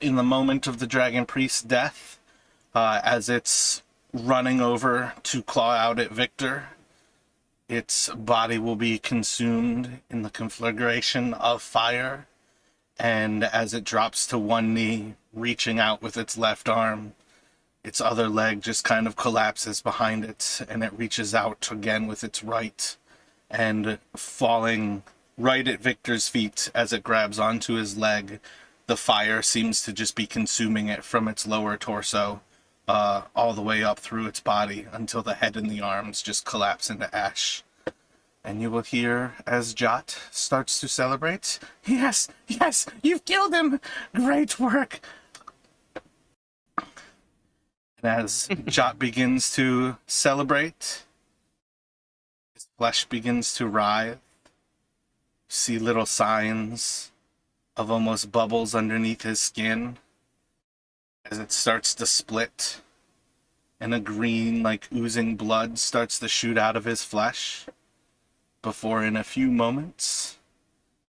in the moment of the dragon priest's death, as it's running over to claw out at Victor, its body will be consumed in the conflagration of fire, and as it drops to one knee, reaching out with its left arm, its other leg just kind of collapses behind it, and it reaches out again with its right, and falling right at Victor's feet as it grabs onto his leg, the fire seems to just be consuming it from its lower torso, all the way up through its body until the head and the arms just collapse into ash. And you will hear as Jot starts to celebrate, "Yes, yes, you've killed him! Great work!" And as Jot begins to celebrate, his flesh begins to writhe. See little signs of almost bubbles underneath his skin as it starts to split, and a green, like oozing blood starts to shoot out of his flesh, before in a few moments,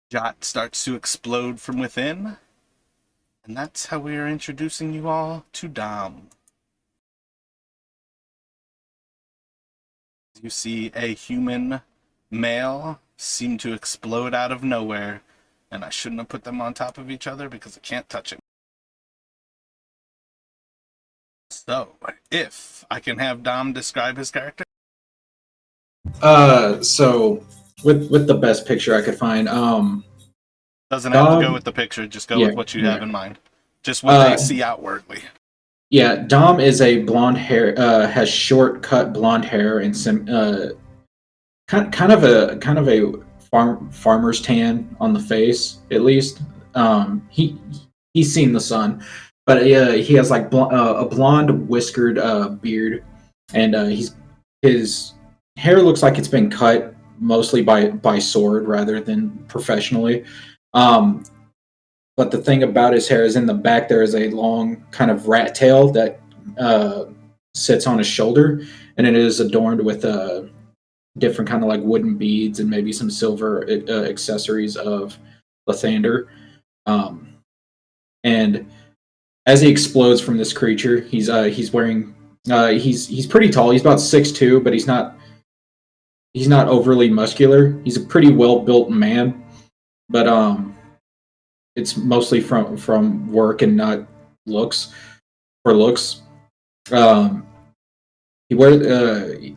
Jot starts to explode from within, and that's how we are introducing you all to Dom. You see a human male seem to explode out of nowhere, and I shouldn't have put them on top of each other because I can't touch it. So, if I can have Dom describe his character. So with the best picture I could find, Doesn't have to go Dom, with the picture, just go yeah, with what you have yeah. in mind. Just what they see outwardly. Yeah, Dom is a blonde hair, has short cut blonde hair and some kind of a farmer's tan on the face, at least. He's seen the sun, but he has like a blonde whiskered beard, and his hair looks like it's been cut mostly by sword rather than professionally. Um, but the thing about his hair is in the back there is a long kind of rat tail that sits on his shoulder, and it is adorned with different kind of like wooden beads and maybe some silver accessories of Lathander. Um, and as he explodes from this creature, he's wearing he's pretty tall. He's about 6'2", but he's not overly muscular. He's a pretty well built man, but it's mostly from work and not looks for looks. Um, he wears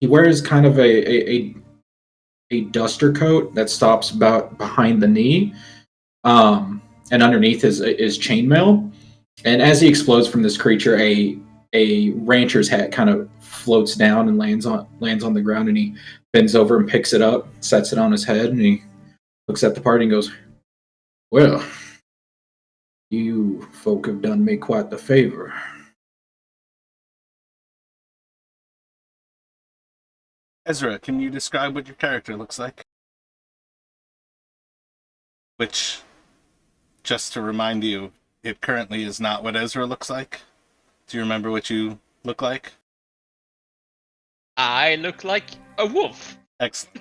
he wears kind of a duster coat that stops about behind the knee, and underneath is chainmail. And as he explodes from this creature, a rancher's hat kind of floats down and lands on the ground, and he bends over and picks it up, sets it on his head, and he looks at the party and goes, "Well, you folk have done me quite the favor." Ezra, can you describe what your character looks like? Which, just to remind you, it currently is not what Ezra looks like. Do you remember what you look like? I look like a wolf. Excellent.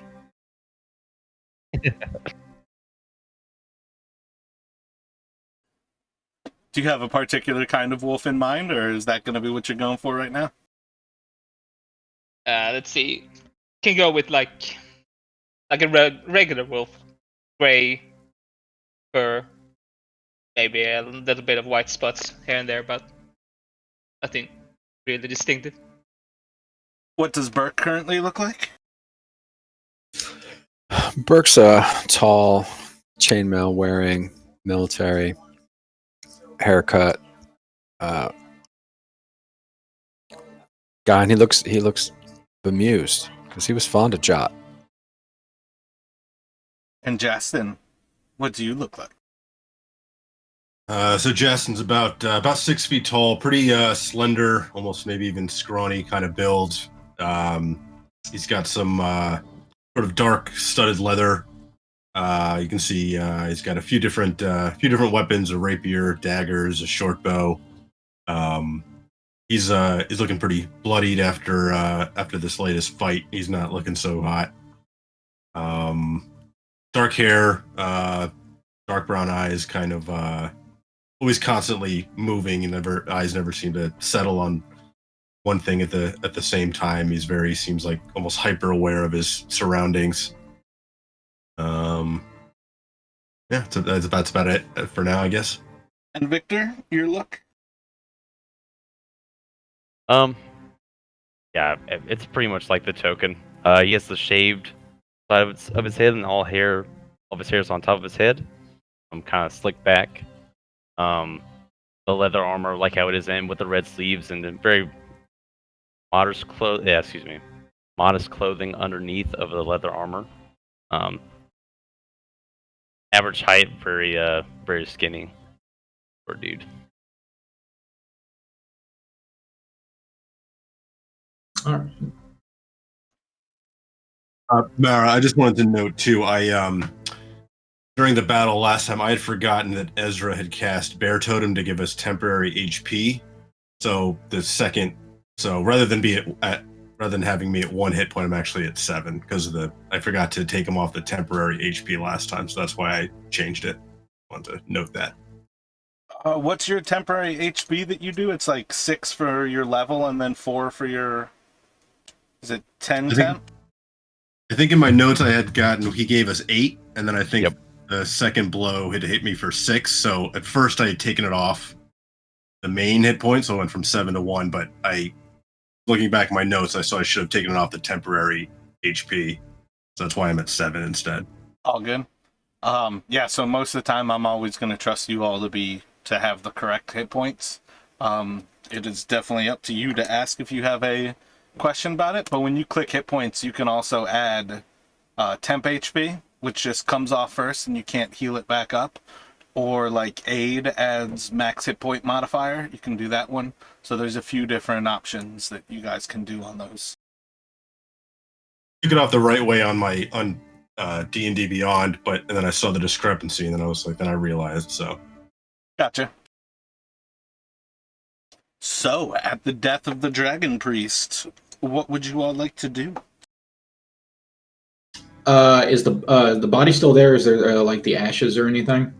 Do you have a particular kind of wolf in mind, or is that going to be what you're going for right now? Let's see. Can go with like a regular wolf, gray fur, maybe a little bit of white spots here and there, but nothing really distinctive. What does Burke currently look like? Burke's a tall, chainmail wearing, military, haircut guy, and he looks bemused because he was fond of Jot. And Justin, what do you look like? So Justin's about 6 feet tall, pretty slender, almost maybe even scrawny kind of build. He's got some sort of dark studded leather. You can see he's got a few different weapons: a rapier, daggers, a short bow. He's looking pretty bloodied after this latest fight. He's not looking so hot. Dark hair, dark brown eyes, kind of always constantly moving, and eyes never seem to settle on one thing at the same time. Seems like almost hyper aware of his surroundings. Yeah, so that's about it for now, I guess. And Victor, your look? Yeah, it's pretty much like the token. He has the shaved side of his head, and all of his hair is on top of his head. Kind of slicked back. The leather armor, like how it is in, with the red sleeves and then very modest modest clothing underneath of the leather armor. Average height, very skinny for a dude. All right. Mara, I just wanted to note too. During the battle last time, I had forgotten that Ezra had cast Bear Totem to give us temporary HP. So rather than having me at 1 hit point, I'm actually at 7 because I forgot to take him off the temporary HP last time. So that's why I changed it. I wanted to note that. What's your temporary HP that you do? It's like 6 for your level and then 4 for your... Is it 10 temp? I think in my notes I had gotten, he gave us 8, and then I think Yep. the second blow had hit me for 6. So at first I had taken it off the main hit point, so I went from 7 to 1. But looking back at my notes, I saw I should have taken it off the temporary HP. So that's why I'm at 7 instead. All good. Yeah, so most of the time I'm always going to trust you all to have the correct hit points. It is definitely up to you to ask if you have a question about it, but when you click hit points, you can also add temp HP, which just comes off first and you can't heal it back up, or like aid adds max hit point modifier. You can do that one. So there's a few different options that you guys can do on those. Took it off the right way on D&D Beyond, and then I saw the discrepancy, and then I realized. So Gotcha. So, at the death of the dragon priest, what would you all like to do? Is the body still there? Is there like the ashes or anything?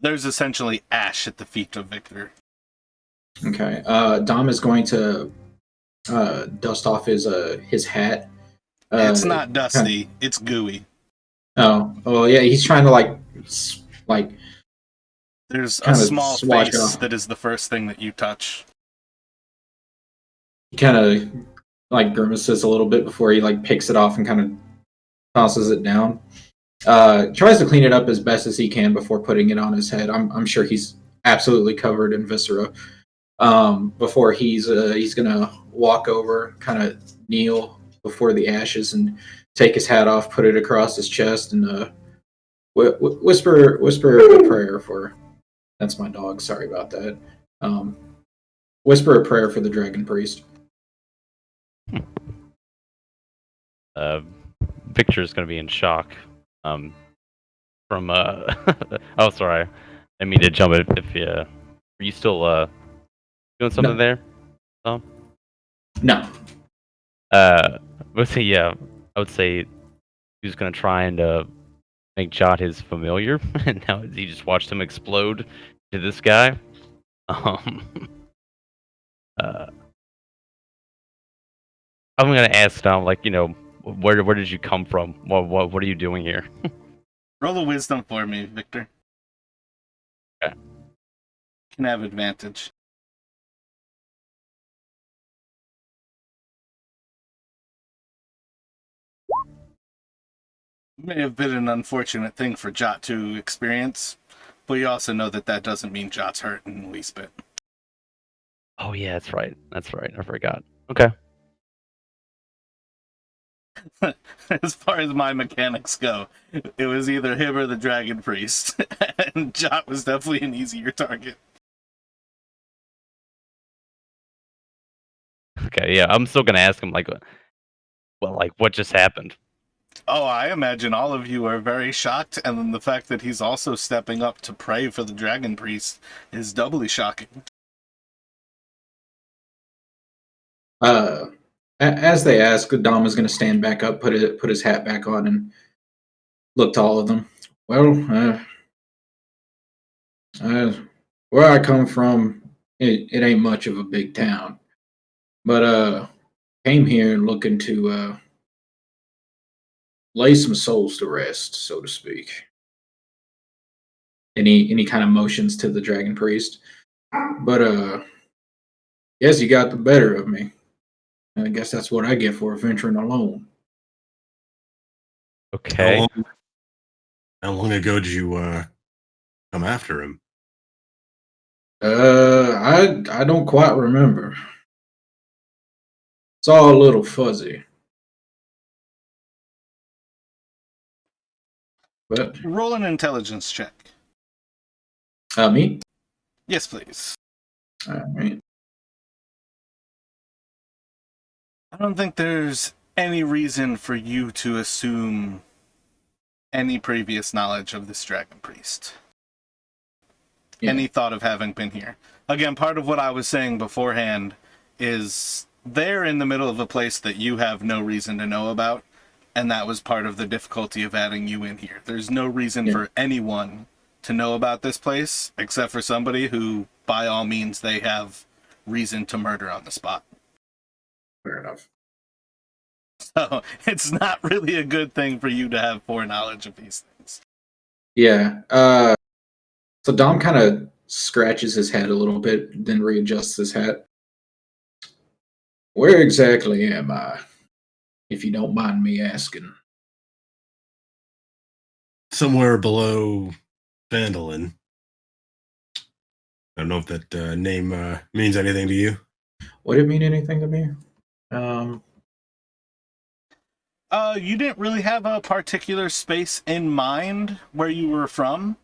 There's essentially ash at the feet of Victor. Okay. Dom is going to dust off his hat. It's not dusty, it's gooey. Oh, yeah. He's trying to like There's a kinda small swatch it face off. that is the first thing that you touch. he kind of like grimaces a little bit before he like picks it off and kind of tosses it down. Tries to clean it up as best as he can before putting it on his head. I'm sure he's absolutely covered in viscera. Before he's gonna walk over, kind of kneel before the ashes and take his hat off, put it across his chest, and whisper a prayer for. That's my dog. Sorry about that. Whisper a prayer for the dragon priest. Victor's gonna be in shock. From oh, sorry, I didn't mean to jump it. Are you still doing something there, Tom? No. Let's say yeah. I would say he's gonna try and make Jot his familiar, and now he just watched him explode to this guy. I'm gonna ask Tom, like, where did you come from? What are you doing here? Roll a wisdom for me, Victor. Okay. You can have advantage. May have been an unfortunate thing for Jot to experience, but you also know that doesn't mean Jot's hurt in the least bit. Oh yeah, that's right. That's right. I forgot. Okay. As far as my mechanics go, it was either him or the dragon priest, and Jot was definitely an easier target. Okay. Yeah, I'm still gonna ask him what just happened? Oh, I imagine all of you are very shocked, and then the fact that he's also stepping up to pray for the dragon priest is doubly shocking. As they ask, Dom is going to stand back up, put his hat back on, and look to all of them. Well, Where I come from, it ain't much of a big town, but came here looking to lay some souls to rest, so to speak. Any kind of motions to the dragon priest, but guess you got the better of me. I guess that's what I get for venturing alone. Okay. How long ago did you come after him? I don't quite remember. It's all a little fuzzy. But Roll an intelligence check. me? Yes, please. All right. I don't think there's any reason for you to assume any previous knowledge of this dragon priest. Yeah. Any thought of having been here. Again, part of what I was saying beforehand is they're in the middle of a place that you have no reason to know about, and that was part of the difficulty of adding you in here. There's no reason for anyone to know about this place except for somebody who, by all means, they have reason to murder on the spot. Fair enough. So it's not really a good thing for you to have foreknowledge of these things. Yeah. So Dom kind of scratches his head a little bit, then readjusts his hat. Where exactly am I, if you don't mind me asking? Somewhere below Phandalin. I don't know if that name means anything to you. Would it mean anything to me? You didn't really have a particular space in mind where you were from.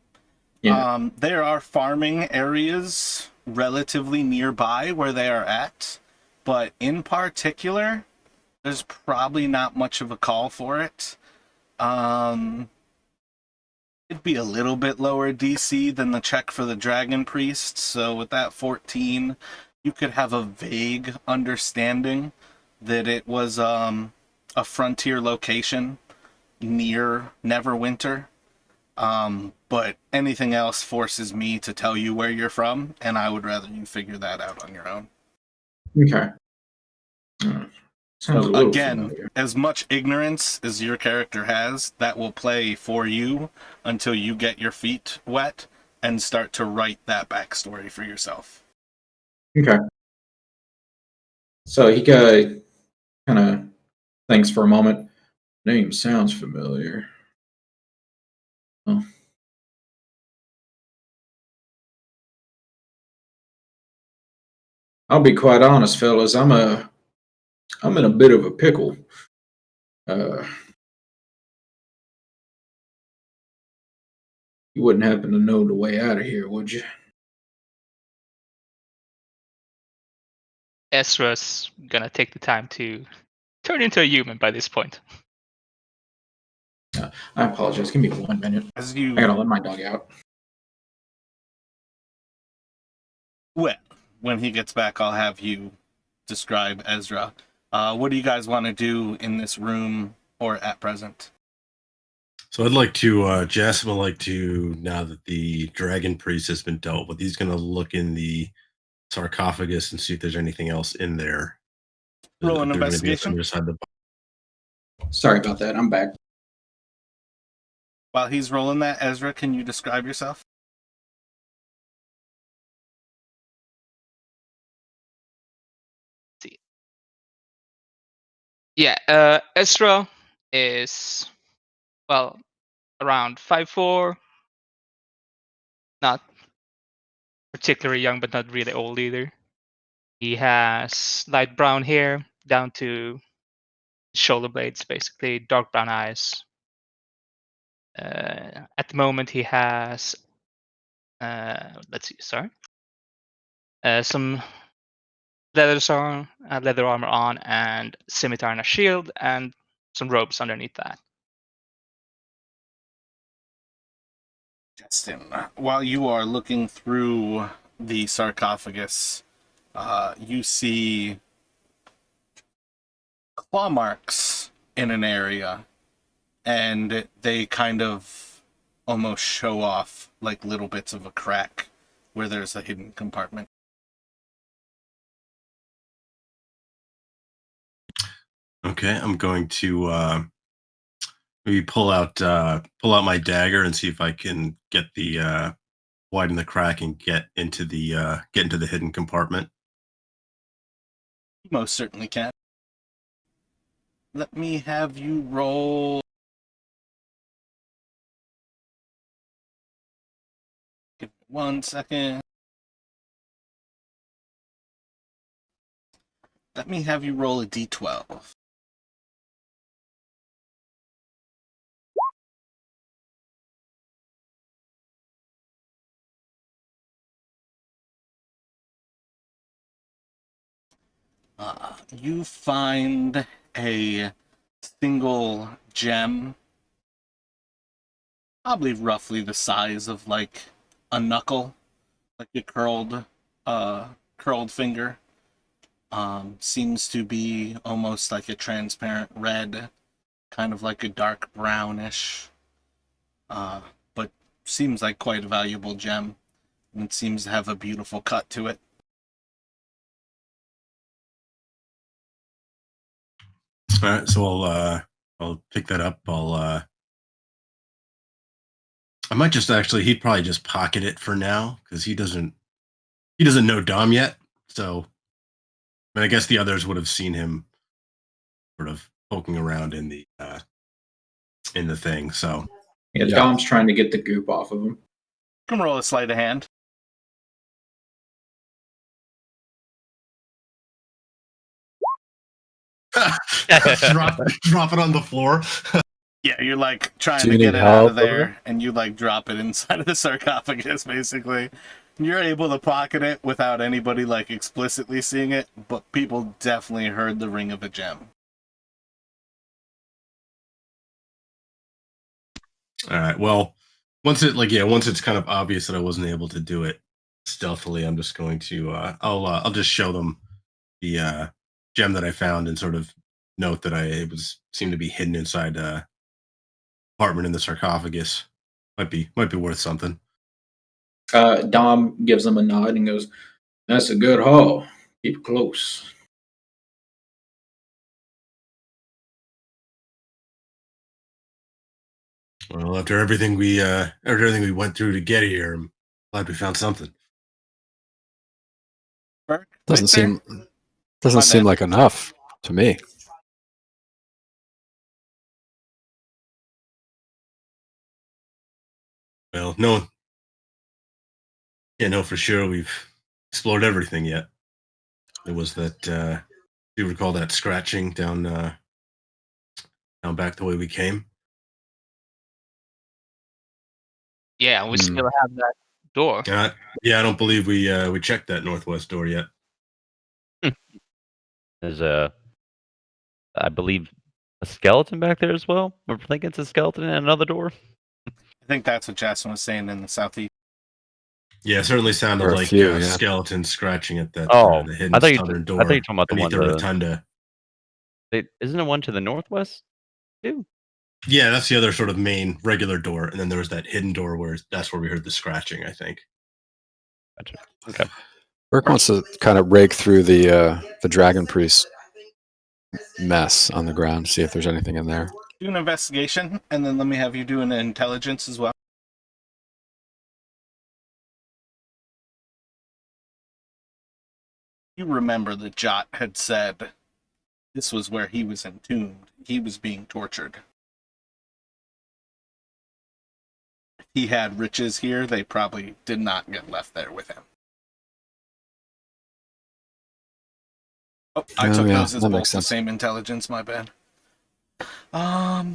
Yeah. There are farming areas relatively nearby where they are at, but in particular, there's probably not much of a call for it. It'd be a little bit lower DC than the check for the dragon priest, so with that 14, you could have a vague understanding that it was a frontier location near Neverwinter. But anything else forces me to tell you where you're from, and I would rather you figure that out on your own. Okay. Sounds a So little again, familiar. as much ignorance as your character has, that will play for you until you get your feet wet and start to write that backstory for yourself. Okay. So he kind of thinks for a moment. Name sounds familiar. Oh. I'll be quite honest, fellas. I'm in a bit of a pickle. You wouldn't happen to know the way out of here, would you? Ezra's gonna take the time to turn into a human by this point. I apologize. Give me 1 minute. As I you gotta let my dog out. when he gets back, I'll have you describe Ezra. What do you guys want to do in this room or at present? So I'd like to, Jasmine would like to, now that the dragon priest has been dealt with, he's going to look in the sarcophagus and see if there's anything else in there. Roll an They're gonna be investigation. beside the Sorry about that. I'm back. While he's rolling that, Ezra, can you describe yourself? Yeah, Ezra is, well, around 5'4", not particularly young, but not really old either. He has light brown hair down to shoulder blades, basically dark brown eyes. At the moment, he has, let's see, sorry, some leather armor on, and scimitar and a shield, and some robes underneath that. Justin, while you are looking through the sarcophagus, you see claw marks in an area, and they kind of almost show off like little bits of a crack where there's a hidden compartment. Okay, I'm going to maybe pull out my dagger and see if I can get the widen the crack and get into the hidden compartment. You most certainly can. Let me have you roll. Give me 1 second. Let me have you roll a d12. You find a single gem, probably roughly the size of like a knuckle, like a curled finger. Seems to be almost like a transparent red, kind of like a dark brownish, but seems like quite a valuable gem. And it seems to have a beautiful cut to it. All right, so I'll pick that up. I might just actually. He'd probably just pocket it for now because he doesn't know Dom yet. So I guess the others would have seen him sort of poking around in the thing. So Yeah, Dom's trying to get the goop off of him. Can roll a sleight of hand. drop it on the floor. Yeah, you're like trying Do to you get need it out help of there, and you like drop it inside of the sarcophagus, basically. And you're able to pocket it without anybody like explicitly seeing it, but people definitely heard the ring of a gem. All right. Well, once it's kind of obvious that I wasn't able to do it stealthily, I'm just going to I'll just show them the gem that I found and sort of note that it seemed to be hidden inside apartment in the sarcophagus. Might be worth something. Dom gives him a nod and goes, "That's a good haul. Keep it close." Well, after everything we went through to get here, I'm glad we found something. Burke, Doesn't Victor? My seem bad. like enough to me. Well, no, can't know for sure we've explored everything yet. There was that. Do you recall that scratching down back the way we came? Yeah, we still have that door. Yeah, I don't believe we checked that northwest door yet. There's I believe, a skeleton back there as well. I think it's a skeleton in another door. I think that's what Jason was saying in the southeast. Yeah, it certainly sounded Or a like few, yeah. skeletons scratching at that Oh, the hidden I thought you southern door I thought you were talking about the beneath one. the rotunda. Isn't there one to the northwest too? Yeah, that's the other sort of main regular door, and then there was that hidden door that's where we heard the scratching, I think. Gotcha. Okay. Burke wants to kind of rake through the dragon priest mess on the ground, see if there's anything in there. Do an investigation, and then let me have you do an intelligence as well. You remember that Jot had said this was where he was entombed. He was being tortured. If he had riches here, they probably did not get left there with him. Oh, I took those as that both makes the sense. same intelligence, my bad. Well,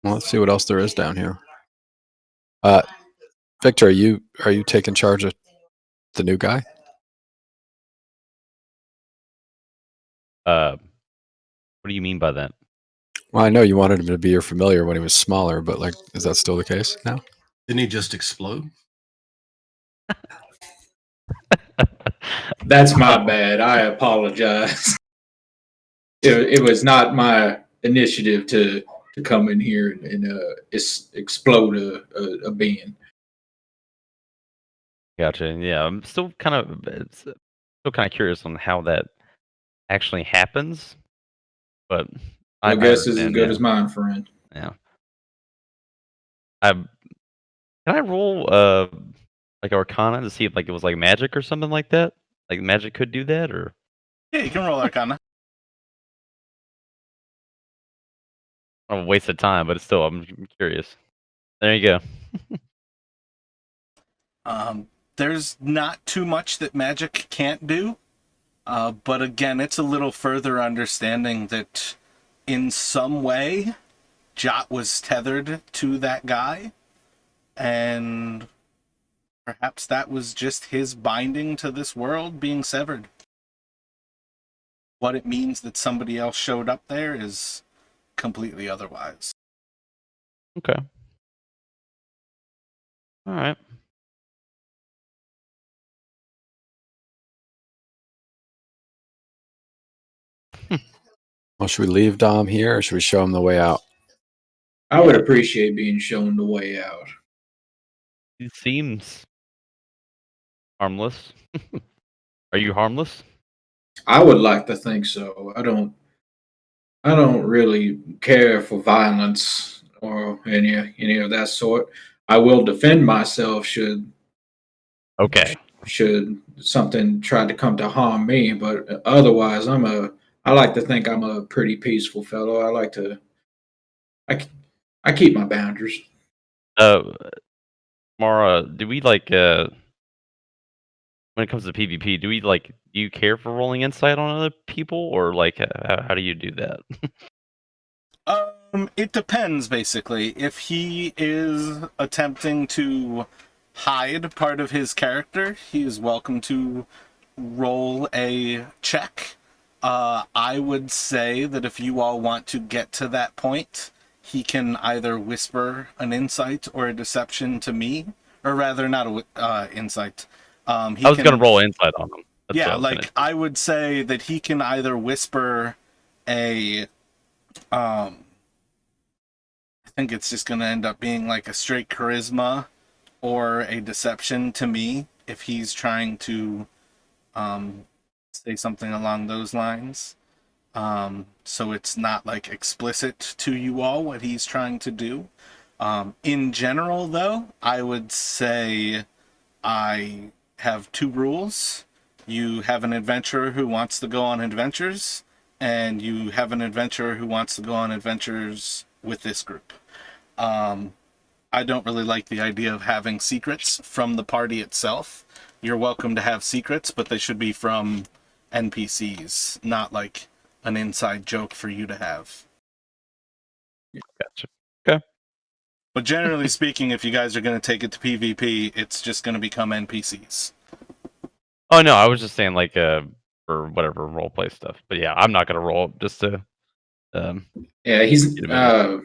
let's see what else there is down here. Victor, are you taking charge of the new guy? What do you mean by that? Well, I know you wanted him to be your familiar when he was smaller, but like, is that still the case now? Didn't he just explode? That's my bad. I apologize. It was not my initiative to to come in here and explode a being. Gotcha. Yeah, I'm still kind of curious on how that actually happens, but I Your guess is as understand. good Yeah, as mine, friend. yeah. Can I roll like Arcana to see if like it was like magic or something like that? Like magic could do that, or Yeah, you can roll Arcana. a waste of time, but it's still I'm curious. There you go. There's not too much that magic can't do, but again, it's a little further understanding that in some way, Jot was tethered to that guy, and perhaps that was just his binding to this world being severed. What it means that somebody else showed up there is completely otherwise. Okay. All right. Well, should we leave Dom here, or should we show him the way out? I would appreciate being shown the way out. It seems harmless. Are you harmless? I would like to think so. I don't really care for violence or any of that sort. I will defend myself Okay. should something try to come to harm me, but otherwise I like to think I'm a pretty peaceful fellow. I I keep my boundaries. Uh, Mara, do we like when it comes to PvP, do you care for rolling insight on other people, or like how do you do that? It depends, basically. If he is attempting to hide part of his character, he is welcome to roll a check. I would say that if you all want to get to that point, he can either whisper an insight or a deception to me, or rather, not a insight. I was gonna roll insight on them. That's what Yeah, I was gonna like do. I would say that he can either whisper a I think it's just going to end up being like a straight charisma or a deception to me if he's trying to say something along those lines. So it's not like explicit to you all what he's trying to do. In general, though, I would say I have two rules. You have an adventurer who wants to go on adventures, and you have an adventurer who wants to go on adventures with this group. I don't really like the idea of having secrets from the party itself. You're welcome to have secrets, but they should be from NPCs, not like an inside joke for you to have. Gotcha. Okay. But generally speaking, if you guys are going to take it to PvP, it's just going to become NPCs. Oh no, I was just saying like for whatever role play stuff. But yeah, I'm not gonna roll just to Yeah, he's get a minute.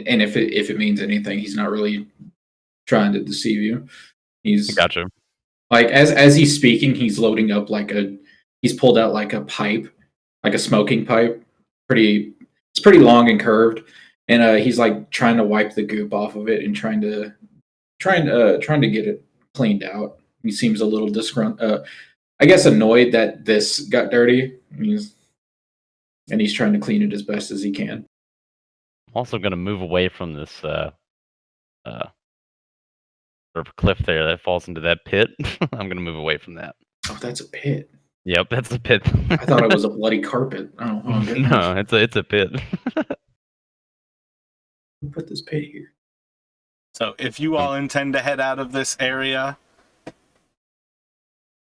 and if it means anything, he's not really trying to deceive you. He's Gotcha. like as he's speaking, he's loading up he's pulled out like a pipe, like a smoking pipe. It's pretty long and curved, and he's like trying to wipe the goop off of it and trying to get it cleaned out. He seems a little disgruntled. I guess annoyed that this got dirty. And he's trying to clean it as best as he can. I'm also gonna move away from this sort of cliff there that falls into that pit. I'm gonna move away from that. Oh, that's a pit. Yep, that's a pit. I thought it was a bloody carpet. Oh, No, it's a pit. Who put this pit here? So if you all intend to head out of this area,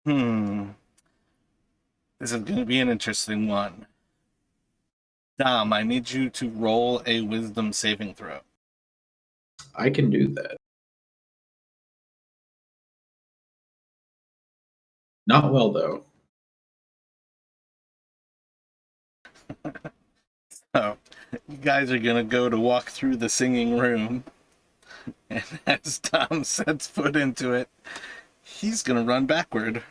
this is going to be an interesting one. Dom, I need you to roll a wisdom saving throw. I can do that. Not well, though. So you guys are going to go to walk through the singing room. And as Dom sets foot into it, he's going to run backward.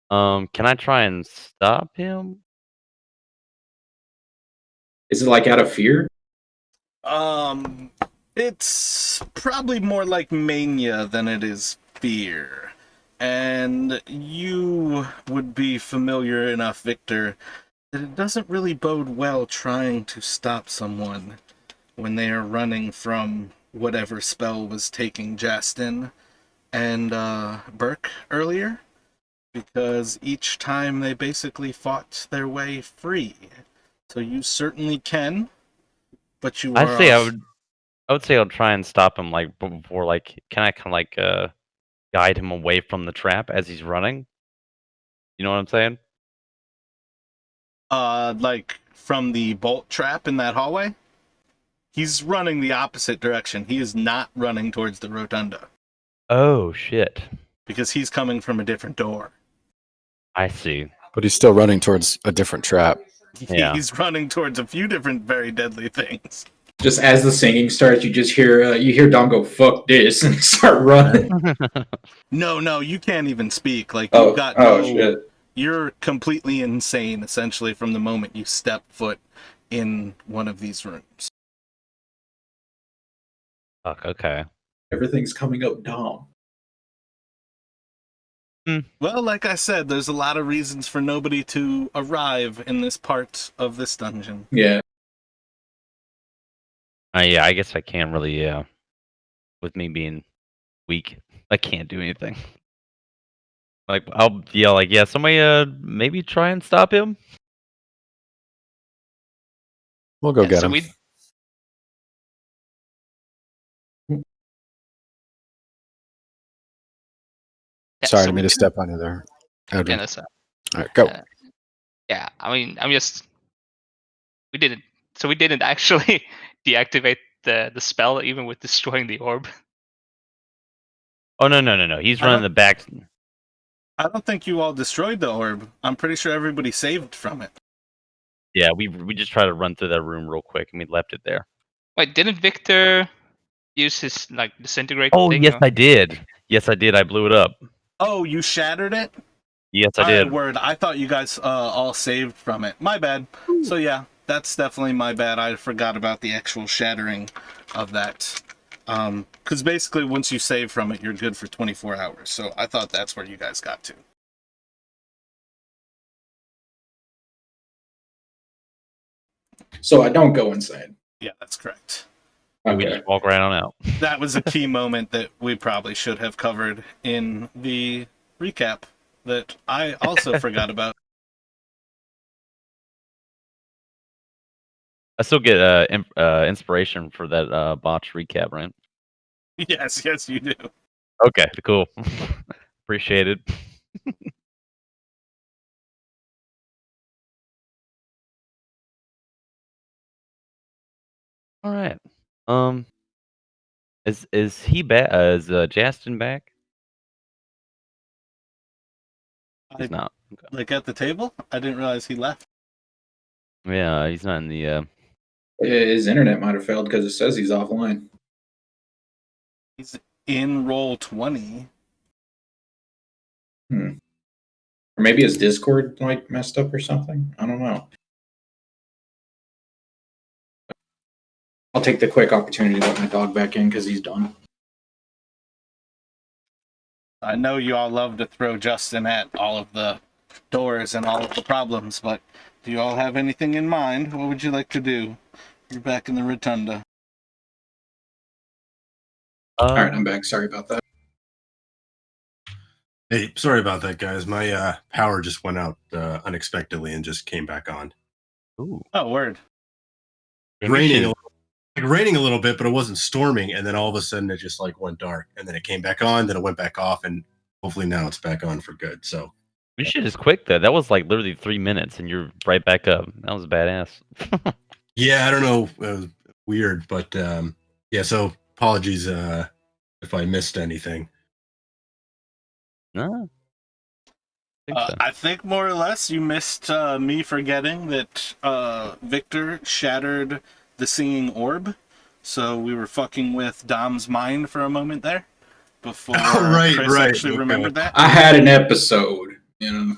Can I try and stop him? Is it like out of fear? It's probably more like mania than it is fear. And you would be familiar enough, Victor, that it doesn't really bode well trying to stop someone when they are running from whatever spell was taking Justin and Burke earlier, because each time they basically fought their way free. So you certainly can, but you I are say also... I would say I'll try and stop him like before. Like, can I kind of like guide him away from the trap as he's running? You know what I'm saying? Like from the bolt trap in that hallway? He's running the opposite direction. He is not running towards the rotunda Oh shit! because he's coming from a different door. I see. But he's still running towards a different trap. Yeah. He's running towards a few different very deadly things. Just as the singing starts, you just hear Dom go, "Fuck this," and start running. No, you can't even speak. Like, you've got Shit. You're completely insane, essentially, from the moment you step foot in one of these rooms. Fuck. Okay. Everything's coming up Dom. Well, like I said, there's a lot of reasons for nobody to arrive in this part of this dungeon. Yeah. Yeah. I guess I can't really. With me being weak, I can't do anything. Like I'll yell like, yeah, somebody maybe try and stop him. We'll go get so him. Sorry, I didn't mean to step on you there. Edwin. Dennis, All right, go. yeah, I mean, we didn't actually deactivate the spell even with destroying the orb. Oh no! He's I running don't- the back. I don't think you all destroyed the orb. I'm pretty sure everybody saved from it. Yeah, we just tried to run through that room real quick and we left it there. Wait, didn't Victor use his like disintegrate Oh thing? yes, or- I did. Yes, I did. I blew it up. Oh, you shattered it? Yes, I All right, did. word. I thought you guys all saved from it. My bad. So yeah, that's definitely my bad. I forgot about the actual shattering of that. Because basically once you save from it, you're good for 24 hours. So I thought that's where you guys got to. So I don't go insane. Yeah, that's correct. We Okay. just walk right on out. That was a key moment that we probably should have covered in the recap that I also forgot about. I still get inspiration for that botch recap, right? Yes, you do. Okay, cool. Appreciate it. All right. Is he back? Is Justin back? He's not. Okay. Like at the table? I didn't realize he left. Yeah, he's not in the. His internet might have failed because it says he's offline. He's in roll 20. Or maybe his Discord like messed up or something. I don't know. I'll take the quick opportunity to let my dog back in because he's done. I know you all love to throw Justin at all of the doors and all of the problems, but do you all have anything in mind? What would you like to do? You're back in the rotunda. All right, I'm back. Sorry about that. Hey, sorry about that, guys. My power just went out unexpectedly and just came back on. Ooh. Oh, word. Raining a little bit, but it wasn't storming. And then all of a sudden, it just like went dark, and then it came back on. Then it went back off, and hopefully now it's back on for good. So Your shit is quick though. That was like literally 3 minutes, and you're right back up. That was badass. yeah, I don't know, it was weird, but yeah. So apologies if I missed anything. No. I think more or less you missed me forgetting that Victor shattered the singing orb. So we were fucking with Dom's mind for a moment there before Chris actually remembered that. I had an episode, you know.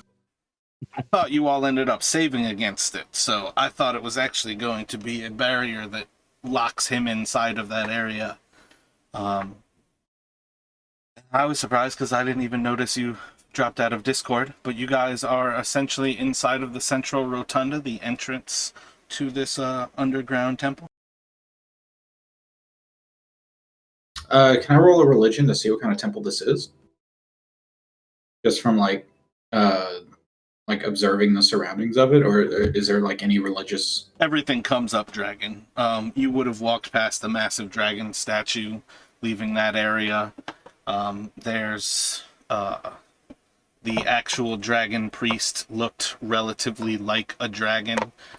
I thought you all ended up saving against it, so I thought it was actually going to be a barrier that locks him inside of that area. I was surprised because I didn't even notice you dropped out of Discord, but you guys are essentially inside of the central rotunda, the entrance to this underground temple. Can I roll a religion to see what kind of temple this is? Just from like observing the surroundings of it, or is there like any religious? Everything comes up dragon. You would have walked past the massive dragon statue, leaving that area. There's the actual dragon priest looked relatively like a dragon,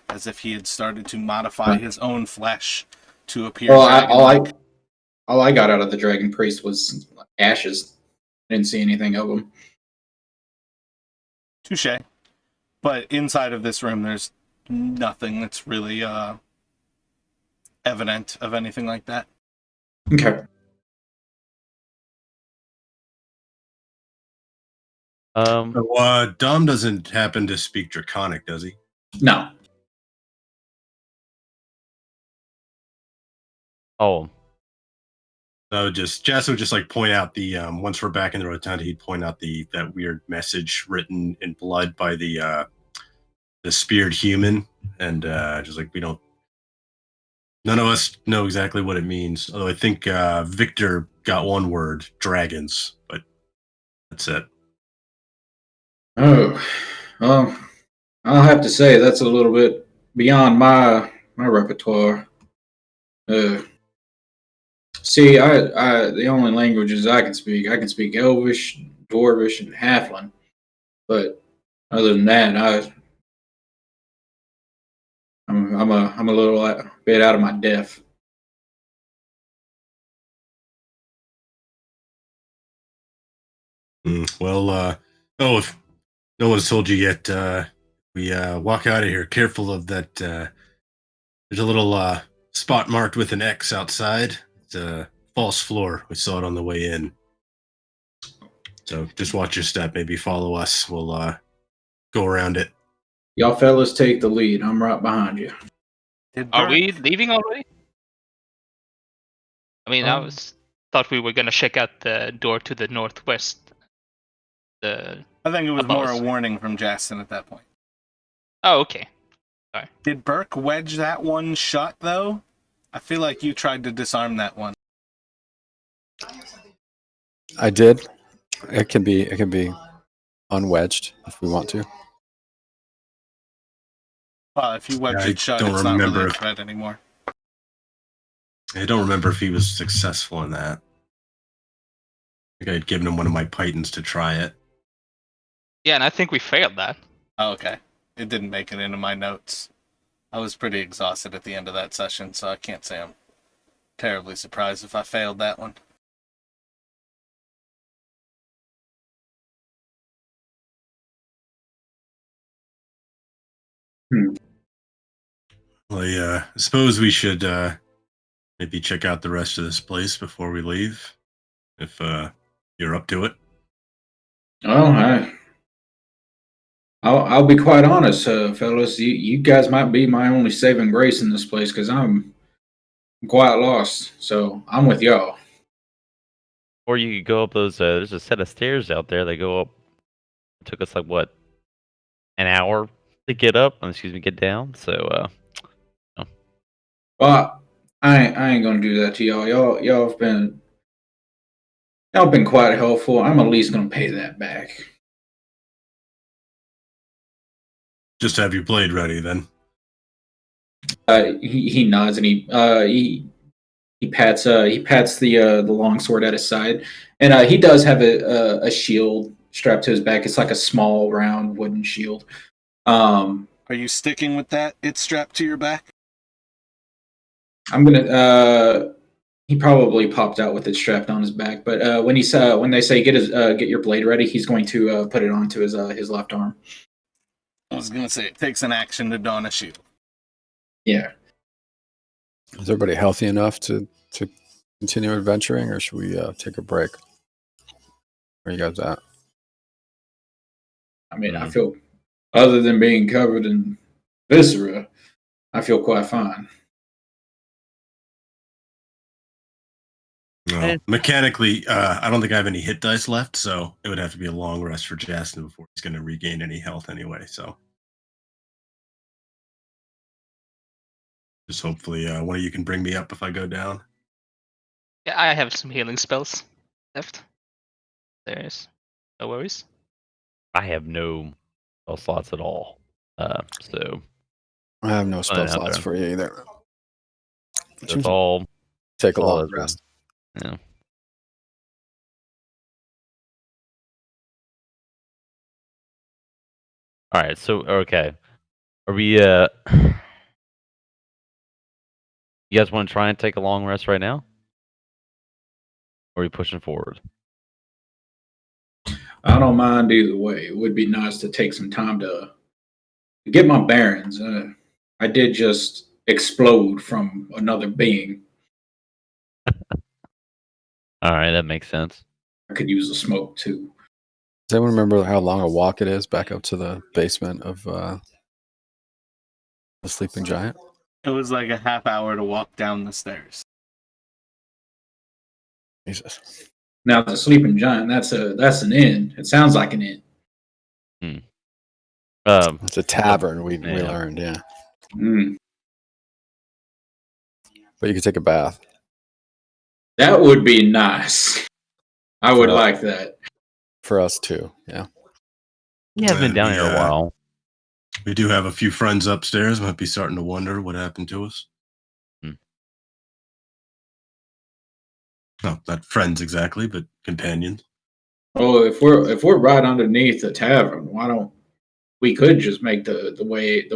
as if he had started to modify his own flesh to appear dragon-like. All I got out of the dragon priest was ashes. I didn't see anything of him. Touche. But inside of this room, there's nothing that's really evident of anything like that. Okay. So, Dom doesn't happen to speak Draconic, does he? No. Oh, So Jess would just like point out the once we're back in the rotunda, he'd point out that weird message written in blood by the speared human, and just like none of us know exactly what it means. Although I think Victor got one word, dragons, but that's it. Oh, well, I'll have to say that's a little bit beyond my repertoire. See, I the only languages I can speak Elvish, Dwarvish, and Halfling. But other than that, I'm a little bit out of my depth. Well, if no one's told you yet, we walk out of here. Careful of that. There's a little spot marked with an X outside. It's a false floor. We saw it on the way in. So just watch your step. Maybe follow us. We'll go around it. Y'all fellas take the lead. I'm right behind you. Are we leaving already? I mean, I thought we were gonna check out the door to the northwest. I think it was more a warning from Jackson at that point. Oh, okay. Sorry. Did Burke wedge that one shut, though? I feel like you tried to disarm that one. I did. It can be unwedged if we want to. Well, if you wedge it shut, it's not really a threat anymore. I don't remember if he was successful in that. I think I had given him one of my pythons to try it. Yeah, and I think we failed that. Oh, okay. It didn't make it into my notes. I was pretty exhausted at the end of that session, so I can't say I'm terribly surprised if I failed that one. Well, I suppose we should maybe check out the rest of this place before we leave, if you're up to it. Oh, I'll be quite honest, fellas. You guys might be my only saving grace in this place because I'm quite lost. So I'm with y'all. or you could go up those. There's a set of stairs out there. They go up. It took us like what, an hour to get up? Excuse me, get down. So, Well, I ain't gonna do that to y'all. Y'all have been quite helpful. I'm at least gonna pay that back. Just have your blade ready, then. He nods and he pats the longsword at his side, and he does have a shield strapped to his back. It's like a small round wooden shield. Are you sticking with that? It's strapped to your back? I'm gonna. He probably popped out with it strapped on his back, but when they say get your blade ready, he's going to put it onto his left arm. I was gonna say it takes an action to don a shield. Yeah. Is everybody healthy enough to continue adventuring, or should we take a break? Where you guys at? I mean, I feel Other than being covered in viscera, I feel quite fine. No. Mechanically, I don't think I have any hit dice left, so it would have to be a long rest for Justin before he's going to regain any health anyway. So just hopefully one of you can bring me up if I go down. Yeah, I have some healing spells left. There's no worries. I have no spell slots at all. So I have no spell Fine out slots there. for you either. that's all. Take a that's all long that's rest. Yeah. All right. So okay, are we? You guys want to try and take a long rest right now? Or are we pushing forward? I don't mind either way. It would be nice to take some time to get my bearings. I did just explode from another being. All right, that makes sense. I could use the smoke too. Does anyone remember how long a walk it is back up to the basement of the Sleeping Giant? It was like a half hour to walk down the stairs. Jesus. Now the sleeping giant, that's an inn. It sounds like an inn. It's a tavern, we Yeah. learned, yeah. Mm. But you could take a bath. That would be nice. I would For us. like that. For us too, yeah. You haven't been down here a while. We do have a few friends upstairs. Might be starting to wonder what happened to us. No, not friends exactly, but companions. Oh, if we're right underneath the tavern, why don't we could just make the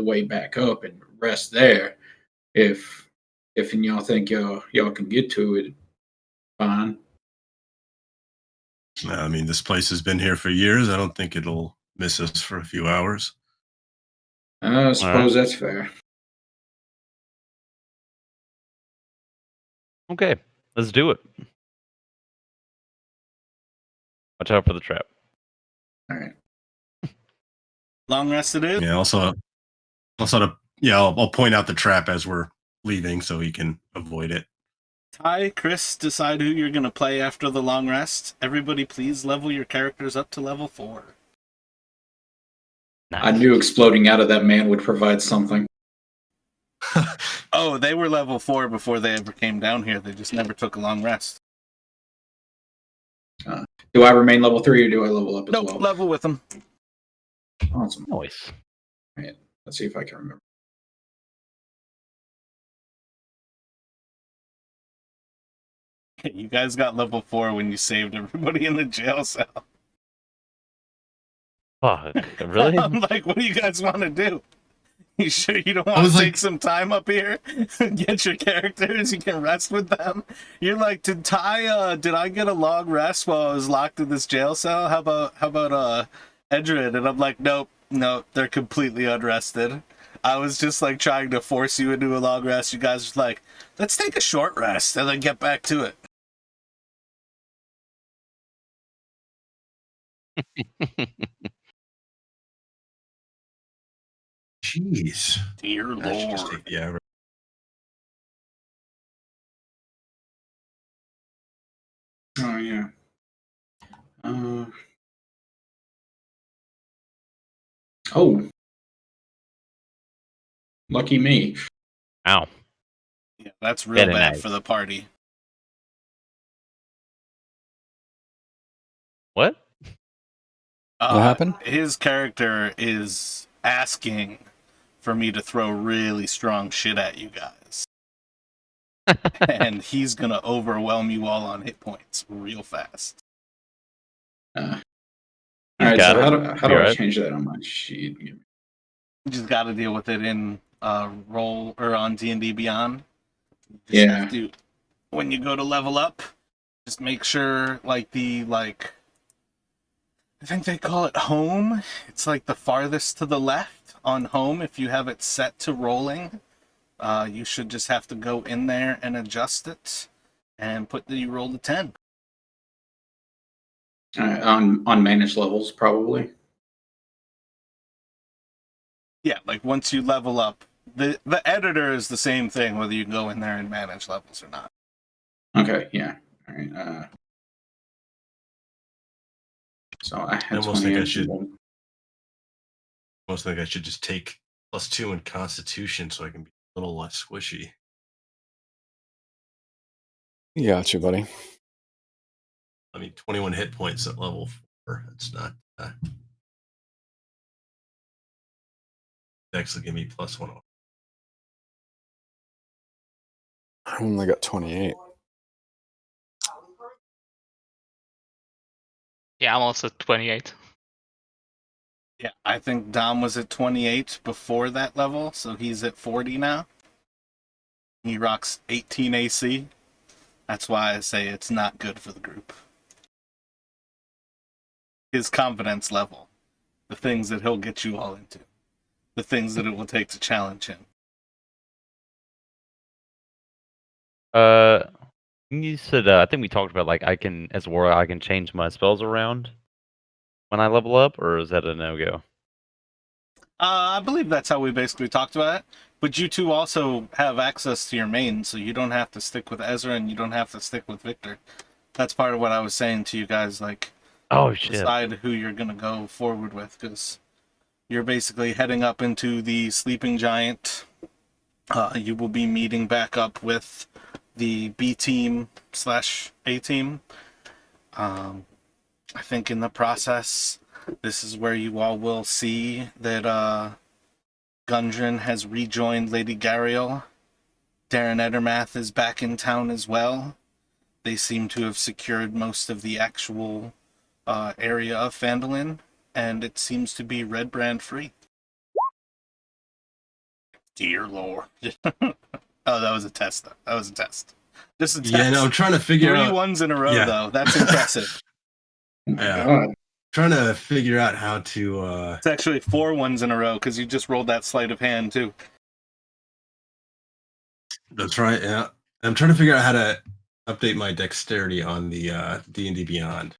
way back up and rest there? If y'all think y'all can get to it, fine. I mean, this place has been here for years. I don't think it'll miss us for a few hours. I suppose that's fair. Okay, let's do it. Watch out for the trap. All right. Long rest it is. Yeah. Also, I'll point out the trap as we're leaving so he can avoid it. Ty, Chris, decide who you're going to play after the long rest. Everybody, please level your characters up to level 4. Nice. I knew exploding out of that man would provide something. Oh, they were level 4 before they ever came down here. They just never took a long rest. Do I remain level 3 or do I level up as Nope, well? level with them. Awesome. Nice. Let's see if I can remember. You guys got level 4 when you saved everybody in the jail cell. Fuck, really? I'm like, what do you guys want to do? You sure you don't I want was to like- take some time up here? Get your characters, you can rest with them. You're like, did I get a long rest while I was locked in this jail cell? How about Edred? And I'm like, nope, they're completely unrested. I was just like trying to force you into a long rest. You guys were like, let's take a short rest and then get back to it. Jeez. Dear I should just Lord. take the average. Oh yeah. Oh. Lucky me. Ow. Yeah, that's real Very bad nice. for the party. What? What happened? His character is asking for me to throw really strong shit at you guys. And he's gonna overwhelm you all on hit points real fast. All right, got so it. how do Be I alright. change that on my sheet? You just gotta deal with it in roll or on D&D Beyond. You just Yeah. have to, when you go to level up, just make sure I think they call it home. It's like the farthest to the left on home. If you have it set to rolling, you should just have to go in there and adjust it and put that you rolled a 10. On managed levels, probably. Yeah, like once you level up, the editor is the same thing whether you go in there and manage levels or not. Okay, yeah. All right. So I I had almost think I 28. should. Almost think I should just take +2 in Constitution so I can be a little less squishy. You got you, buddy. I mean, 21 hit points at level 4. It's not. Dex will give me +1. I only got 28. Yeah, I'm also 28. Yeah, I think Dom was at 28 before that level, so he's at 40 now. He rocks 18 AC. That's why I say it's not good for the group. His confidence level, the things that he'll get you all into, the things that it will take to challenge him. You said I think we talked about like I can as a warrior I can change my spells around when I level up, or is that a no go? I believe that's how we basically talked about it. But you two also have access to your main, so you don't have to stick with Ezra and you don't have to stick with Victor. That's part of what I was saying to you guys, like, Oh shit! decide who you're going to go forward with, because you're basically heading up into the Sleeping Giant. You will be meeting back up with the B team / A team. I think in the process, this is where you all will see that Gundren has rejoined Lady Gariel. Darren Edermath is back in town as well. They seem to have secured most of the actual area of Phandalin, and it seems to be red brand free. Dear Lord. Oh, that was a test. That was a test. Just a test. Yeah, no, I'm trying to figure 3 out. 1s in a row, Yeah. though. That's impressive. Oh my Yeah. God. Trying to figure out how to. It's actually 4 1s in a row because you just rolled that sleight of hand, too. That's right. Yeah, I'm trying to figure out how to update my dexterity on the D&D Beyond.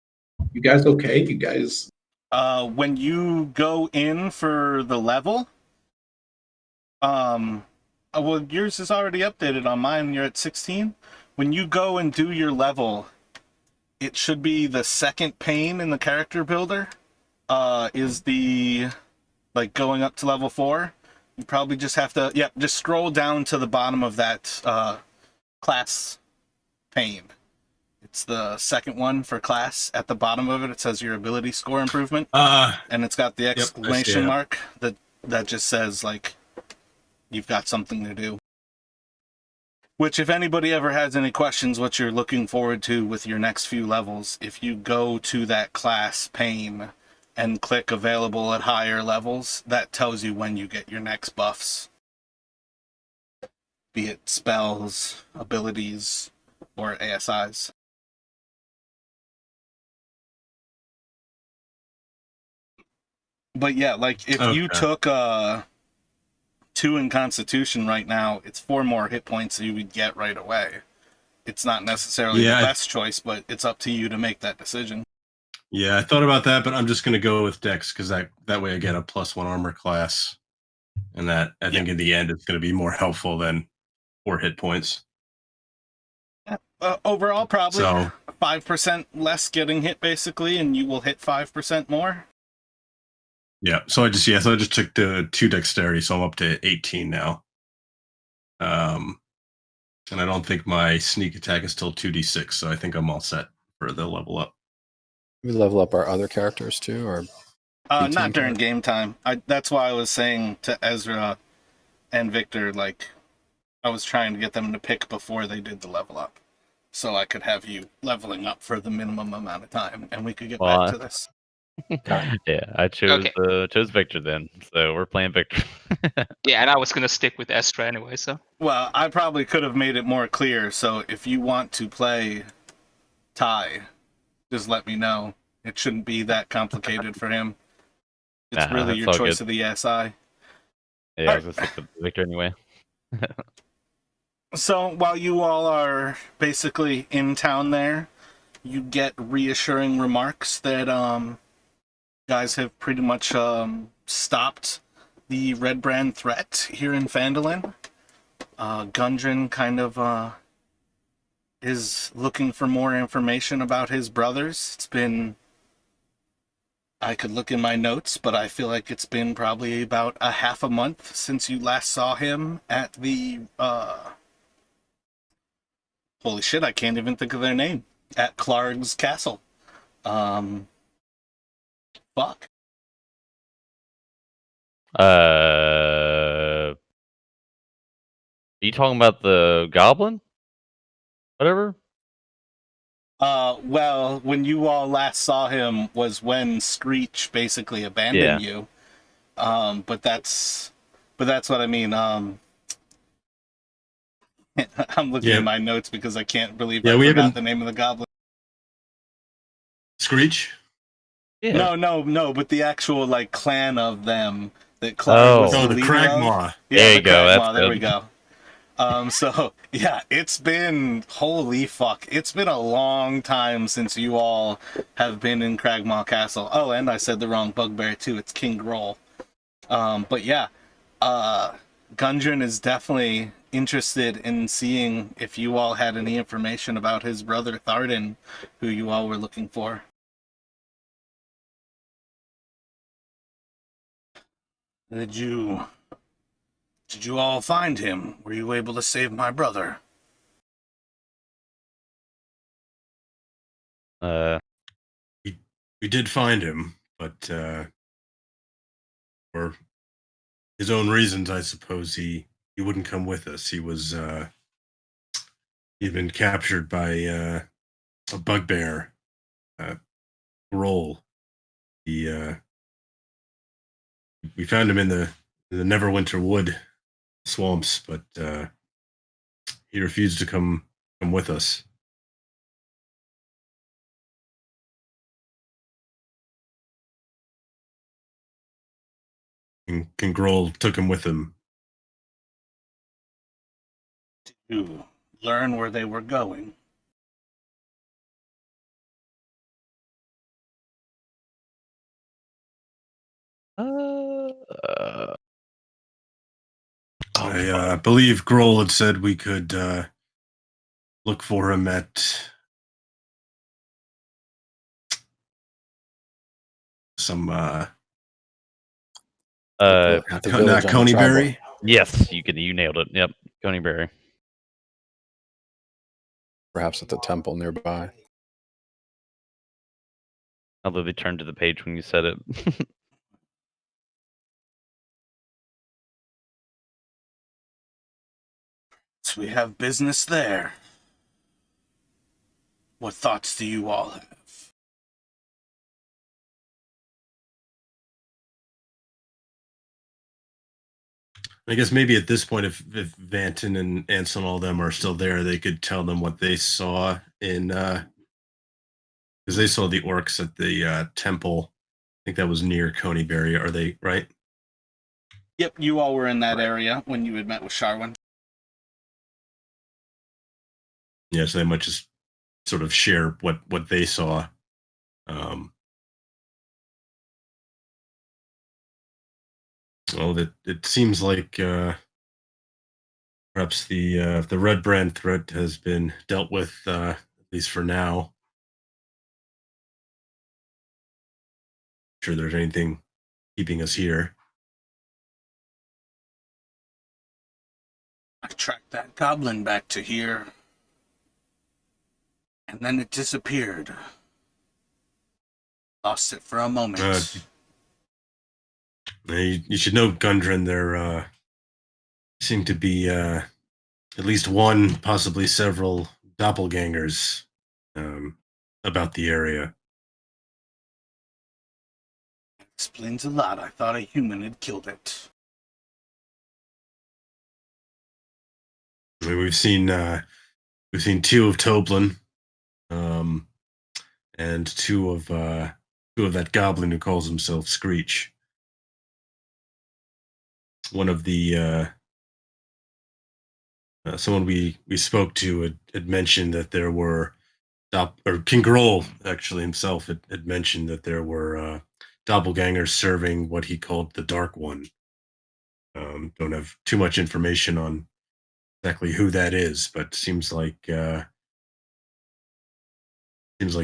You guys okay? You guys. When you go in for the level, well, yours is already updated on mine. You're at 16. When you go and do your level, it should be the second pane in the character builder. Is the like going up to level 4. You probably just have to, just scroll down to the bottom of that class pane. It's the second one for class. At the bottom of it, it says your ability score improvement, and it's got the exclamation mark that just says like you've got something to do. Which, if anybody ever has any questions, what you're looking forward to with your next few levels, if you go to that class pane and click available at higher levels, that tells you when you get your next buffs. Be it spells, abilities, or ASIs. But yeah, like if you took 2 in Constitution right now, it's 4 more hit points that you would get right away. It's not necessarily the best choice, but it's up to you to make that decision. Yeah, I thought about that, but I'm just going to go with Dex because that way I get a +1 armor class, and that I think in the end it's going to be more helpful than 4 hit points. Overall, probably 5% less getting hit, basically, and you will hit 5% more. Yeah, so I just took the 2 dexterity, so I'm up to 18 now. And I don't think my sneak attack is till 2d6, so I think I'm all set for the level up. We level up our other characters too, or not during game time. That's why I was saying to Ezra and Victor, like, I was trying to get them to pick before they did the level up, so I could have you leveling up for the minimum amount of time, and we could get back to this. Yeah, I chose Victor then, so we're playing Victor. Yeah, and I was gonna stick with Estra anyway, so. Well, I probably could have made it more clear, so if you want to play Ty, just let me know. It shouldn't be that complicated for him. It's really your choice of the SI. Yeah, I was gonna stick with Victor anyway. So while you all are basically in town there, you get reassuring remarks that guys have pretty much stopped the Red Brand threat here in Phandalin. Gundren kind of is looking for more information about his brothers. It's been... I could look in my notes, but I feel like it's been probably about a half a month since you last saw him at the... Holy shit, I can't even think of their name. At Clark's castle. Fuck. Are you talking about the goblin? Whatever. Well, when you all last saw him was when Screech basically abandoned you. But that's what I mean. I'm looking at my notes because I can't believe I forgot the name of the goblin. Screech? Yeah. No, but the actual like clan of them that Clark was the leader Cragmaw. of. Yeah, there you go. Cragmaw, there we go. So yeah, it's been, holy fuck, it's been a long time since you all have been in Cragmaw Castle. Oh, and I said the wrong bugbear too. It's King Groll. But yeah, Gundren is definitely interested in seeing if you all had any information about his brother Tharden, who you all were looking for. Did you all find him? Were you able to save my brother? We did find him, but for his own reasons, I suppose he wouldn't come with us. He was he'd been captured by a bugbear, Groll. We found him in the Neverwinter Wood swamps, but he refused to come with us. And King Groll took him with him. To learn where they were going. I believe Groll had said we could look for him at some At the village not on the Coneyberry. Yes, you nailed it. Yep, Coneyberry. Perhaps at the temple nearby. I literally turned to the page when you said it. So we have business there. What thoughts do you all have? I guess maybe at this point, if Vanton and Ansel and all them are still there, they could tell them what they saw in because they saw the orcs at the temple. I think that was near Coneyberry. Are they right? Yep, you all were in that area when you had met with Sharwin. Yeah, so they might just sort of share what they saw. Well, it seems like perhaps the Red Brand threat has been dealt with, at least for now. Not sure there's anything keeping us here. I tracked that goblin back to here. And then it disappeared. Lost it for a moment. You should know, Gundren, there seem to be at least one, possibly several doppelgangers about the area. Explains a lot. I thought a human had killed it. I mean, we've seen two of Toblin, and two of that goblin who calls himself Screech. One of the someone we spoke to had mentioned that there were King Groll actually himself had mentioned that there were doppelgangers serving what he called the Dark One. Don't have too much information on exactly who that is, but seems like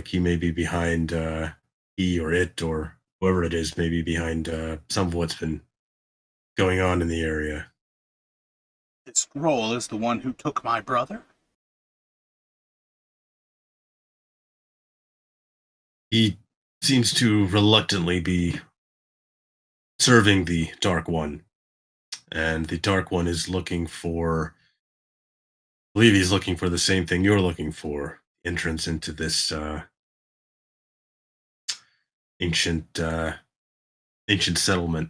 he may be behind he or it or whoever it is, maybe behind some of what's been going on in the area. This scroll is the one who took my brother? He seems to reluctantly be serving the Dark One, and the Dark One is looking for. I believe he's looking for the same thing you're looking for: entrance into this ancient settlement.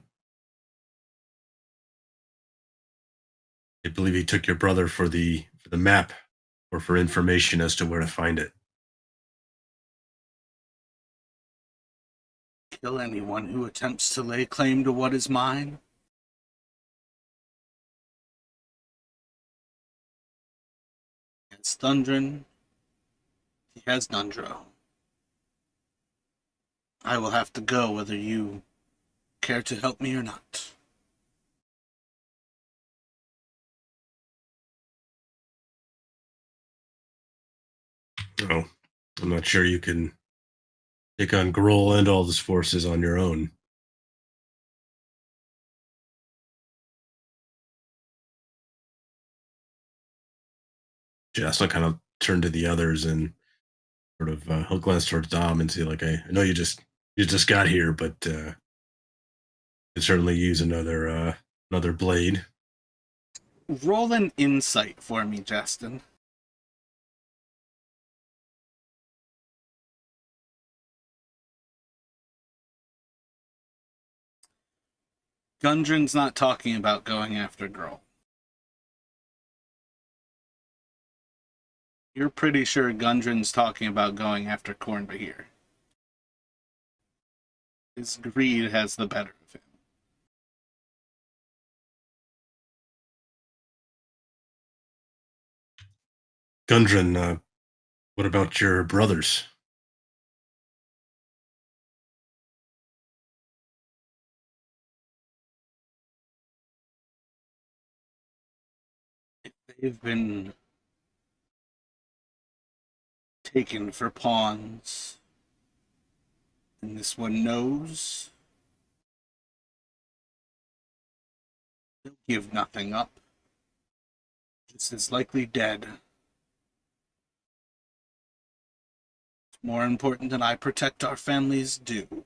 I believe he took your brother for the map or for information as to where to find it. Kill anyone who attempts to lay claim to what is mine? He has Thundrin. He has Nundro. I will have to go whether you care to help me or not. No, I'm not sure you can take on Grohl and all his forces on your own. Jess will kind of turn to the others and sort of he'll glance towards Dom and say, like, I know you just got here, but could certainly use another blade. Roll an insight for me, Justin. Gundren's not talking about going after Grohl. You're pretty sure Gundren's talking about going after Cornbahir. His greed has the better of him. Gundren, what about your brothers? They've been taken for pawns, and this one knows he'll give nothing up. Just as likely dead. It's more important that I protect our family's due.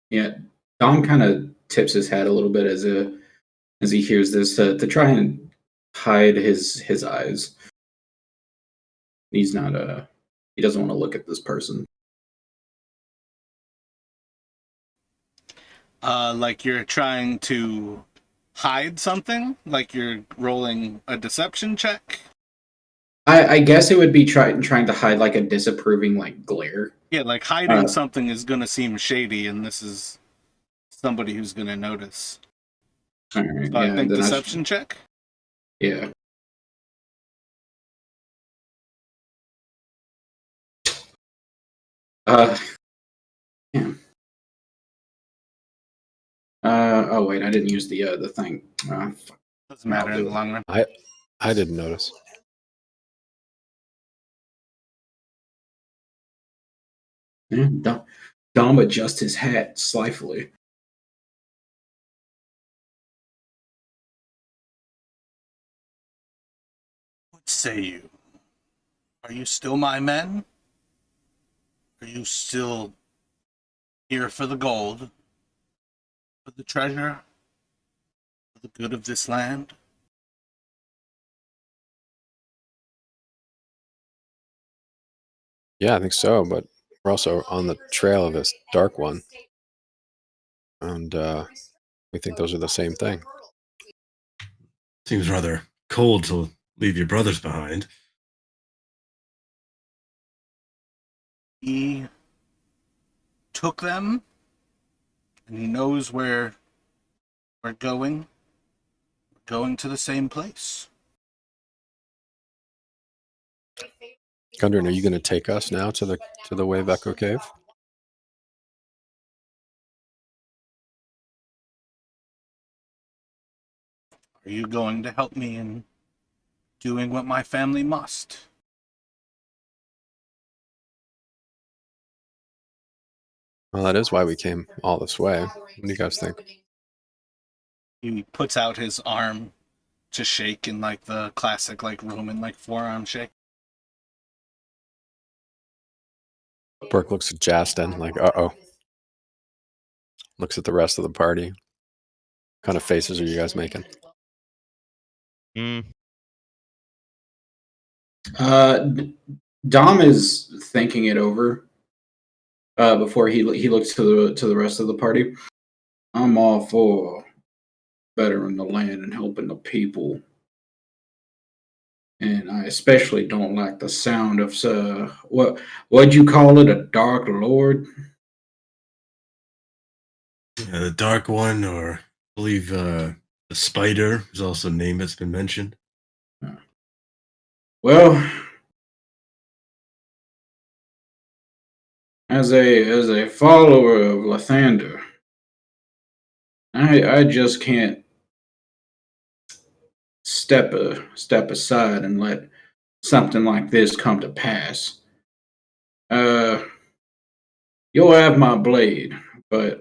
Yeah, Dom kind of tips his head a little bit as he hears this to try and hide his eyes. He's not he doesn't want to look at this person. Like you're trying to hide something? Like you're rolling a deception check? I guess it would be trying to hide like a disapproving like glare. Yeah, like hiding something is going to seem shady, and this is somebody who's going to notice. All right, So yeah, I think then deception check? Yeah. Damn. Oh wait, I didn't use the thing. Fuck. Doesn't matter in the long run. I didn't notice. Yeah, Dom adjusts his hat slyly. What say you? Are you still my men? Are you still here for the gold? For the treasure? For the good of this land? Yeah, I think so. But we're also on the trail of this dark one, and we think those are the same thing. Seems rather cold to leave your brothers behind. He took them, and he knows where we're going. We're going to the same place. Gundren, are you going to take us now to the Wave Echo Cave? Are you going to help me in doing what my family must? Well, that is why we came all this way. What do you guys think? He puts out his arm to shake in like the classic like Roman like forearm shake. Burke looks at Justin like, uh-oh. Looks at the rest of the party. What kind of faces are you guys making? Mm, Dom is thinking it over before he looks to the rest of the party. I'm all for bettering the land and helping the people, and I especially don't like the sound of what'd you call it, a dark lord? The Dark One, or I believe the Spider is also a name that's been mentioned. Well, as a follower of Lathander, I just can't step aside and let something like this come to pass. You'll have my blade, but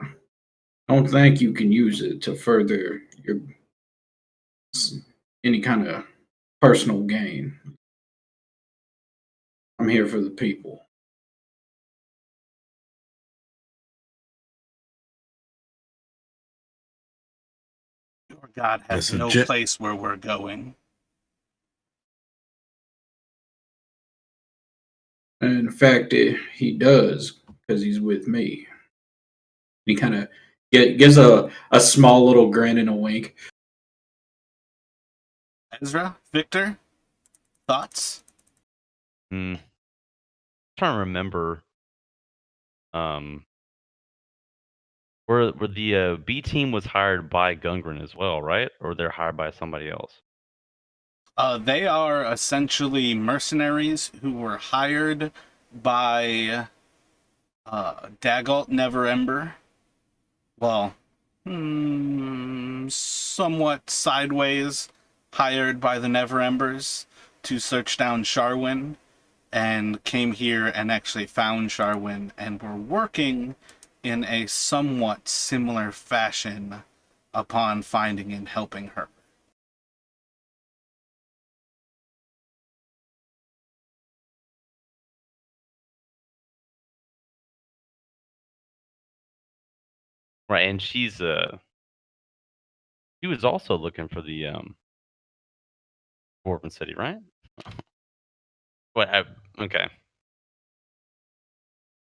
I don't think you can use it to further your any kind of personal gain. I'm here for the people. Your God has so no Je- place where we're going. And in fact, he does because he's with me. He kind of gives a small little grin and a wink. Ezra, Victor, thoughts? mm. Trying to remember. Where the B team was hired by Gungren as well, right? Or they're hired by somebody else. They are essentially mercenaries who were hired by Dagalt Neverember. Well, somewhat sideways hired by the Neverembers to search down Sharwin, and came here and actually found Sharwin and were working in a somewhat similar fashion upon finding and helping her. Right, and she was also looking for the Dwarven City, right? Okay.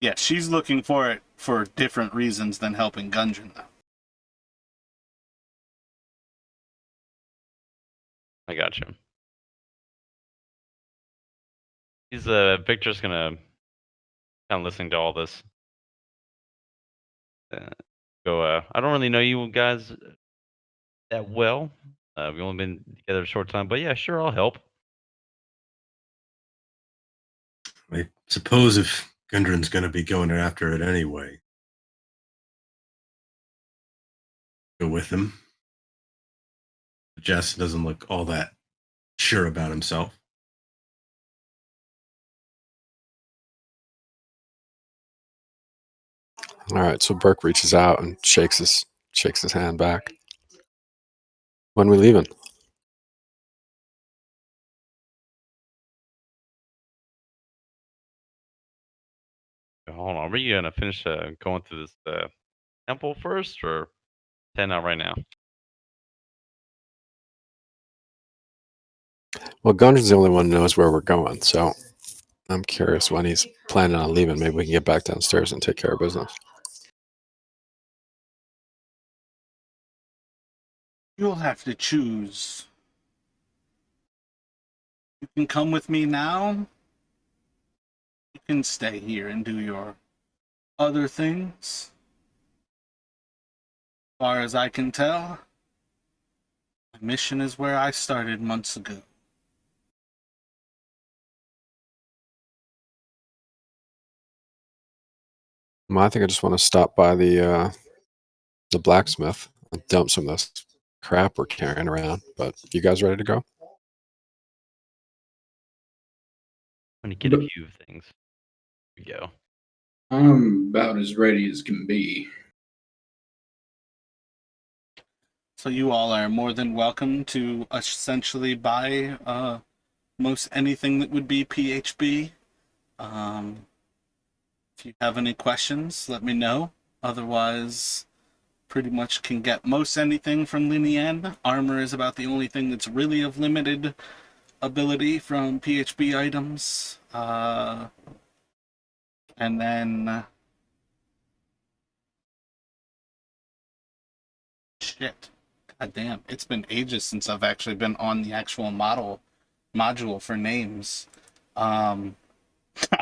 Yeah, she's looking for it for different reasons than helping Gundren, though. I got you. He's Victor's gonna kind of listening to all this. I don't really know you guys that well. We've only been together a short time, but yeah, sure, I'll help. I suppose if Gundren's going to be going after it anyway, go with him. Jess doesn't look all that sure about himself. All right, so Burke reaches out and shakes his hand back. When we leaving? Hold on, are we gonna finish going through this temple first, or 10 out right now? Well, Gundren's the only one who knows where we're going, so I'm curious when he's planning on leaving. Maybe we can get back downstairs and take care of business. You'll have to choose. You can come with me now. You can stay here and do your other things. As far as I can tell, my mission is where I started months ago. Well, I think I just want to stop by the blacksmith and dump some of this crap we're carrying around. But you guys ready to go? I'm gonna get a few things. Here we go. I'm about as ready as can be. So you all are more than welcome to essentially buy most anything that would be PHB. If you have any questions, let me know. Otherwise, pretty much can get most anything from Linian. Armor is about the only thing that's really of limited ability from PHB items. And then... shit. God damn. It's been ages since I've actually been on the actual module for names.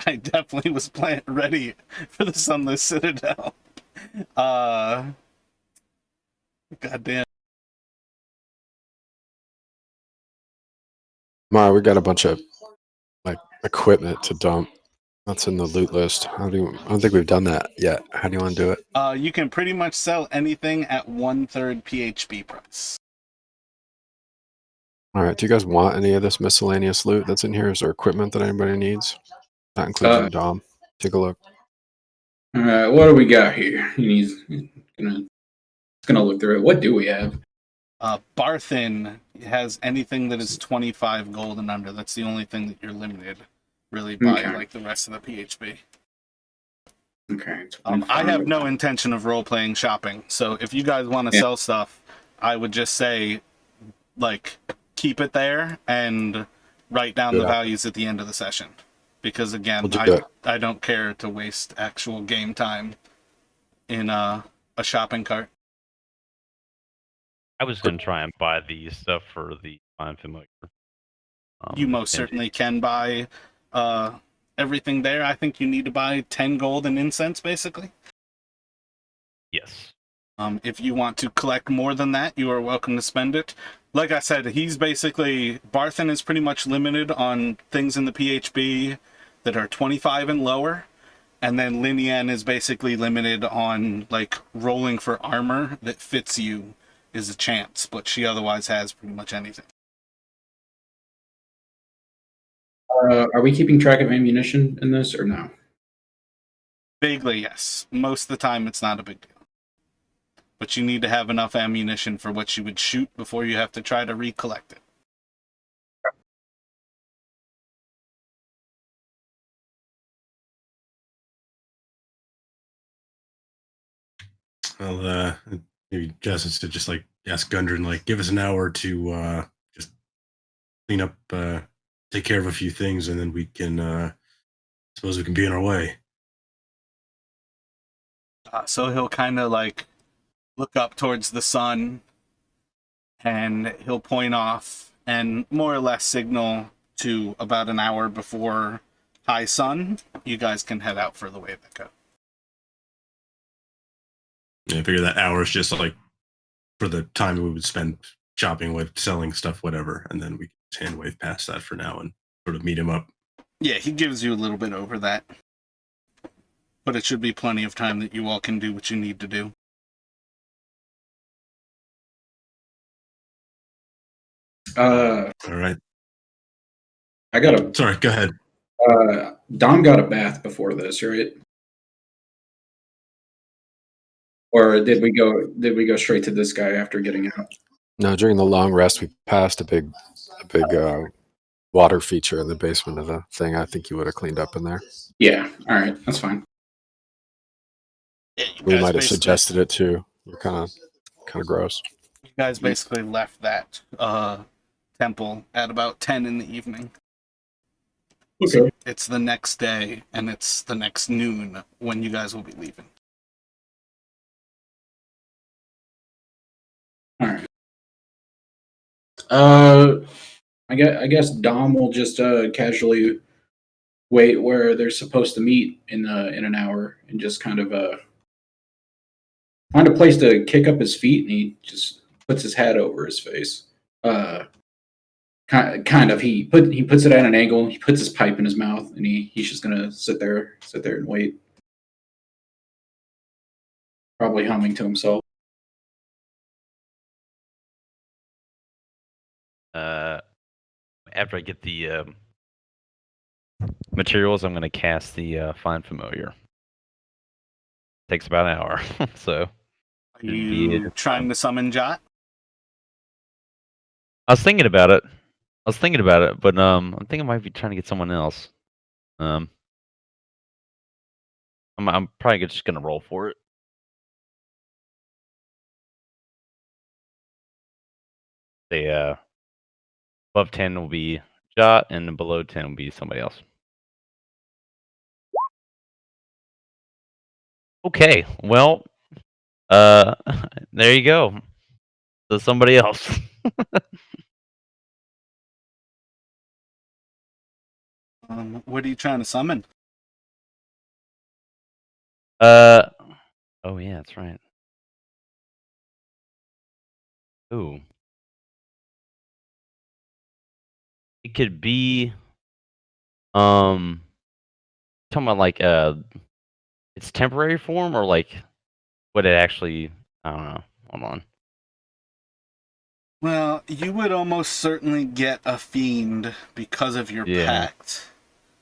I definitely was ready for the Sunless Citadel. God damn. Mara, we got a bunch of like equipment to dump. That's in the loot list. I don't think we've done that yet. How do you want to do it? You can pretty much sell anything at 1/3 PHB price. All right. Do you guys want any of this miscellaneous loot that's in here? Is there equipment that anybody needs? That includes you, Dom. Take a look. All right, what do we got here? He's gonna look through it. What do we have? Barthen has anything that is 25 gold and under. That's the only thing that you're limited, really, by Okay. like the rest of the PHB. Okay. I have no intention of role-playing shopping, so if you guys want to sell stuff, I would just say, like, keep it there and write down the values at the end of the session. Because, again, I don't care to waste actual game time in a shopping cart. I was gonna try and buy the stuff for the Find Familiar. You most certainly can buy everything there. I think you need to buy 10 gold and incense, basically. Yes. If you want to collect more than that, you are welcome to spend it. Like I said, Barthen is pretty much limited on things in the PHB that are 25 and lower. And then Linian is basically limited on, like, rolling for armor that fits you is a chance, but she otherwise has pretty much anything. Are we keeping track of ammunition in this or no? Vaguely, yes. Most of the time, it's not a big deal. But you need to have enough ammunition for what you would shoot before you have to try to recollect it. Well, maybe Justice to just like ask Gundren, like, give us an hour to just clean up, take care of a few things, and then we can, suppose we can be on our way. So he'll kind of like look up towards the sun and he'll point off and more or less signal to about an hour before high sun. You guys can head out for the way that go. I figure that hour is just like for the time we would spend shopping with, selling stuff, whatever, and then we can hand wave past that for now and sort of meet him up. Yeah, he gives you a little bit over that. But it should be plenty of time that you all can do what you need to do. All right. Sorry, go ahead. Dom got a bath before this, right? Or did we go straight to this guy after getting out? No, during the long rest, we passed a big water feature in the basement of the thing. I think you would have cleaned up in there. Yeah. All right, that's fine. Yeah, We might have suggested it too. You're kind of gross. You guys basically left that temple at about 10 in the evening. Okay. So it's the next day, and it's the next noon when you guys will be leaving. All right. I guess Dom will just casually wait where they're supposed to meet in an hour and just kind of find a place to kick up his feet, and he just puts his hat over his face. Kind of he puts it at an angle. He puts his pipe in his mouth, and he's just gonna sit there and wait. Probably humming to himself. After I get the materials, I'm gonna cast the Find Familiar. Takes about an hour, so Are should be you trying to summon Jot? I was thinking about it. But I'm thinking I might be trying to get someone else. I'm probably just gonna roll for it. The above 10 will be Jot, and below 10 will be somebody else. Okay, well, there you go. So somebody else. What are you trying to summon? Oh yeah, that's right. Ooh. It could be talking about like its temporary form or like what it actually I don't know. Hold on. Well, you would almost certainly get a fiend because of your Yeah. pact.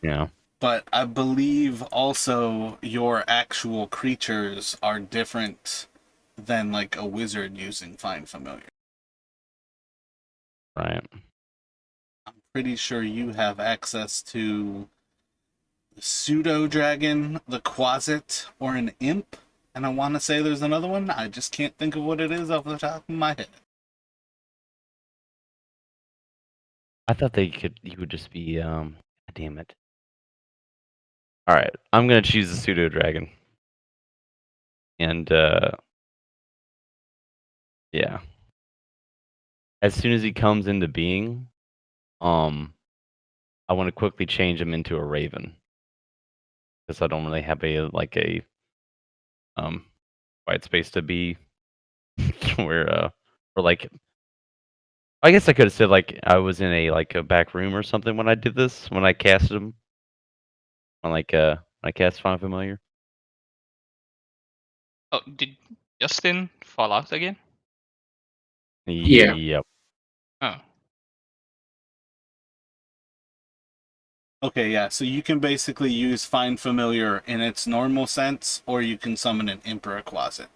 Yeah. But I believe also your actual creatures are different than like a wizard using Find Familiar. Right. I'm pretty sure you have access to the pseudo dragon, the quasit, or an imp. And I want to say there's another one. I just can't think of what it is off the top of my head. I thought you would just be damn it. All right, I'm gonna choose the pseudo dragon, and yeah, as soon as he comes into being, I want to quickly change him into a raven because I don't really have a white space to be where or like I guess I could have said like I was in a back room or something when I did this when I casted him on when I cast Find Familiar. Oh, did Justin fall out again? Yeah. Yep. Oh. Okay, yeah, so you can basically use Find Familiar in its normal sense, or you can summon an imp or a quasit.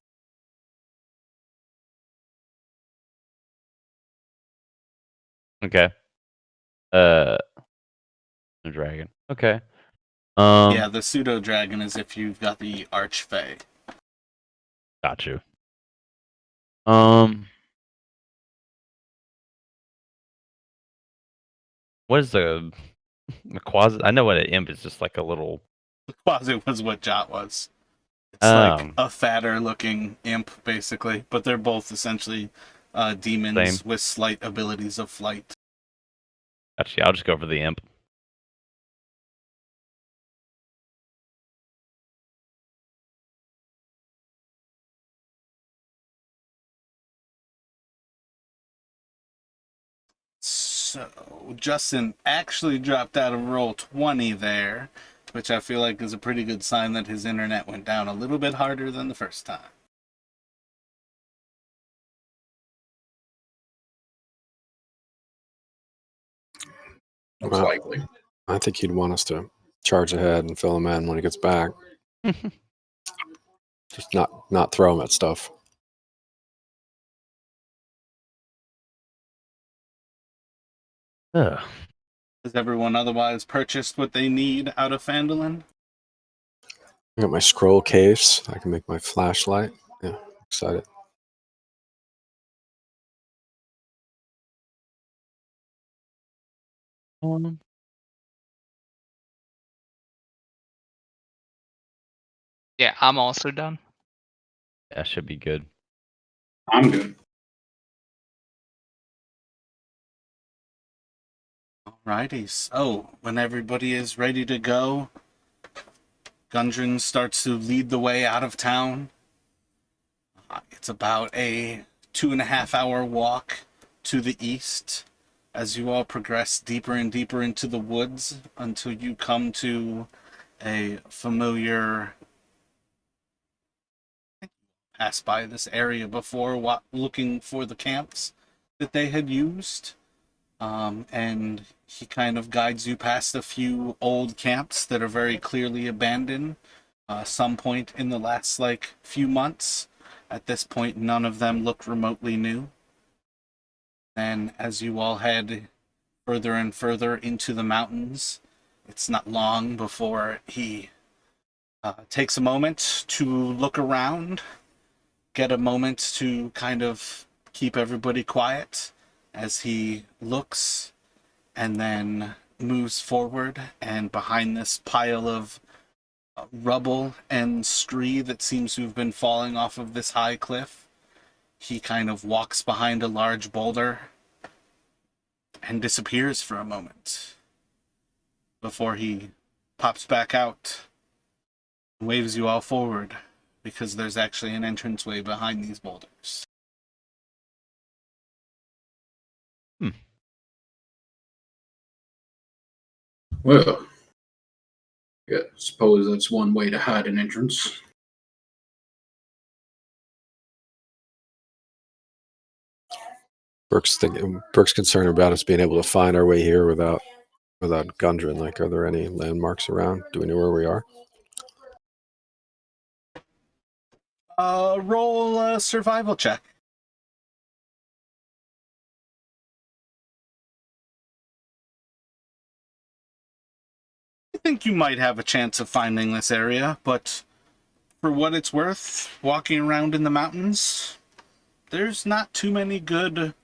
Okay. The dragon. Okay. Yeah, the pseudo dragon is if you've got the archfey. Got you. What is the quasit? I know what an imp is. Just like a little. The quasit was what Jot was. It's like Um. a fatter looking imp, basically, but they're both essentially demons Same. with slight abilities of flight. Actually, I'll just go for the imp. So, Justin actually dropped out of roll 20 there, which I feel like is a pretty good sign that his internet went down a little bit harder than the first time. Most Well, likely. I think he'd want us to charge ahead and fill him in when he gets back. Just not throw him at stuff. Ugh. Has everyone otherwise purchased what they need out of Phandalin? I got my scroll case. I can make my flashlight. Yeah, excited. Yeah, I'm also done. That should be good. I'm good. Alrighty, so when everybody is ready to go, Gundren starts to lead the way out of town. It's about a 2.5 hour walk to the east as you all progress deeper and deeper into the woods until you come to a familiar passed by this area before looking for the camps that they had used. And he kind of guides you past a few old camps that are very clearly abandoned. Some point in the last few months. At this point, none of them look remotely new. And as you all head further and further into the mountains, it's not long before he takes a moment to look around, get a moment to kind of keep everybody quiet as he looks, and then moves forward, and behind this pile of rubble and scree that seems to have been falling off of this high cliff, he kind of walks behind a large boulder and disappears for a moment before he pops back out and waves you all forward, because there's actually an entranceway behind these boulders. Well, yeah, suppose that's one way to hide an entrance. Burke's concerned about us being able to find our way here without Gundren. Like, are there any landmarks around? Do we know where we are? Roll a survival check. I think you might have a chance of finding this area, but for what it's worth, walking around in the mountains, there's not too many good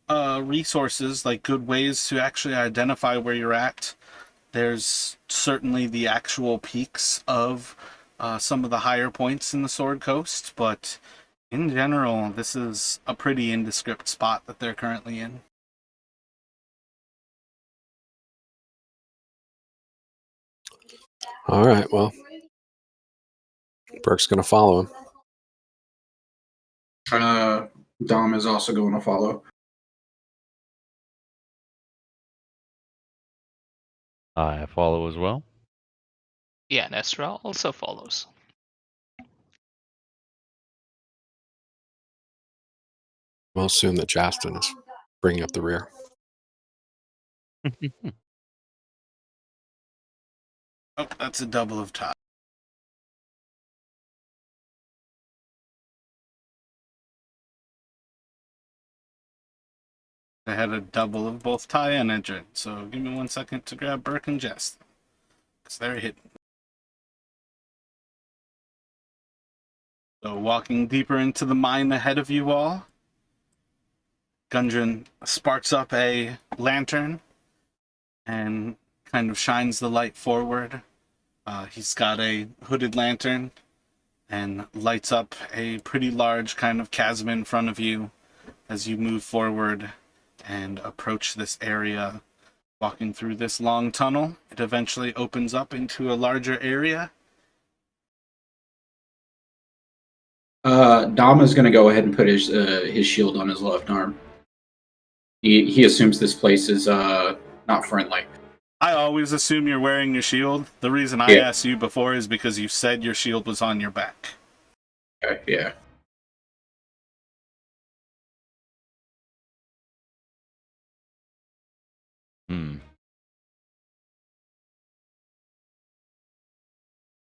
resources, like good ways to actually identify where you're at. There's certainly the actual peaks of some of the higher points in the Sword Coast, but in general, this is a pretty indescript spot that they're currently in. All right, well, Burke's going to follow him. Dom is also going to follow. I follow as well. Yeah, Nestra also follows. We'll assume that Jastin is bringing up the rear. Oh, that's a double of tie. I had a double of both tie and Edrin, so give me 1 second to grab Burke and Jess, because they're hidden. So walking deeper into the mine ahead of you all, Gundren sparks up a lantern and kind of shines the light forward. He's got a hooded lantern and lights up a pretty large kind of chasm in front of you as you move forward and approach this area. Walking through this long tunnel, it eventually opens up into a larger area. Dom is going to go ahead and put his shield on his left arm. He assumes this place is not friendly. I always assume you're wearing your shield. The reason I asked you before is because you said your shield was on your back. Okay, yeah.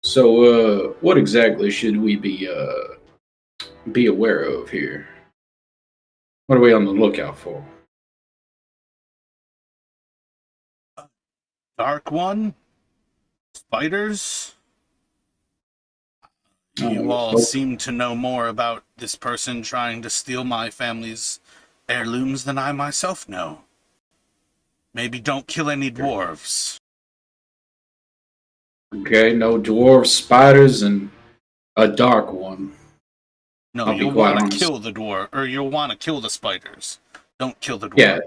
So, what exactly should we be aware of here? What are we on the lookout for? Dark One? Spiders? You all seem to know more about this person trying to steal my family's heirlooms than I myself know. Maybe don't kill any dwarves. Okay, no dwarves, spiders, and a dark one. No, you'll want to kill the dwarf, or you'll want to kill the spiders. Don't kill the dwarf.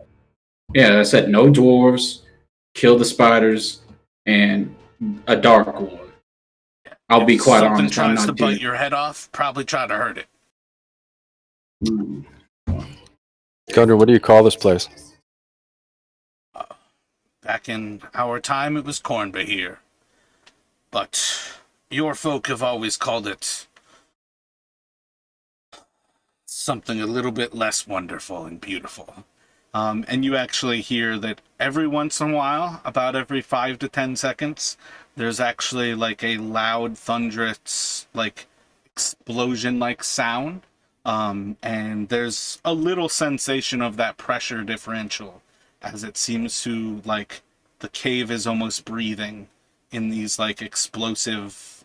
Yeah, I said no dwarves, kill the spiders, and a dark one. I'll be quite honest. If something tries to bite your head off, probably try to hurt it. Gundren, what do you call this place? Back in our time, it was Cornbahir. But your folk have always called it something a little bit less wonderful and beautiful. And you actually hear that every once in a while, about every 5 to 10 seconds, there's actually like a loud, thunderous, like explosion-like sound. And there's a little sensation of that pressure differential, as it seems to, like, the cave is almost breathing in these like explosive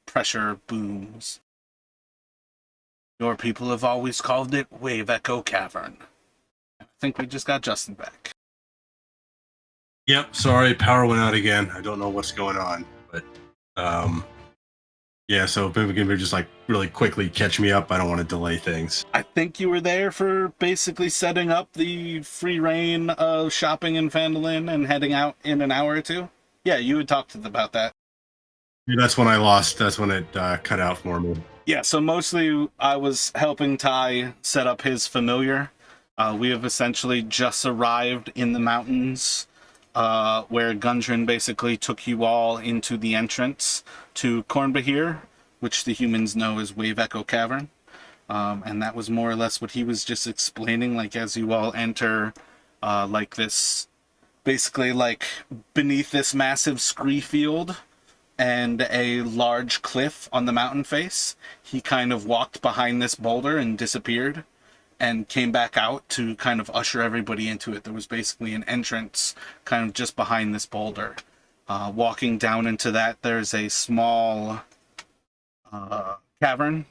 pressure booms. Your people have always called it Wave Echo Cavern. I think we just got Justin back. Yep, sorry, power went out again. I don't know what's going on, but yeah, so maybe we can just like really quickly catch me up. I don't want to delay things. I think you were there for basically setting up the free reign of shopping in Phandalin and heading out in an hour or two. Yeah, you had talked about that. Yeah, that's when I lost. That's when it cut out for me. Yeah, so mostly I was helping Ty set up his familiar. We have essentially just arrived in the mountains where Gundren basically took you all into the entrance to Cornbahir, which the humans know as Wave Echo Cavern. And that was more or less what he was just explaining, like as you all enter like this, basically like beneath this massive scree field and a large cliff on the mountain face, he kind of walked behind this boulder and disappeared and came back out to kind of usher everybody into it. There was basically an entrance kind of just behind this boulder. Walking down into that, there's a small cavern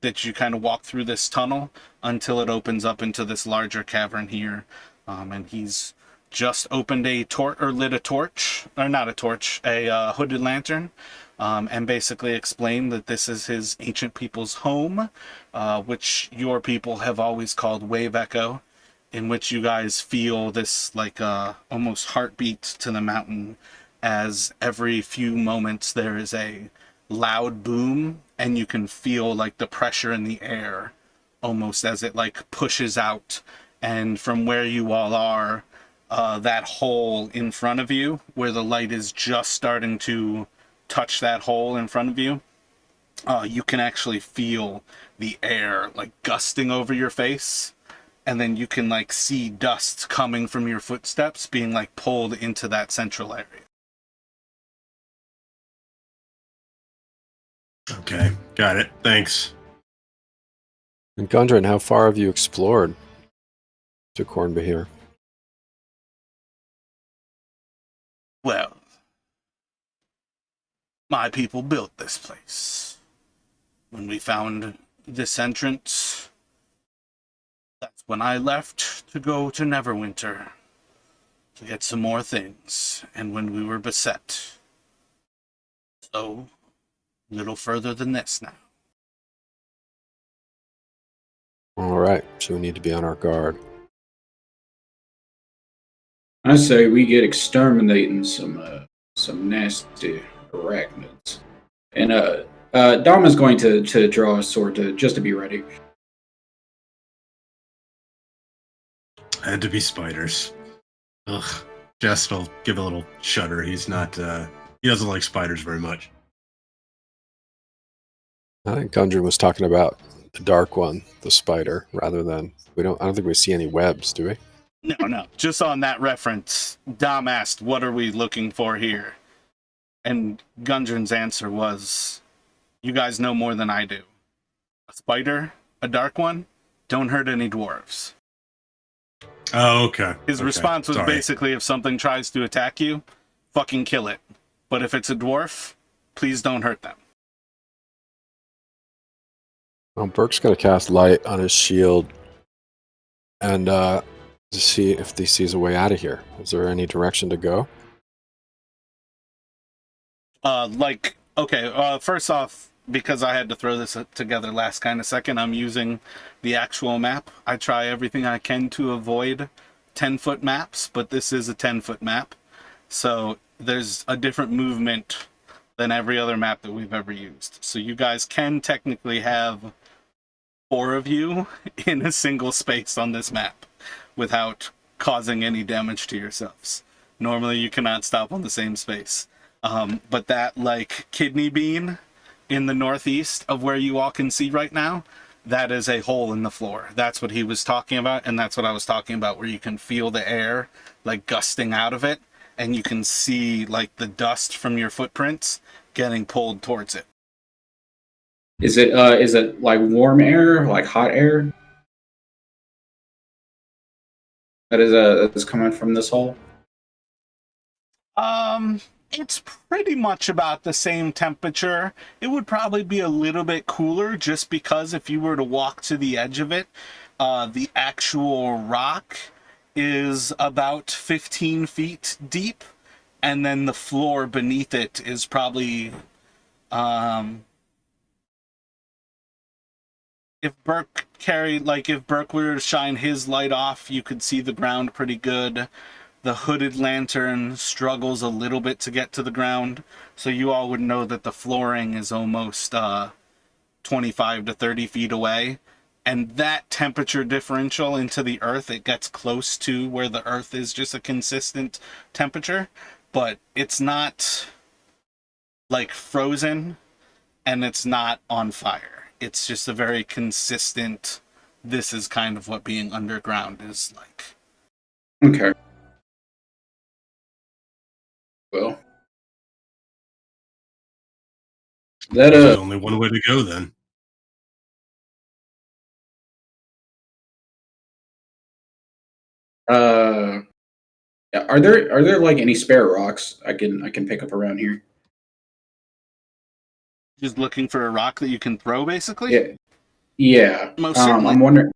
that you kind of walk through this tunnel until it opens up into this larger cavern here. And he's just opened a lit a torch, or not a torch, a hooded lantern, and basically explained that this is his ancient people's home, which your people have always called Wave Echo, in which you guys feel this like almost heartbeat to the mountain, as every few moments there is a loud boom and you can feel like the pressure in the air almost as it like pushes out. And from where you all are, that hole in front of you where the light is just starting to touch that hole in front of you, you can actually feel the air like gusting over your face, and then you can like see dust coming from your footsteps being like pulled into that central area. Okay, got it. Thanks. And Gundren, how far have you explored to Cornbahir? Well, my people built this place. When we found this entrance, that's when I left to go to Neverwinter to get some more things, and when we were beset. So, little further than this now. All right, so we need to be on our guard. I say we get exterminating some nasty arachnids. And Dom is going to draw a sword just to be ready. Had to be spiders. Ugh. Jess will give a little shudder. He's not. He doesn't like spiders very much. I think Gundren was talking about the dark one, the spider, rather than I don't think we see any webs, do we? No. Just on that reference, Dom asked, what are we looking for here? And Gundren's answer was, you guys know more than I do. A spider, a dark one, don't hurt any dwarves. Oh, okay. His response was basically, if something tries to attack you, fucking kill it. But if it's a dwarf, please don't hurt them. Well, Burke's going to cast light on his shield and to see if he sees a way out of here. Is there any direction to go? First off, because I had to throw this together last kind of second, I'm using the actual map. I try everything I can to avoid 10-foot maps, but this is a 10-foot map. So there's a different movement than every other map that we've ever used. So you guys can technically have 4 of you in a single space on this map without causing any damage to yourselves. Normally you cannot stop on the same space. But that like kidney bean in the northeast of where you all can see right now, that is a hole in the floor. That's what he was talking about, and that's what I was talking about, where you can feel the air like gusting out of it, and you can see like the dust from your footprints getting pulled towards it. Is it like warm air, like hot air? That's coming from this hole? It's pretty much about the same temperature. It would probably be a little bit cooler just because if you were to walk to the edge of it, the actual rock is about 15 feet deep, and then the floor beneath it is probably, if Burke were to shine his light off, you could see the ground pretty good. The hooded lantern struggles a little bit to get to the ground, so you all would know that the flooring is almost 25 to 30 feet away. And that temperature differential into the earth, it gets close to where the earth is just a consistent temperature, but it's not like frozen and it's not on fire. It's just a very consistent, this is kind of what being underground is like. Okay. Well, There's only one way to go then. Yeah, are there like any spare rocks I can pick up around here? Just looking for a rock that you can throw, basically? Yeah. Yeah. Most certainly. I'm wondering.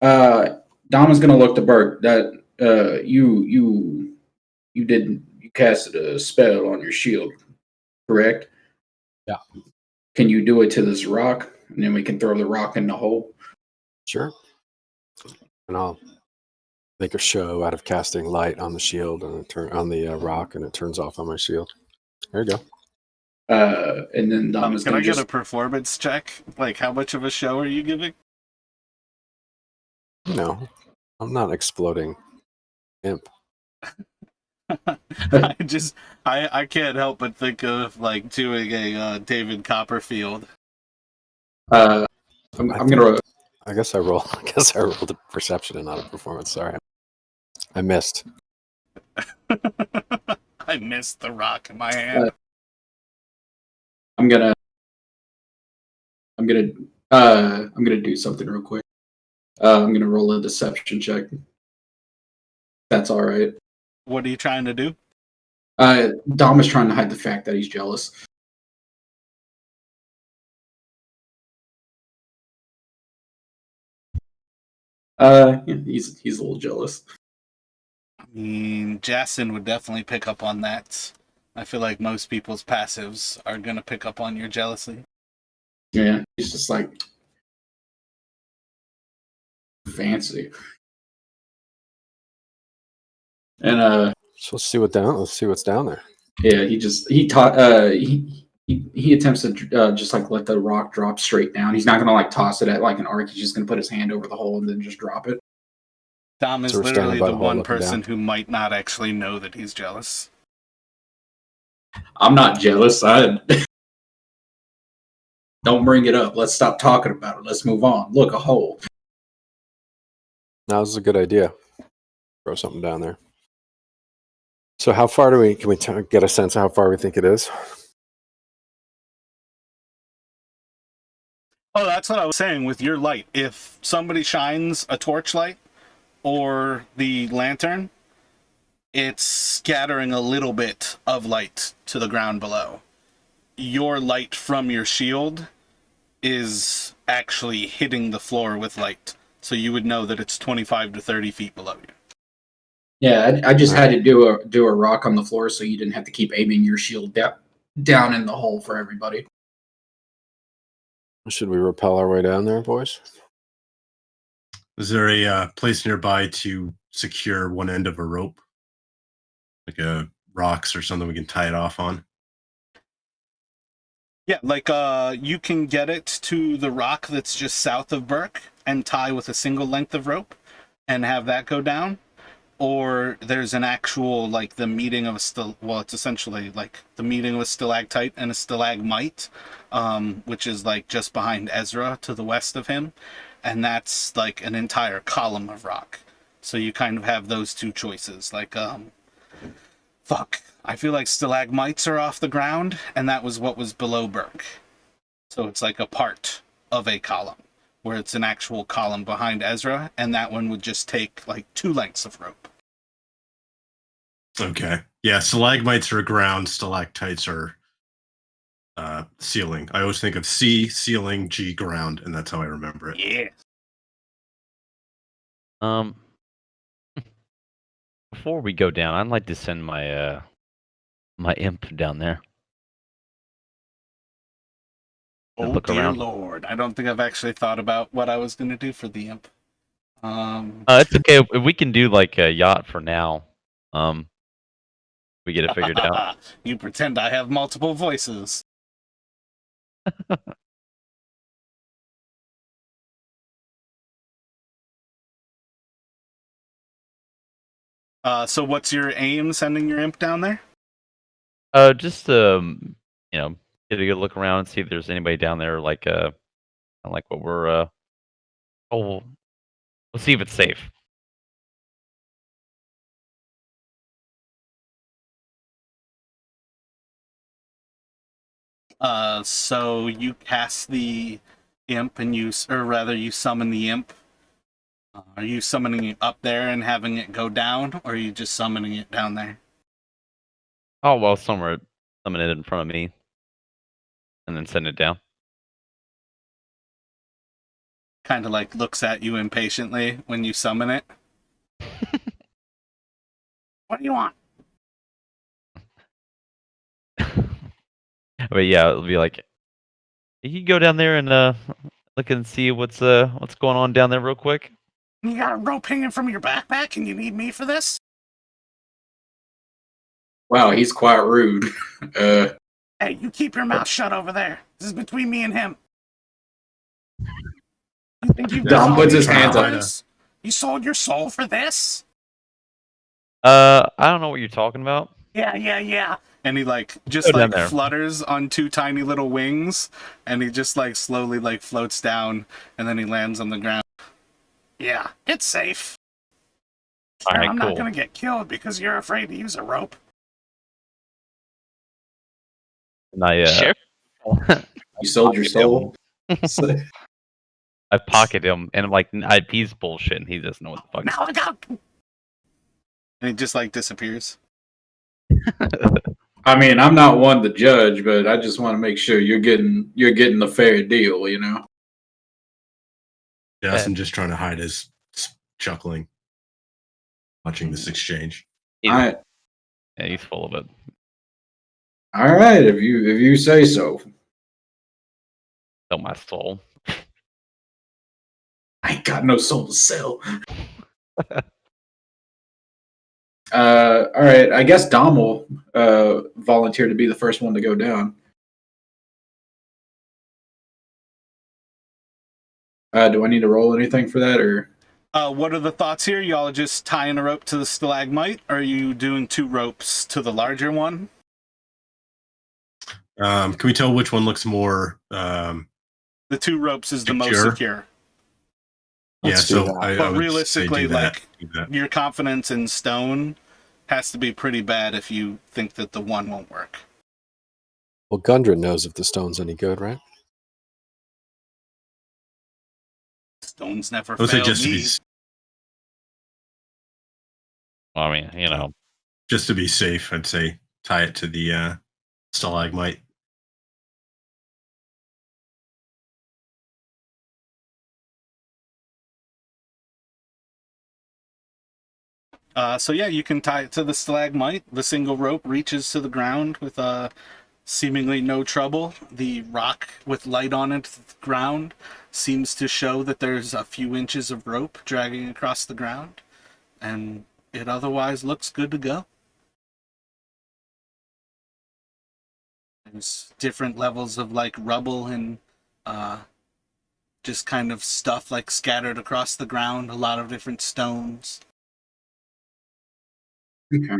Dom is gonna look to Bert. That you casted a spell on your shield, correct? Yeah. Can you do it to this rock, and then we can throw the rock in the hole? Sure. And I'll make a show out of casting light on the shield and turn on the rock, and it turns off on my shield. There you go. And then Dom is Can I gonna get a performance check? Like, how much of a show are you giving? No, I'm not exploding imp. I can't help but think of like doing a David Copperfield. I'm gonna. I guess I rolled a perception and not a performance. Sorry, I missed. I missed the rock in my hand. I'm gonna do something real quick. I'm gonna roll a deception check. That's all right. What are you trying to do? Dom is trying to hide the fact that he's jealous. He's a little jealous. I mean, Jason would definitely pick up on that. I feel like most people's passives are gonna pick up on your jealousy. Yeah, he's just like fancy. And So let's see what's down there. yeah, he attempts to just like let the rock drop straight down. He's not gonna like toss it at like an arc. He's just gonna put his hand over the hole and then just drop it. Dom is So we're standing literally by the the hole one looking person down. who might not actually know that he's jealous. I'm not jealous. I don't bring it up. Let's stop talking about it. Let's move on. Look, a hole. Now this is a good idea. Throw something down there. So how far can we get a sense of how far we think it is? Oh, that's what I was saying with your light. If somebody shines a torchlight or the lantern, it's scattering a little bit of light to the ground below. Your light from your shield is actually hitting the floor with light, so you would know that it's 25 to 30 feet below you. Yeah, I just had to do a rock on the floor so you didn't have to keep aiming your shield down in the hole for everybody. Should we rappel our way down there, boys? Is there a place nearby to secure one end of a rope? Like a rocks or something we can tie it off on? Yeah, like you can get it to the rock that's just south of Burke and tie with a single length of rope and have that go down. or there's an actual, like, the meeting of it's essentially like the meeting of a stalactite and a stalagmite, which is like just behind Ezra to the west of him, and that's like an entire column of rock. So you kind of have those two choices. Like, I feel like stalagmites are off the ground, and that was what was below Burke. So it's like a part of a column, where it's an actual column behind Ezra, and that one would just take like 2 lengths of rope. Okay. Yeah, stalagmites are ground, stalactites are ceiling. I always think of C, ceiling, G, ground, and that's how I remember it. Yeah. Before we go down, I'd like to send my my imp down there. Oh, Look dear around. Lord. I don't think I've actually thought about what I was going to do for the imp. It's okay. We can do like a yacht for now. We get it figured out. You pretend I have multiple voices. So what's your aim sending your imp down there? Just you know, get a good look around and see if there's anybody down there. Like like what we're we'll see if it's safe. So you cast the imp and you summon the imp. Are you summoning it up there and having it go down, or are you just summoning it down there? Oh well, somewhere summon it in front of me, and then send it down. Kind of like looks at you impatiently when you summon it. What do you want? But yeah, it'll be like you can go down there and look and see what's going on down there real quick. You got a rope hanging from your backpack and you need me for this? Wow, he's quite rude. Hey, you keep your mouth shut over there. This is between me and him. You think you Dom puts his hands up. You sold your soul for this? I don't know what you're talking about. Yeah. And he like just Go down like there. flutters on 2 tiny little wings, and he just like slowly like floats down, and then he lands on the ground. Yeah, it's safe. All right, I'm cool. not gonna get killed because you're afraid to use a rope. And I Sure. You sold your soul. I pocket him, and I'm like, he's bullshit, and he doesn't know what the fuck. Now I got. And he just like disappears. I mean, I'm not one to judge, but I just want to make sure you're getting the fair deal, you know. Justin just trying to hide his chuckling, watching this exchange. Yeah, he's full of it. All right, if you say so. Sell my soul. I ain't got no soul to sell. All right, I guess Dom will volunteer to be the first one to go down. Do I need to roll anything for that, or? What are the thoughts here? Y'all just tying a rope to the stalagmite? Or are you doing 2 ropes to the larger one? Can we tell which one looks more? The 2 ropes is the most Secure? secure. Yeah, Let's do so that. I But would realistically, say do that. like, Do that. your confidence in stone has to be pretty bad if you think that the one won't work. Well, Gundren knows if the stone's any good, right? Stones never I would say failed just to me. be I mean, you know, safe, I'd say tie it to the stalagmite. So yeah, you can tie it to the stalagmite. The single rope reaches to the ground with seemingly no trouble. The rock with light on it at the ground seems to show that there's a few inches of rope dragging across the ground, and it otherwise looks good to go. There's different levels of like rubble and just kind of stuff like scattered across the ground, a lot of different stones. Okay.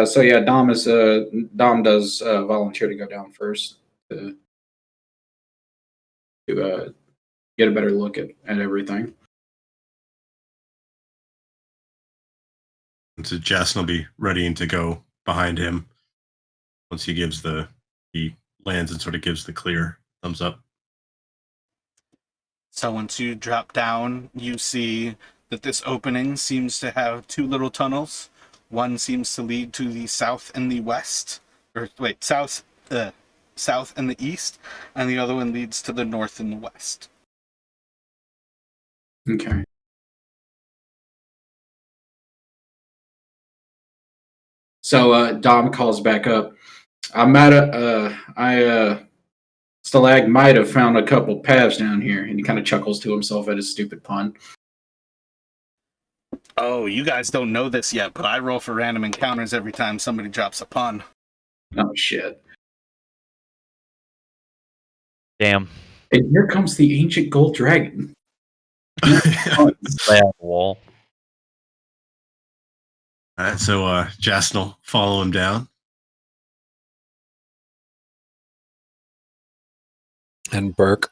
So yeah, Dom does volunteer to go down first to get a better look at everything. And so Jason will be readying to go behind him once he lands and sort of gives the clear thumbs up. So once you drop down, you see that this opening seems to have two little tunnels. One seems to lead to the south and the west, south and the east, and the other one leads to the north and the west. Okay. So Dom calls back up. Stalag might have found a couple paths down here, and he kind of chuckles to himself at his stupid pun. Oh, you guys don't know this yet, but I roll for random encounters every time somebody drops a pun. Oh shit! Damn. And here comes the ancient gold dragon. Lay out the wall. All right, so Jason will follow him down. And Burke.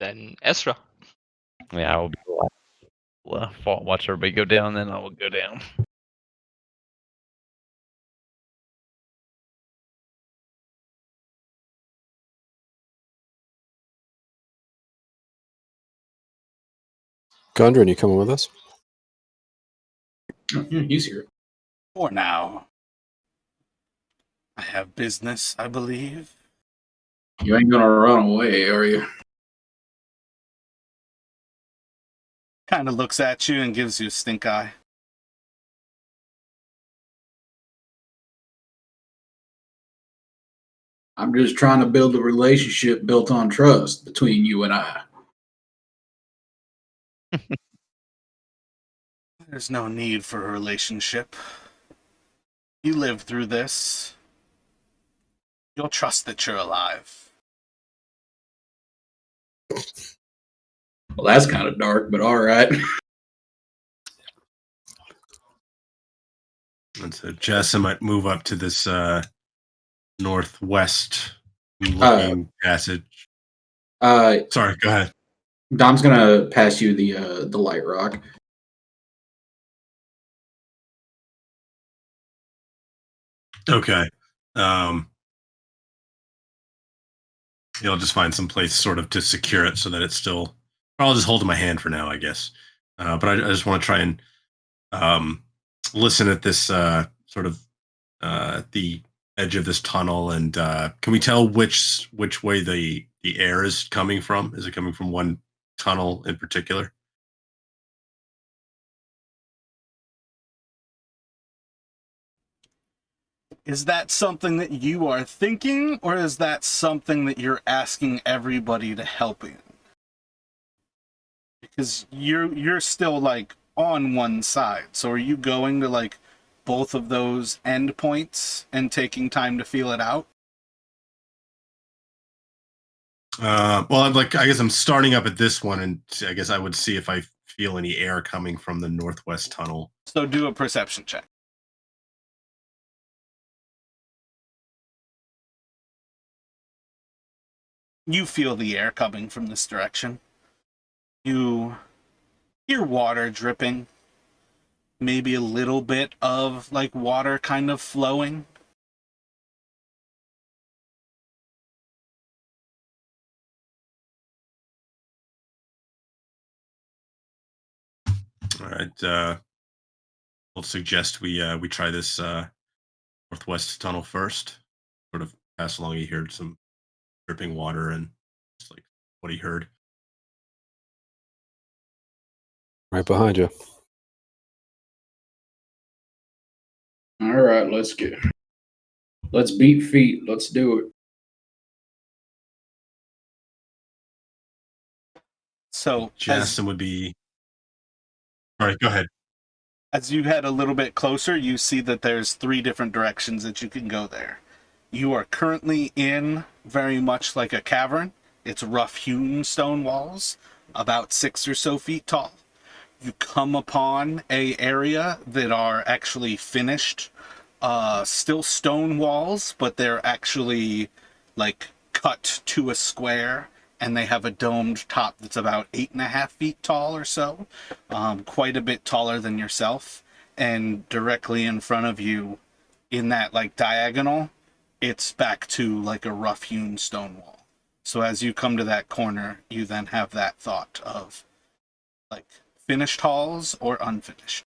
Then Ezra. Yeah, I will be left. Watch everybody go down, then I will go down. Gundren, you coming with us? Oh, yeah, he's here. For now. I have business, I believe. You ain't gonna run away, are you? Kind of looks at you and gives you a stink eye. I'm just trying to build a relationship built on trust between you and I. There's no need for a relationship. You lived through this. You'll trust that you're alive. Well, that's kind of dark, but all right. And so Jason might move up to this northwest looking passage. Sorry, go ahead. Dom's gonna pass you the light rock. Okay. I'll just find some place sort of to secure it so that it's still. I'll just hold it in my hand for now, I guess. But I just want to try and listen at this sort of the edge of this tunnel, and can we tell which way the air is coming from? Is it coming from one tunnel in particular? Is that something that you are thinking, or is that something that you're asking everybody to help in? Because you're still like on one side. So are you going to like both of those endpoints and taking time to feel it out? Well, I guess I'm starting up at this one, and I guess I would see if I feel any air coming from the northwest tunnel. So do a perception check. You feel the air coming from this direction. You hear water dripping. Maybe a little bit of like water kind of flowing. All right. I'll suggest we try this northwest tunnel first. Sort of pass along. He heard some dripping water and just like what he heard. Right behind you. All right, let's beat feet. Let's do it. So Jason would be. All right, go ahead. as you head a little bit closer, you see that there's 3 different directions that you can go there. You are currently in very much like a cavern. It's rough hewn stone walls, about 6 or so feet tall. you come upon a area that are actually finished, still stone walls, but they're actually like cut to a square, and they have a domed top that's about 8.5 feet tall or so, quite a bit taller than yourself. And directly in front of you, in that like diagonal, it's back to like a rough-hewn stone wall. So as you come to that corner, you then have that thought of like finished halls or unfinished.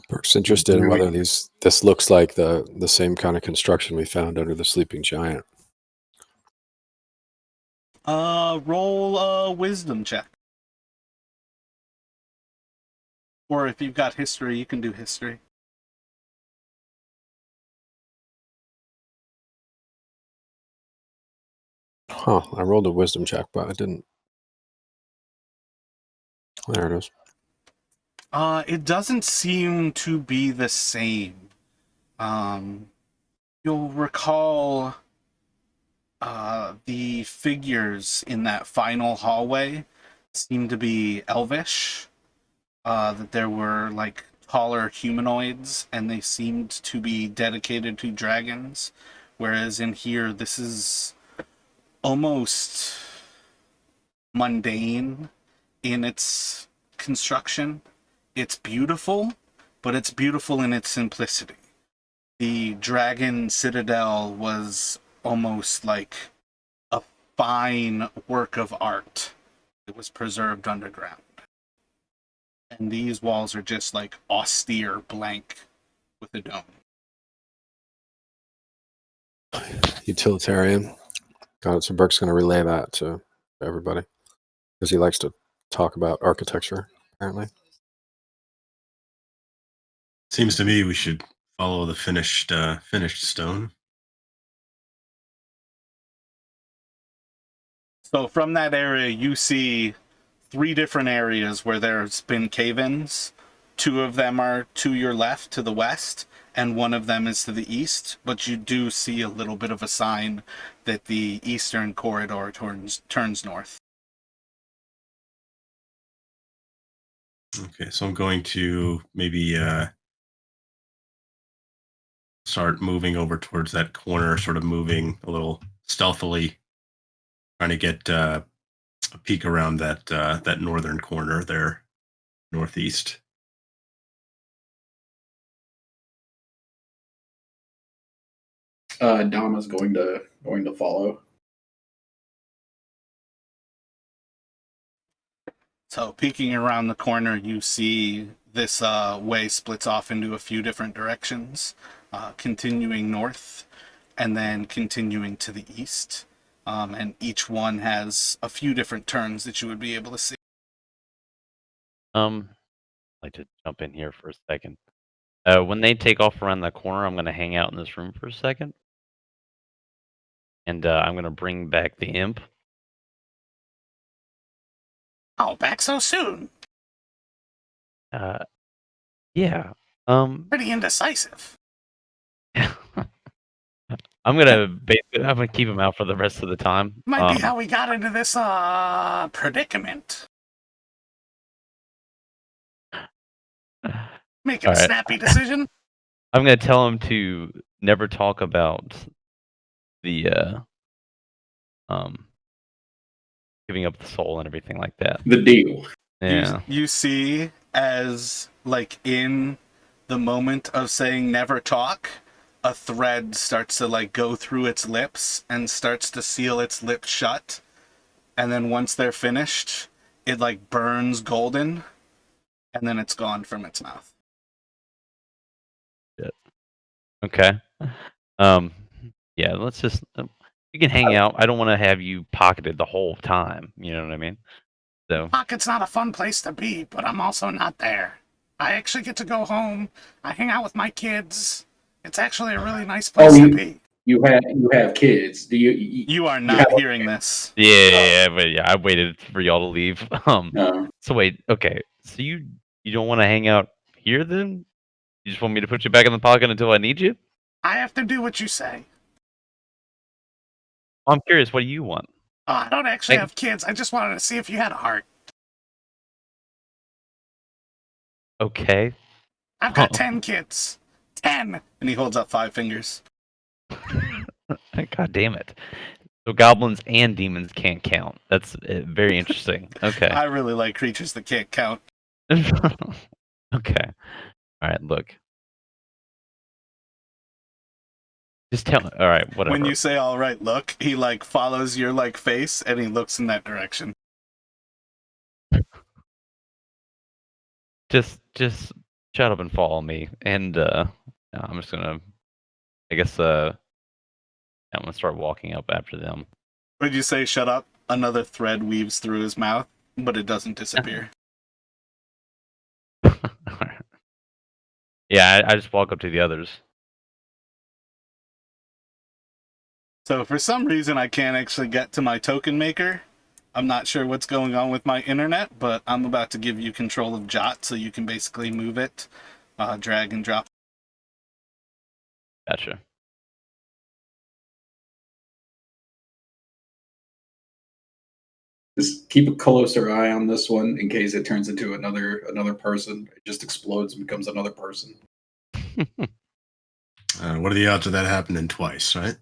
Perk's interested in whether this looks like the same kind of construction we found under the sleeping giant. Roll a wisdom check. Or if you've got history, you can do history. Huh, I rolled a wisdom check, but I didn't. There it is. It doesn't seem to be the same. You'll recall the figures in that final hallway seem to be elvish. That there were like taller humanoids, and they seemed to be dedicated to dragons. Whereas in here, this is almost mundane in its construction. It's beautiful, but it's beautiful in its simplicity. The dragon citadel was almost like a fine work of art that was preserved underground. And these walls are just like austere blank with a dome. Utilitarian. Got it. So Burke's going to relay that to everybody because he likes to talk about architecture, apparently. Seems to me we should follow the finished stone. So from that area, you see 3 different areas where there's been cave-ins. 2 of them are to your left, to the west, and 1 of them is to the east. But you do see a little bit of a sign that the eastern corridor turns north. Okay, so I'm going to maybe start moving over towards that corner, sort of moving a little stealthily, trying to get a peek around that northern corner there, northeast. Dama's going to follow. So peeking around the corner, you see this way splits off into a few different directions, continuing north and then continuing to the east. And each one has a few different turns that you would be able to see. I'd like to jump in here for a second. When they take off around the corner, I'm going to hang out in this room for a second. And I'm going to bring back the imp. Oh, back so soon. Yeah. Pretty indecisive. I'm gonna keep him out for the rest of the time. Might be how we got into this predicament. Making a snappy decision. I'm gonna tell him to never talk about the giving up the soul and everything like that. The deal. Yeah. You see, as like in the moment of saying never talk, a thread starts to like go through its lips and starts to seal its lips shut. And then once they're finished, it like burns golden, and then it's gone from its mouth. Okay. Yeah, let's just you can hang out. I don't want to have you pocketed the whole time. You know what I mean? So Pocket's not a fun place to be, but I'm also not there. I actually get to go home. I hang out with my kids. It's actually a really nice place to be. You have kids. Do you? You are not hearing this. yeah, but I waited for y'all to leave. No. So wait, okay. So you don't want to hang out here then? You just want me to put you back in the pocket until I need you? I have to do what you say. I'm curious, what do you want? Oh, I don't actually have kids. I just wanted to see if you had a heart. Okay. I've got Oh. 10 kids. 10! And he holds up 5 fingers. God damn it. So goblins and demons can't count. That's very interesting. Okay. I really like creatures that can't count. Okay. All right, look. Just tell me. All right, whatever. When you say all right, look, he like follows your like face and he looks in that direction. Just shut up and follow me. And I'm just gonna I guess I'm gonna start walking up after them. Would you say shut up? Another thread weaves through his mouth, but it doesn't disappear. Yeah, I just walk up to the others. So for some reason I can't actually get to my token maker. I'm not sure what's going on with my internet, but I'm about to give you control of Jot so you can basically move it, drag and drop. Gotcha. Just keep a closer eye on this one in case it turns into another person. It just explodes and becomes another person. What are the odds of that happening twice, right?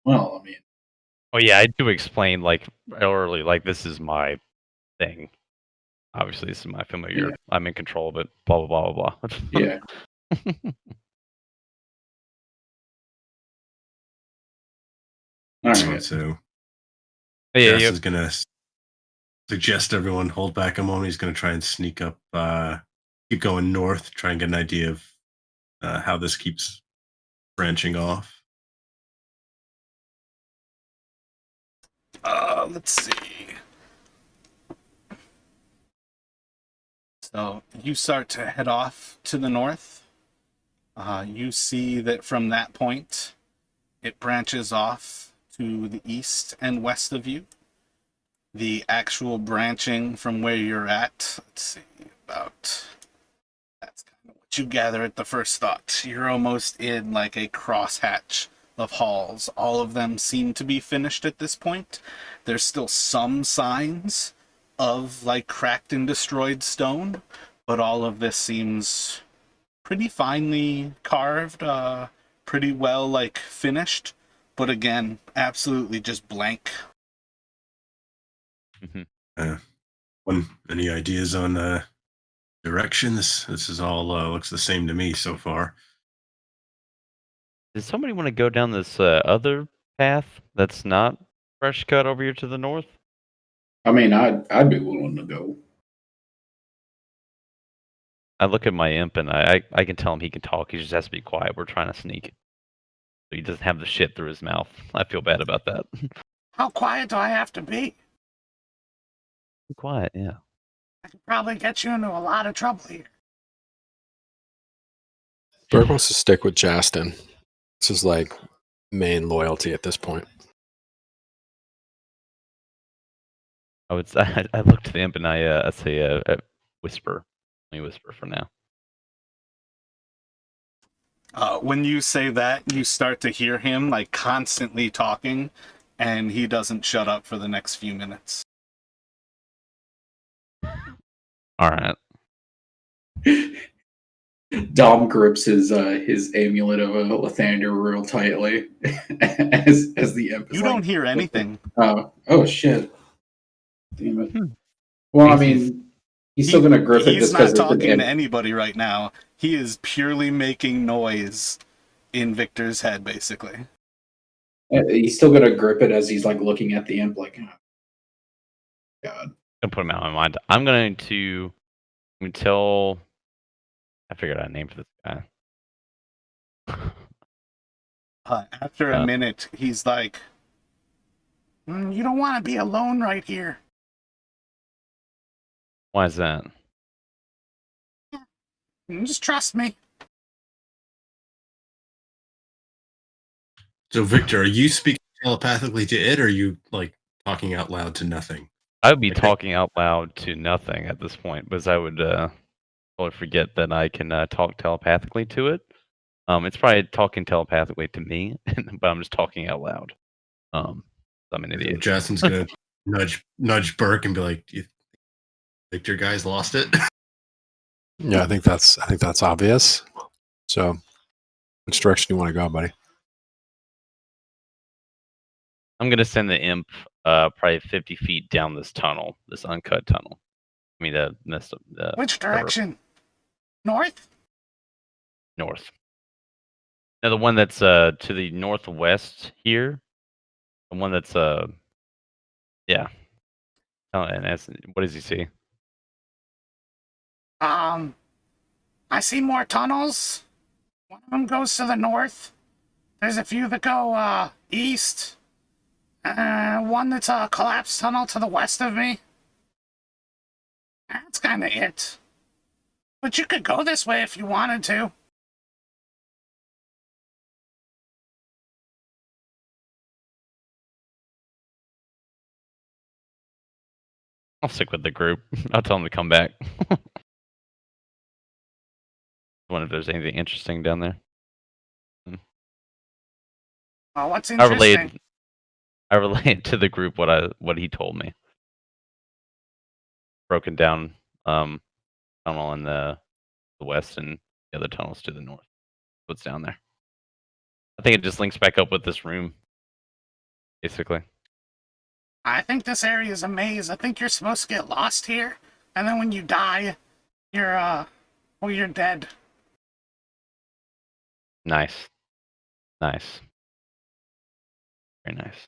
Well, I mean, Oh yeah, I do explain like early, like this is my thing. Obviously, this is my familiar. Yeah. I'm in control of it. Blah blah blah blah blah. yeah. All right. So Yeah, Jess yeah. is gonna suggest everyone hold back a moment. He's gonna try and sneak up, keep going north, try and get an idea of how this keeps branching off. Let's see. So you start to head off to the north. You see that from that point, it branches off to the east and west of you. The actual branching from where you're at, let's see, that's kind of what you gather at the first thought. You're almost in like a crosshatch of halls. All of them seem to be finished at this point. There's still some signs of like cracked and destroyed stone, but all of this seems pretty finely carved, pretty well like finished, but again, absolutely just blank. Any ideas on direction? This is all looks the same to me so far. Does somebody want to go down this other path that's not fresh cut over here to the north? I mean, I'd be willing to go. I look at my imp and I can tell him he can talk. He just has to be quiet. We're trying to sneak. So he doesn't have the shit through his mouth. I feel bad about that. How quiet do I have to be? Be quiet, yeah. I could probably get you into a lot of trouble here. Berg wants to stick with Justin. This is like main loyalty at this point. I look to the imp and I say whisper. Let me whisper for now. When you say that, you start to hear him like constantly talking, and he doesn't shut up for the next few minutes. All right. Dom grips his amulet of Lathander real tightly as the imp is You don't hear anything. Oh shit! Damn it. Well, I mean, he's still gonna grip it He's just not because talking to anybody right now. He is purely making noise in Victor's head, basically. He's still gonna grip it as he's like looking at the imp, like, oh, God. I'm gonna put him out of my mind. I'm going to tell. I figured out a name for this guy. After a minute, he's like, "You don't want to be alone right here." Why is that? Just trust me. So, Victor, are you speaking telepathically to it, or are you like talking out loud to nothing? I would be talking out loud to nothing at this point, because I would totally forget that I can talk telepathically to it. It's probably talking telepathically to me, but I'm just talking out loud. So I'm an idiot. Justin's gonna nudge Burke and be like, "Do you think your guys lost it?" Yeah, I think that's obvious. So, which direction do you want to go, buddy? I'm gonna send the imp probably 50 feet down this tunnel, this uncut tunnel. I mean, the Which cover direction? North? north. Now the one that's to the northwest here, the one that's yeah. Oh, and what does he see? I see more tunnels. One of them goes to the north. There's a few that go east. One that's a collapsed tunnel to the west of me. That's kind of it. But you could go this way if you wanted to. I'll stick with the group. I'll tell them to come back. Wonder if there's anything interesting down there. Oh, what's I interesting? relayed to the group what he told me. Broken down tunnel in the west and the other tunnels to the north. What's down there? I think it just links back up with this room, basically. I think this area is a maze. I think you're supposed to get lost here, and then when you die, you're dead. Nice. Nice. Very nice.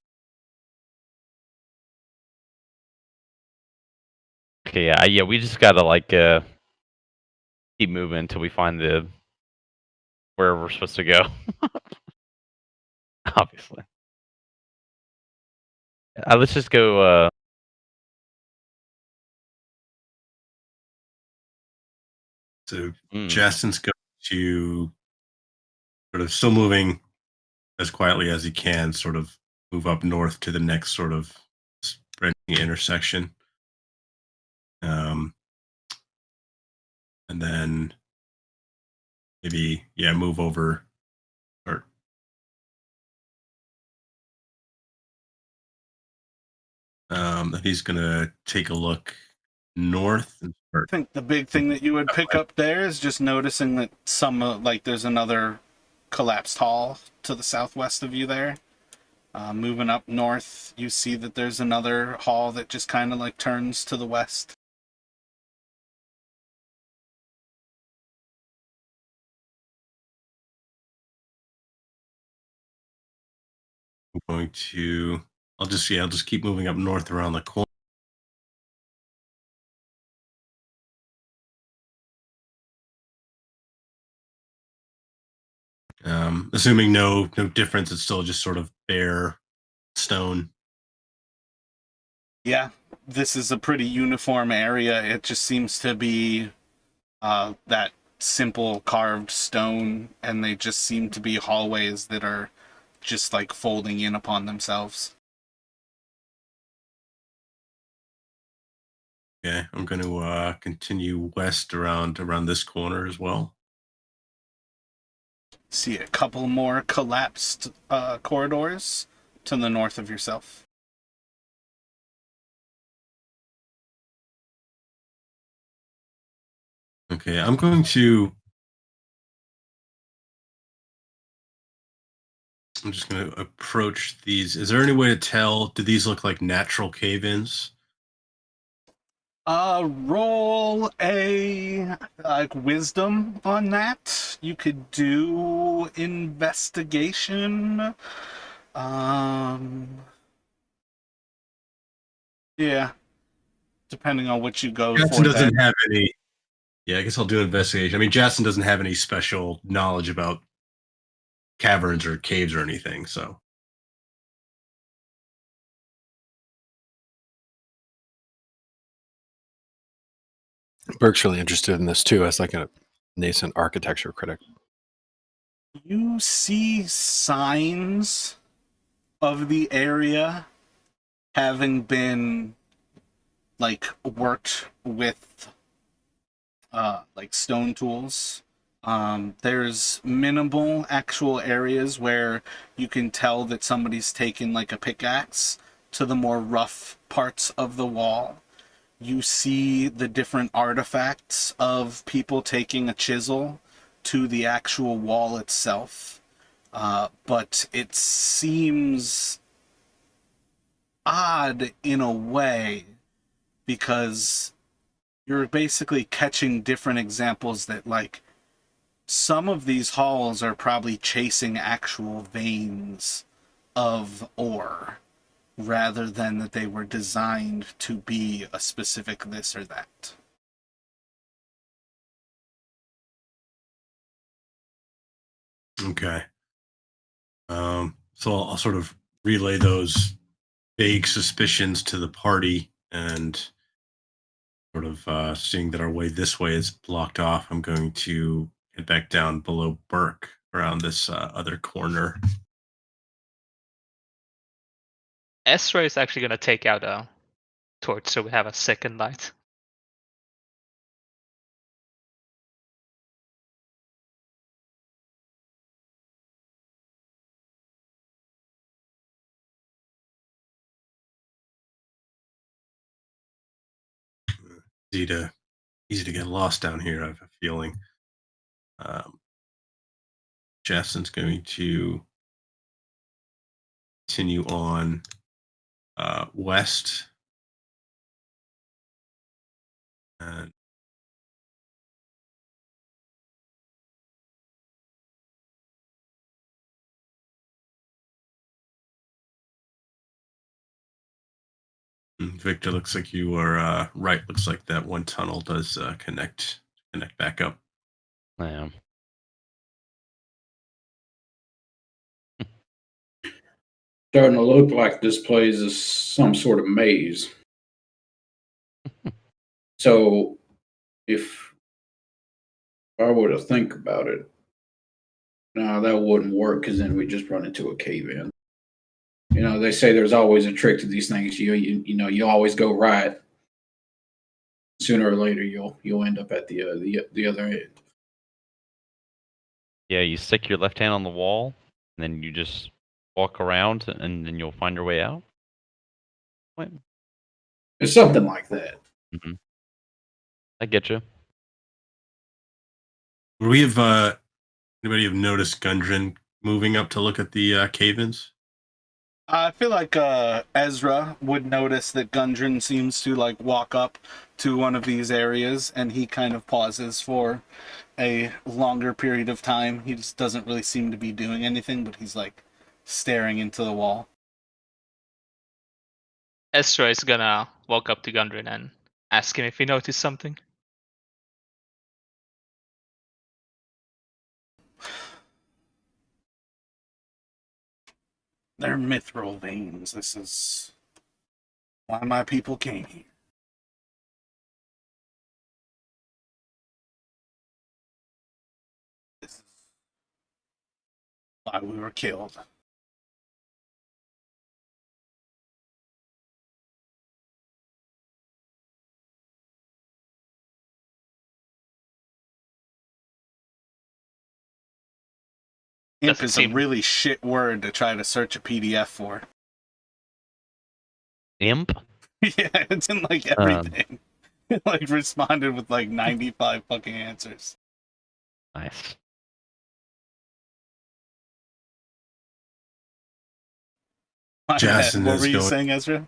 Okay, yeah, we just gotta like keep moving until we find where we're supposed to go. Obviously. Let's just go So Justin's going to sort of still moving as quietly as he can, sort of move up north to the next sort of intersection. And then maybe, move over. Or he's going to take a look north and start. I think the big thing that you would pick up there is just noticing that there's another collapsed hall to the southwest of you there. Moving up north, you see that there's another hall that just kind of like turns to the west. I'll just keep moving up north around the corner. Assuming no difference, it's still just sort of bare stone. Yeah, this is a pretty uniform area. It just seems to be that simple carved stone, and they just seem to be hallways that are just like folding in upon themselves. Okay, I'm going to continue west around this corner as well. See a couple more collapsed corridors to the north of yourself. Okay, I'm just going to approach these. Is there any way to tell? Do these look like natural cave-ins? Roll a wisdom on that. You could do investigation. Yeah. Depending on what you go Jackson for. doesn't have any. Yeah, I guess I'll do investigation. I mean, Jackson doesn't have any special knowledge about caverns or caves or anything, so. Burke's really interested in this too, as like a nascent architecture critic. You see signs of the area having been like worked with like stone tools. There's minimal actual areas where you can tell that somebody's taken like a pickaxe to the more rough parts of the wall, you see the different artifacts of people taking a chisel to the actual wall itself. But it seems odd in a way because you're basically catching different examples that, like, some of these halls are probably chasing actual veins of ore rather than that they were designed to be a specific this or that. Okay. So I'll sort of relay those vague suspicions to the party, and sort of seeing that our way this way is blocked off, I'm going to head back down below Burke around this other corner. Ezra is actually gonna take out a torch so we have a second light. Easy to get lost down here, I have a feeling. Justin's going to continue on west. And Victor, looks like you are right. Looks like that one tunnel does connect back up. I am. Starting to look like this place is some sort of maze. So, if I were to think about it, no, that wouldn't work because then we just run into a cave in. You know, they say there's always a trick to these things. You know, you always go right. Sooner or later, you'll end up at the other end. Yeah, you stick your left hand on the wall, and then you just walk around, and then you'll find your way out. Wait. It's something like that. Mm-hmm. I get you. Would we have anybody have noticed Gundren moving up to look at the cave-ins? I feel like Ezra would notice that Gundren seems to like walk up to one of these areas, and he kind of pauses for a longer period of time. He just doesn't really seem to be doing anything, but he's like staring into the wall. Ezra is gonna walk up to Gundren and ask him if he noticed something. They're mithril veins. This is why my people came here. This is why we were killed. Imp is a really shit word to try to search a PDF for. Imp? Yeah, it's in like everything. It like responded with like 95 fucking answers. Nice. Jason what is were you going- saying, Ezra?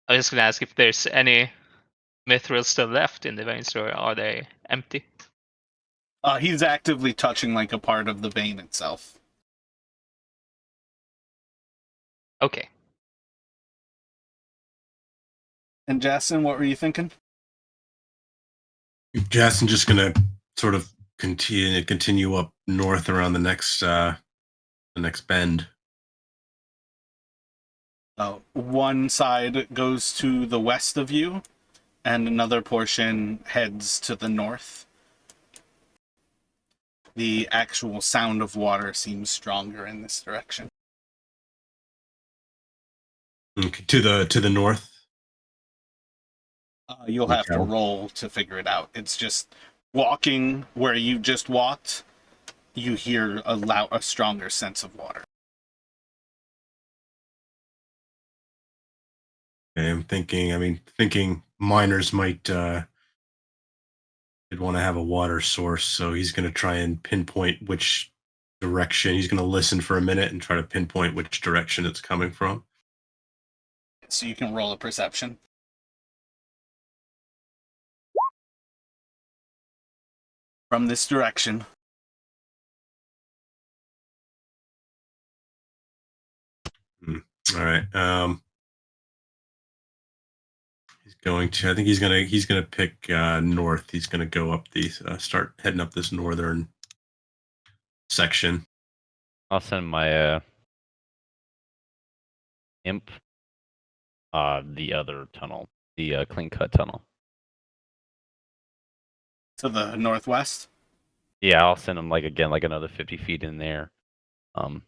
I was just gonna ask if there's any mithril still left in the veins, or are they empty? He's actively touching like a part of the vein itself. Okay. And Jason, what were you thinking? Jason just gonna sort of continue up north around the next bend. One side goes to the west of you, and another portion heads to the north. The actual sound of water seems stronger in this direction. Okay, to the north. You'll have to Okay. roll to figure it out. It's just walking where you just walked. You hear a stronger sense of water. I'm thinking miners might would want to have a water source, so he's going to try and pinpoint which direction. He's going to listen for a minute and try to pinpoint which direction it's coming from. So you can roll a perception. From this direction. All right. He's going to. I think he's gonna pick north. He's gonna go up these. Start heading up this northern section. I'll send my imp the other tunnel, the clean cut tunnel. To the northwest. Yeah, I'll send him like another 50 feet in there. See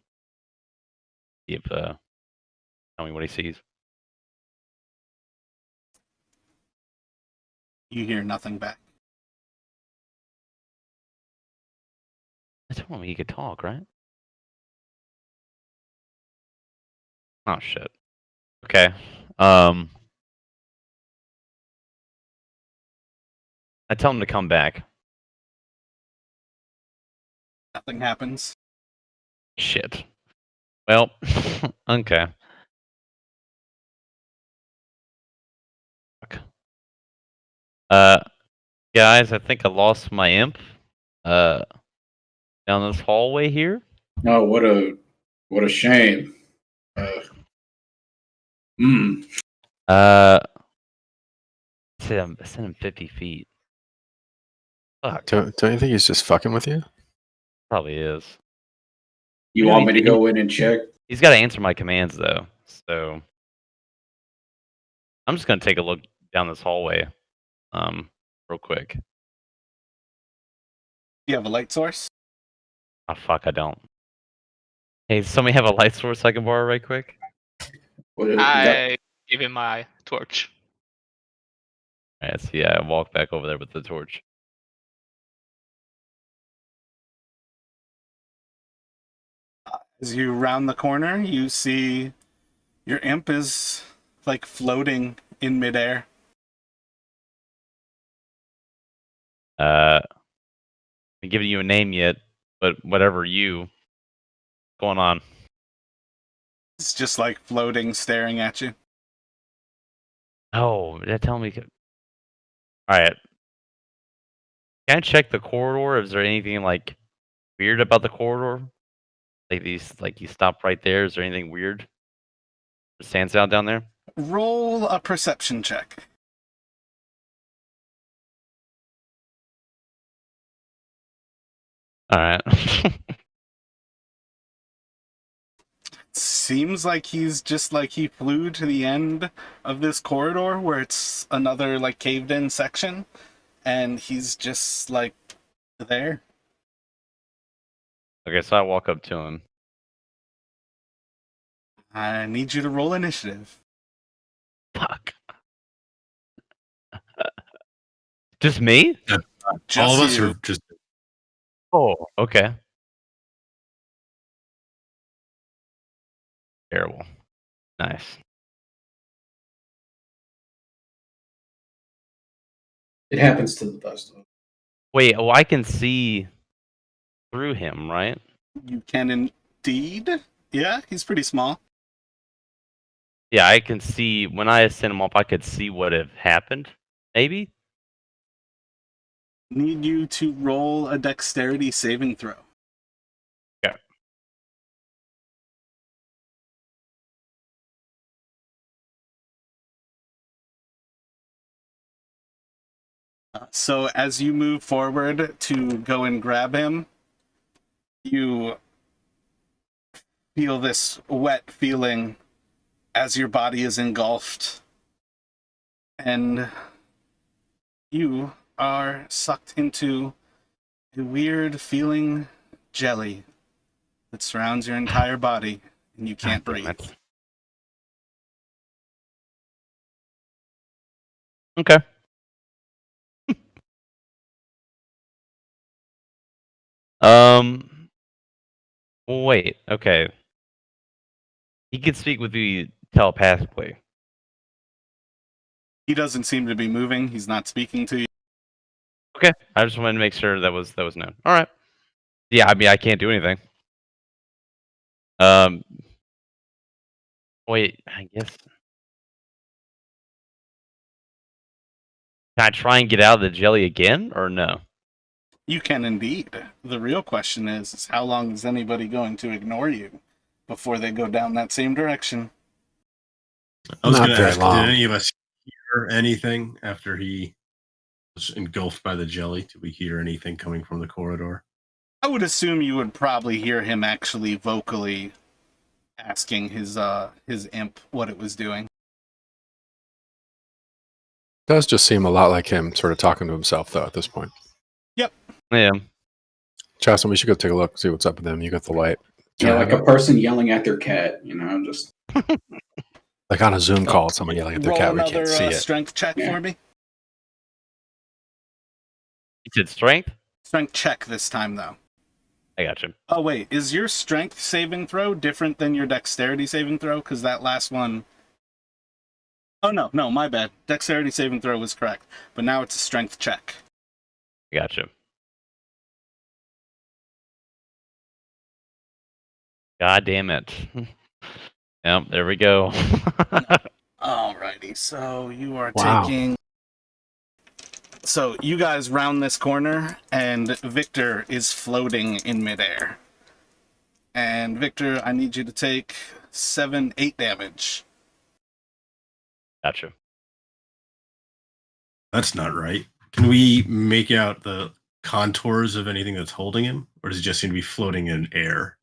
if tell me what he sees. You hear nothing back. I told him he could talk, right? Oh shit. Okay. I tell him to come back. Nothing happens. Shit. Well, okay. Fuck. Guys, I think I lost my imp. Down this hallway here. Oh, what a shame. Send him 50 feet. Fuck. Don't you think he's just fucking with you? Probably is. You want me to go in and check? He's got to answer my commands though, so I'm just gonna take a look down this hallway, real quick. Do you have a light source? Oh fuck, I don't. Hey, does somebody have a light source I can borrow right quick? I give him my torch. Alright, so yeah, I walk back over there with the torch. As you round the corner, you see your imp is like floating in midair. I'm giving you a name yet, but whatever what's going on? It's just like floating, staring at you. Oh, they're telling me. Alright. Can I check the corridor? Is there anything like weird about the corridor? Like you stop right there. Is there anything weird that stands out down there? Roll a perception check. Alright. Seems like he's just like he flew to the end of this corridor where it's another like caved in section, and he's just like there. Okay, so I walk up to him. I need you to roll initiative. Fuck. Just me? Just All of us you. are just. Oh, okay. Terrible. Nice. It happens to the best of us. Wait, oh, I can see through him, right? You can indeed. Yeah, he's pretty small. Yeah, I can see when I sent him up. I could see what had happened. Maybe. Need you to roll a dexterity saving throw. Okay. So as you move forward to go and grab him, you feel this wet feeling as your body is engulfed, and you are sucked into a weird feeling jelly that surrounds your entire body, and you can't God damn breathe. it. Okay. Wait. Okay. He can speak with me telepathically. He doesn't seem to be moving. He's not speaking to you. Okay, I just wanted to make sure that was known. All right. Yeah, I mean, I can't do anything. Wait, I guess. Can I try and get out of the jelly again, or no? You can indeed. The real question is how long is anybody going to ignore you before they go down that same direction? I was Not going to very ask, long. did any of us hear anything after he was engulfed by the jelly? Did we hear anything coming from the corridor? I would assume you would probably hear him actually vocally asking his imp what it was doing. Does just seem a lot like him sort of talking to himself, though, at this point. Yeah. Justin, we should go take a look, see what's up with him. You got the light. Yeah, like a person yelling at their cat, you know, just Like on a Zoom call, someone yelling at their Roll cat. We another can't see it. strength check Yeah. for me. You said strength? Strength check this time, though. I got you. Oh, wait. Is your strength saving throw different than your dexterity saving throw? Because that last one... Oh, no, my bad. Dexterity saving throw was correct. But now it's a strength check. I got you. God damn it. Yep, there we go. Alrighty, so you are Wow. taking... So you guys round this corner, and Victor is floating in midair. And Victor, I need you to take 8 damage. Gotcha. That's not right. Can we make out the contours of anything that's holding him? Or does he just seem to be floating in air?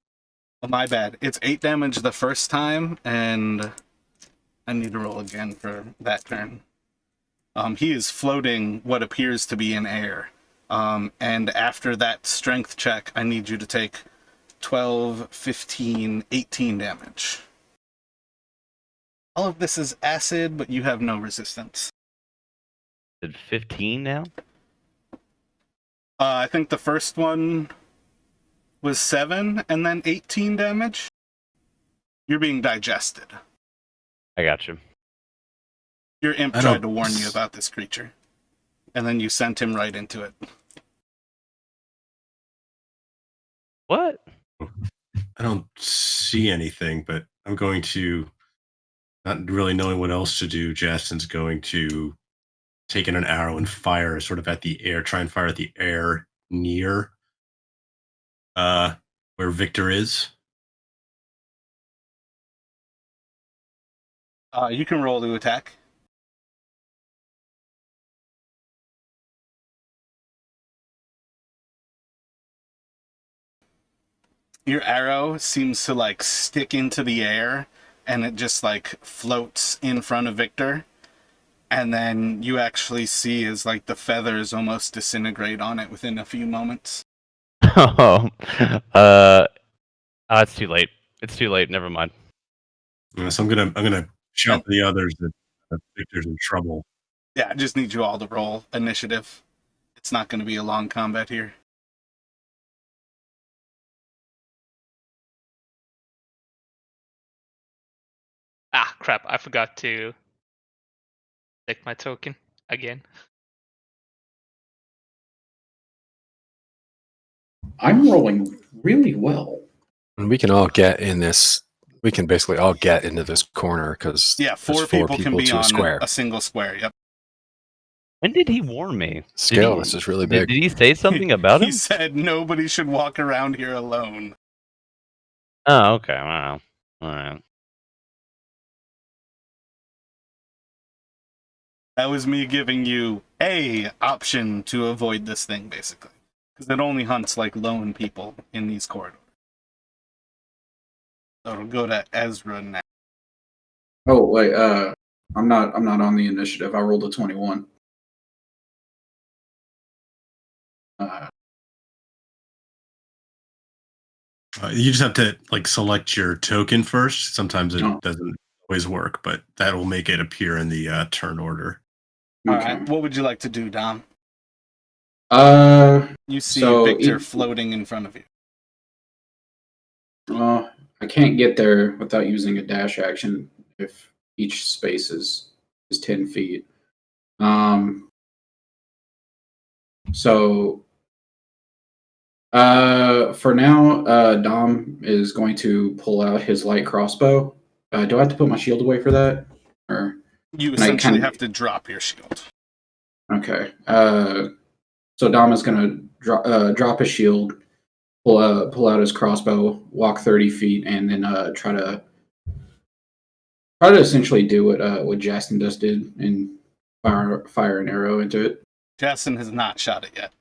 Oh, my bad. It's 8 damage the first time, and I need to roll again for that turn. He is floating what appears to be in air. And after that strength check, I need you to take 12, 15, 18 damage. All of this is acid, but you have no resistance. Did 15 now? I think the first one was 7 and then 18 damage. You're being digested. I got you. Your imp I tried don't- to warn you about this creature. And then you sent him right into it. What? I don't see anything, but I'm going to, not really knowing what else to do, Justin's going to take in an arrow and fire sort of at the air, try and fire at the air near where Victor is. You can roll to attack. Your arrow seems to like stick into the air and it just like floats in front of Victor. And then you actually see as like the feathers almost disintegrate on it within a few moments. Oh, it's too late. It's too late. Never mind. So I'm gonna shout to the others that Victor's in trouble. Yeah, I just need you all to roll initiative. It's not going to be a long combat here. Ah, crap! I forgot to take my token again. I'm rolling really well. And we can all get in this. We can basically all get into this corner because Yeah, four people can be to on a square. a single square. Yep. When did he warn me? Scale, this is really big. Did he say something about He him? said nobody should walk around here alone. Oh, okay. Wow. All right. That was me giving you a option to avoid this thing, basically, because it only hunts like lone people in these corridors. So it'll go to Ezra now. Oh wait, I'm not on the initiative. I rolled a 21. You just have to like select your token first. Sometimes it Oh. doesn't always work, but that will make it appear in the turn order. All Okay. right, what would you like to do, Dom? You see So Victor it- floating in front of you. I can't get there without using a dash action if each space is 10 feet. So for now, Dom is going to pull out his light crossbow. Do I have to put my shield away for that? Or You can I essentially kind have to drop your shield. Okay. So Dom is going to drop his shield, pull out his crossbow, walk 30 feet, and then try to essentially do what Justin just did and fire an arrow into it. Justin has not shot it yet.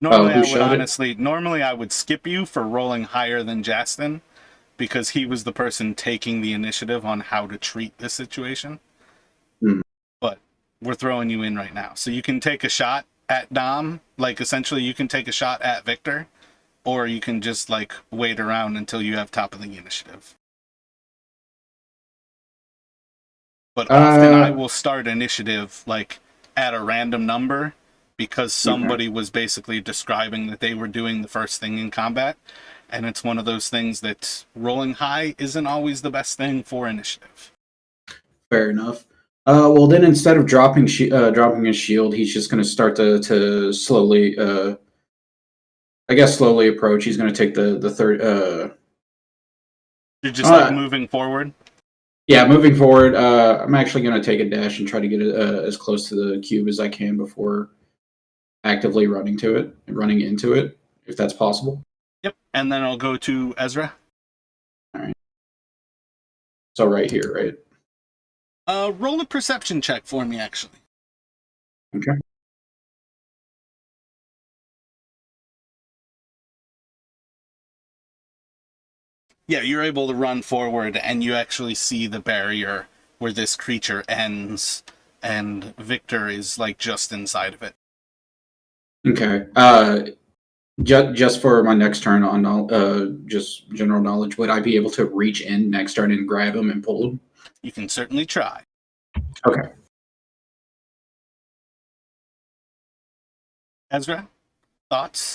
Oh, who shot it? Normally I would skip you for rolling higher than Justin because he was the person taking the initiative on how to treat this situation. Hmm. But we're throwing you in right now. So you can take a shot at Dom, like essentially you can take a shot at Victor, or you can just like wait around until you have top of the initiative. But often I will start initiative like at a random number because somebody was basically describing that they were doing the first thing in combat. And it's one of those things that rolling high isn't always the best thing for initiative. Fair enough. Well, then instead of dropping his shield, he's just going to start to slowly, slowly approach. He's going to take the third. You're just like moving forward. Yeah, moving forward. I'm actually going to take a dash and try to get as close to the cube as I can before actively running into it, if that's possible. Yep, and then I'll go to Ezra. All right. So right here, right? Roll a perception check for me, actually. Okay. Yeah, you're able to run forward, and you actually see the barrier where this creature ends, and Victor is like just inside of it. Okay. Just for my next turn on just general knowledge, would I be able to reach in next turn and grab him and pull him? You can certainly try. Okay. Ezra, thoughts?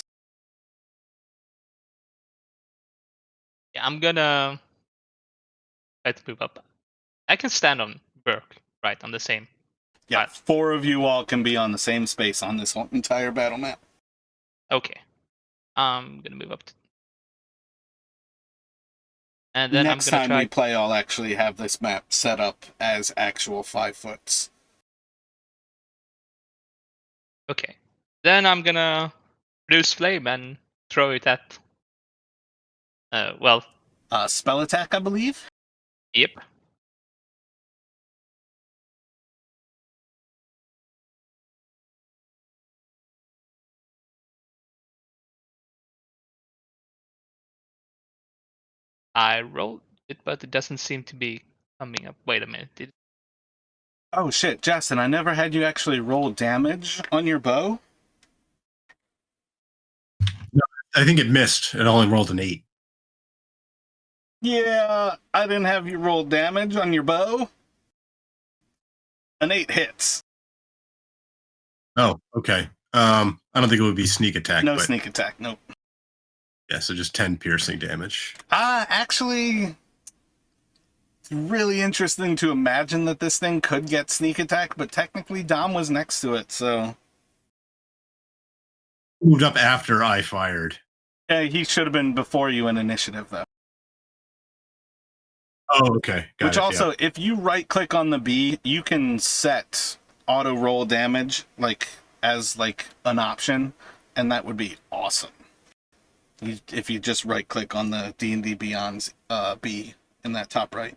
Yeah, I'm gonna try to move up. I can stand on Burke, right, on the same. Yeah, Right. 4 of you all can be on the same space on this whole entire battle map. Okay. I'm gonna move up. And then Next I'm gonna time try. we play, I'll actually have this map set up as actual 5 foots. Okay. Then I'm gonna produce flame and throw it at. Well, Spell attack, I believe? yep. I rolled it, but it doesn't seem to be coming up. Wait a minute. Oh shit, Justin, I never had you actually roll damage on your bow? No, I think it missed. It only rolled an 8. Yeah, I didn't have you roll damage on your bow. An 8 hits. Oh, okay. I don't think it would be sneak attack. No but sneak attack, nope. Yeah, so just 10 piercing damage. Actually, it's really interesting to imagine that this thing could get sneak attack, but technically Dom was next to it, so... Moved up after I fired. Yeah, he should have been before you in initiative, though. Oh, okay. Which also, if you right-click on the B, you can set auto-roll damage as an option, and that would be awesome. If you just right-click on the D&D Beyond's B in that top right.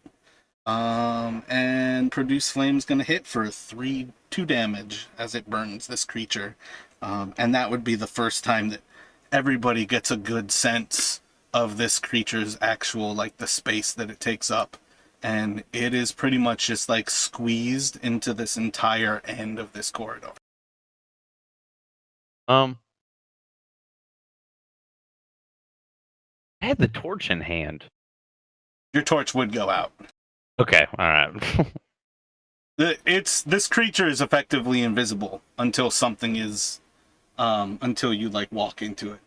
And Produce Flame's going to hit for 2 damage as it burns this creature. And that would be the first time that everybody gets a good sense of this creature's actual, the space that it takes up. And it is pretty much just, squeezed into this entire end of this corridor. I had the torch in hand. Your torch would go out. Okay, alright. This creature is effectively invisible until something is, until you, walk into it.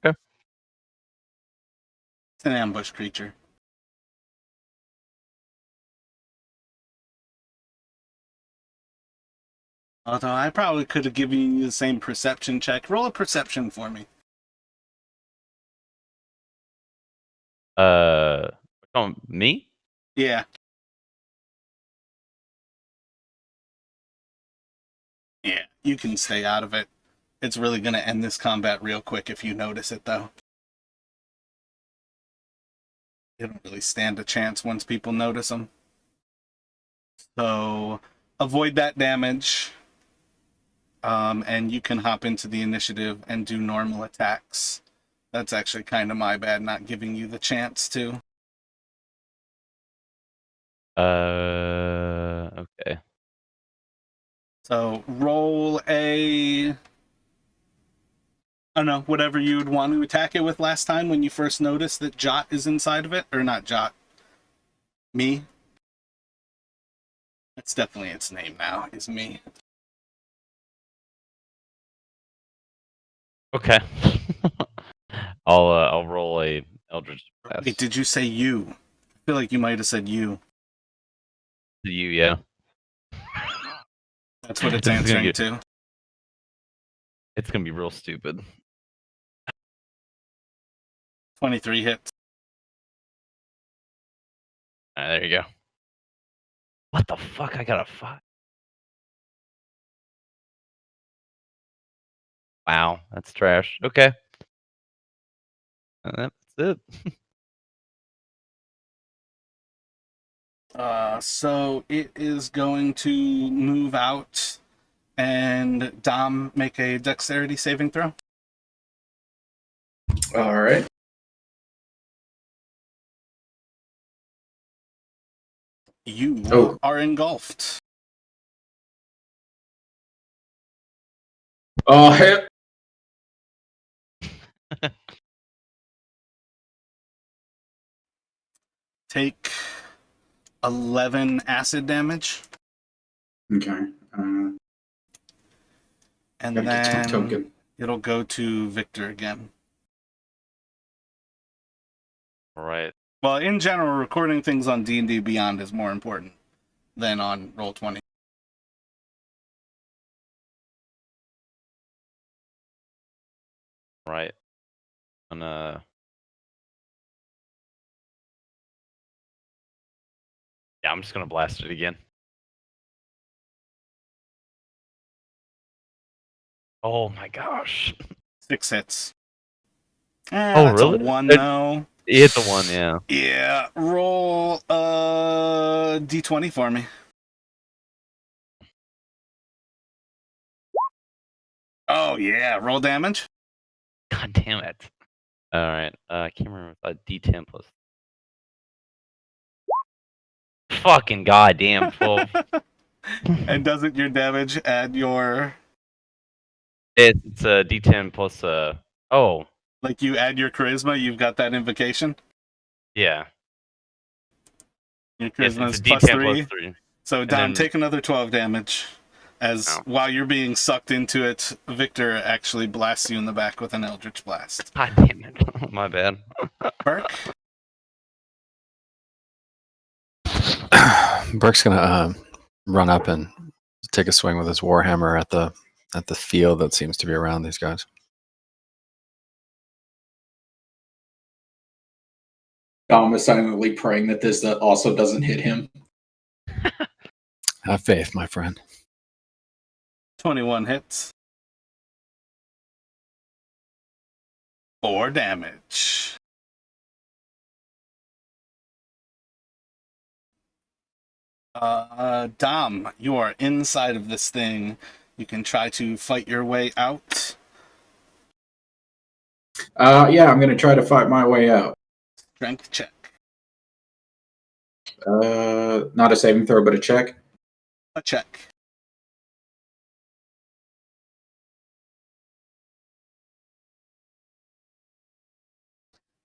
Okay. It's an ambush creature. Although I probably could have given you the same perception check. Roll a perception for me. Me? Yeah. Yeah, you can stay out of it. It's really going to end this combat real quick if you notice it, though. You don't really stand a chance once people notice them. So, avoid that damage. And you can hop into the initiative and do normal attacks. That's actually kind of my bad, not giving you the chance to. Okay. So roll a... I don't know, whatever you would want to attack it with last time when you first noticed that Jot is inside of it. Or not Jot. Me. That's definitely its name now, is Me. Okay. I'll roll a Eldritch Blast. Wait, did you say you? I feel like you might have said you. You, yeah. That's what it's This is gonna answering get- to. It's gonna be real stupid. 23 hits. There you go. What the fuck? I got a 5. Wow, that's trash. Okay. That's it. So it is going to move out and Dom make a dexterity saving throw. All right. You are engulfed. Oh, hell. Take 11 acid damage. Okay. And Gotta get my then token. it'll go to Victor again. All right. Well, in general, recording things on D&D Beyond is more important than on Roll20. Right. Yeah, I'm just gonna blast it again. Oh my gosh. 6 hits. Oh, That's really? a 1, though. It's a 1, yeah. Yeah. Roll a D20 for me. Oh, yeah. Roll damage. God damn it. All right. I can't remember if I D10 plus. Fucking goddamn 12. And doesn't your damage add your... It's a D10 plus oh, Like, you add your charisma, you've got that invocation? yeah. Your It's charisma a is D10 plus 3. plus 3. So, Dom, then- take another 12 damage. As Oh. while you're being sucked into it, Victor actually blasts you in the back with an Eldritch Blast. God damn it. My bad. Burke? Burke's gonna run up and take a swing with his warhammer at the field that seems to be around these guys. Dom is silently praying that this also doesn't hit him. Have faith, my friend. 21 hits. 4 damage. Dom, you are inside of this thing. You can try to fight your way out. Yeah, I'm gonna try to fight my way out. Strength check. Not a saving throw, but a check. A check.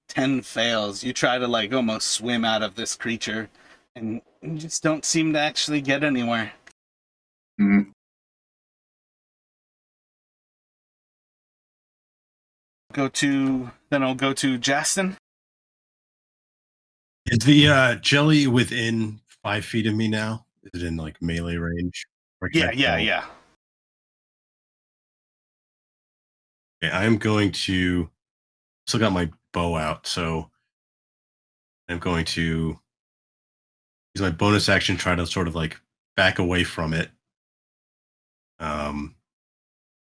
Ten fails. You try to like almost swim out of this creature, and you just don't seem to actually get anywhere. Hmm. Then I'll go to Justin. Is the jelly within 5 feet of me now? Is it in like melee range? Or can I kill- Yeah. Okay, I am going to still got my bow out, so I'm going to use my bonus action, try to sort of like back away from it.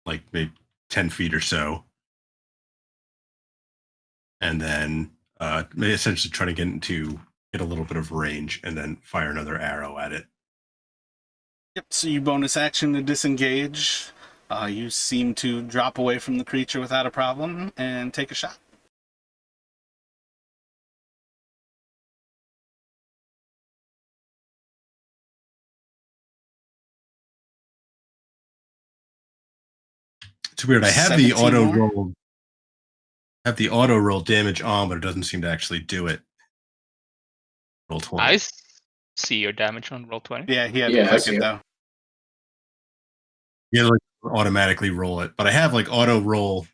Like maybe 10 feet or so. And then essentially try to get a little bit of range and then fire another arrow at it. Yep, so you bonus action to disengage. You seem to drop away from the creature without a problem and take a shot. It's weird. I have the 17 auto more? roll. Have the auto roll damage on, but it doesn't seem to actually do it. Roll 20. I see your damage on roll 20. Yeah, he had to Yeah, I click see it it. though. Yeah, like automatically roll it, but I have like auto roll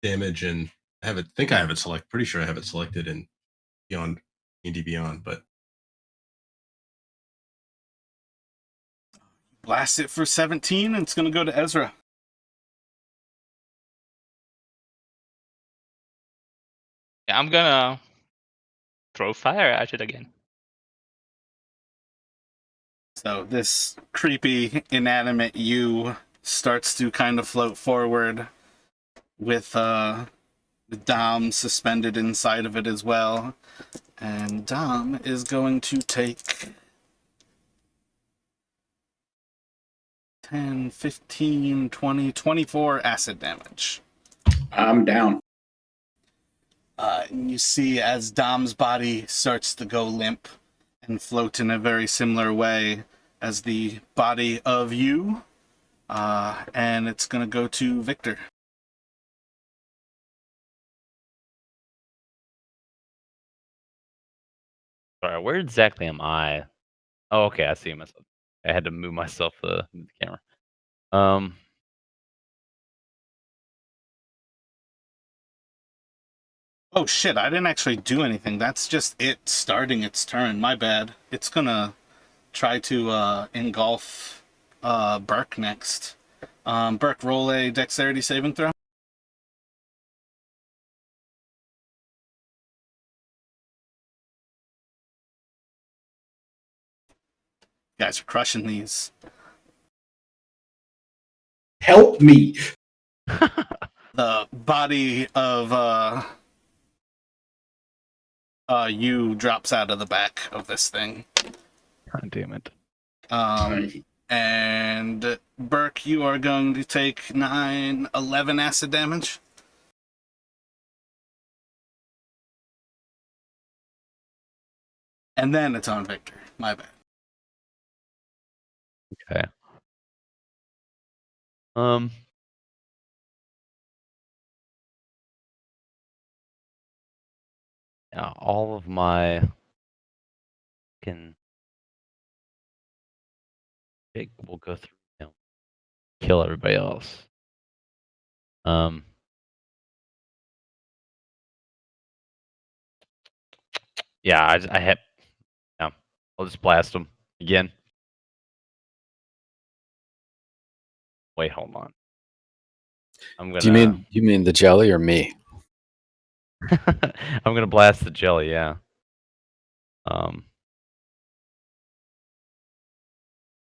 damage, and I have it. Think I have it select. Pretty sure I have it selected in Beyond D&D Beyond, but Blast it for 17, and it's going to go to Ezra. Yeah, I'm gonna throw fire at it again. So this creepy, inanimate you starts to kind of float forward with the Dom suspended inside of it as well. And Dom is going to take 10, 15, 20, 24 acid damage. I'm down. And you see as Dom's body starts to go limp and float in a very similar way as the body of you. And it's going to go to Victor. Sorry, where exactly am I? Oh, okay, I see myself. I had to move myself the camera. Oh shit, I didn't actually do anything. That's just it starting its turn. My bad. It's gonna try to engulf Burke next. Burke, roll a dexterity saving throw. You guys are crushing these. Help me. The body of you drops out of the back of this thing. God damn it. And Burke, you are going to take 9, 11 acid damage. And then it's on Victor. My bad. Okay. Yeah, all of my can will go through, kill everybody else. Yeah, I hit. Yeah, I'll just blast them again. Wait, hold on. I'm gonna. Do you mean the jelly or me? I'm gonna blast the jelly. Yeah.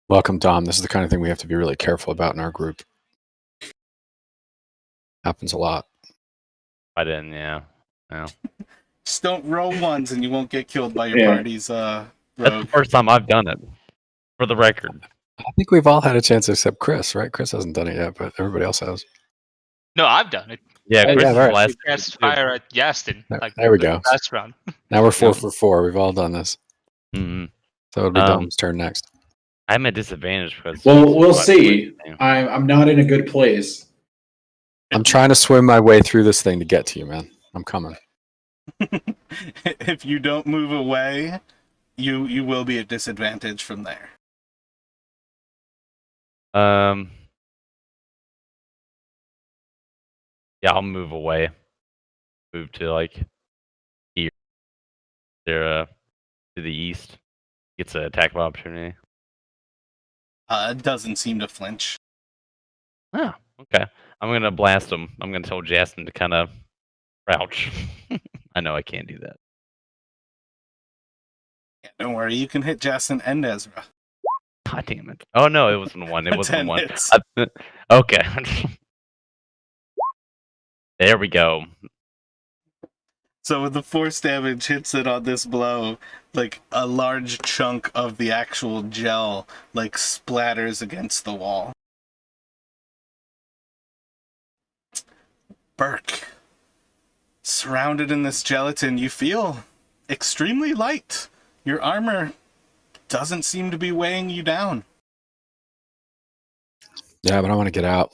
Welcome, Dom. This is the kind of thing we have to be really careful about in our group. Happens a lot. I didn't. Yeah. Yeah. Just don't roll ones and you won't get killed by your Yeah. party's That's rogue. the first time I've done it. For the record. I think we've all had a chance except Chris, right? Chris hasn't done it yet, but everybody else has. No, I've done it. Yeah, Oh, Chris yeah, is right. the last. You cast fire at Yastin. There we go. Last round. Now we're 4 Yeah. for 4. We've all done this. Mm-hmm. So it'll be Dom's turn next. I'm at disadvantage because. Well, we'll see. I'm not in a good place. I'm trying to swim my way through this thing to get to you, man. I'm coming. If you don't move away, you will be at disadvantage from there. Yeah, I'll move away. Move to like here. There, to the east. Gets an attack of opportunity. It doesn't seem to flinch. Oh, okay. I'm gonna blast him. I'm gonna tell Justin to kind of crouch. I know I can't do that. Yeah, don't worry, you can hit Jason and Ezra. God damn it! Oh no, it wasn't one. It wasn't 10 one. hits. Okay. There we go. So with the force damage hits it on this blow, like a large chunk of the actual gel like splatters against the wall. Burke, surrounded in this gelatin, you feel extremely light. Your armor doesn't seem to be weighing you down. Yeah, but I want to get out.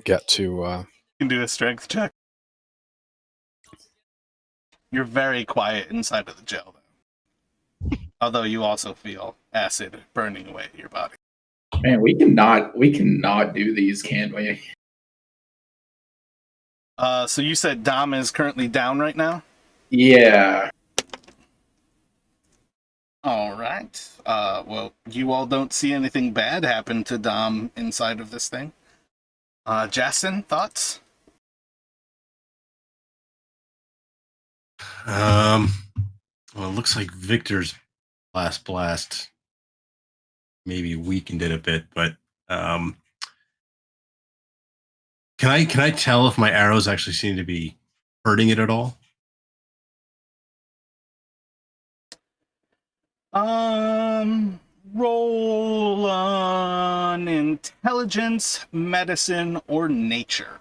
Get to. You can do a strength check. You're very quiet inside of the gel, though. Although you also feel acid burning away at your body. Man, we cannot do these, can we? So you said Dom is currently down right now? Yeah. All right. Well, you all don't see anything bad happen to Dom inside of this thing. Jason, thoughts? Well, it looks like Victor's last blast maybe weakened it a bit, but can I tell if my arrows actually seem to be hurting it at all? Roll on intelligence, medicine, or nature.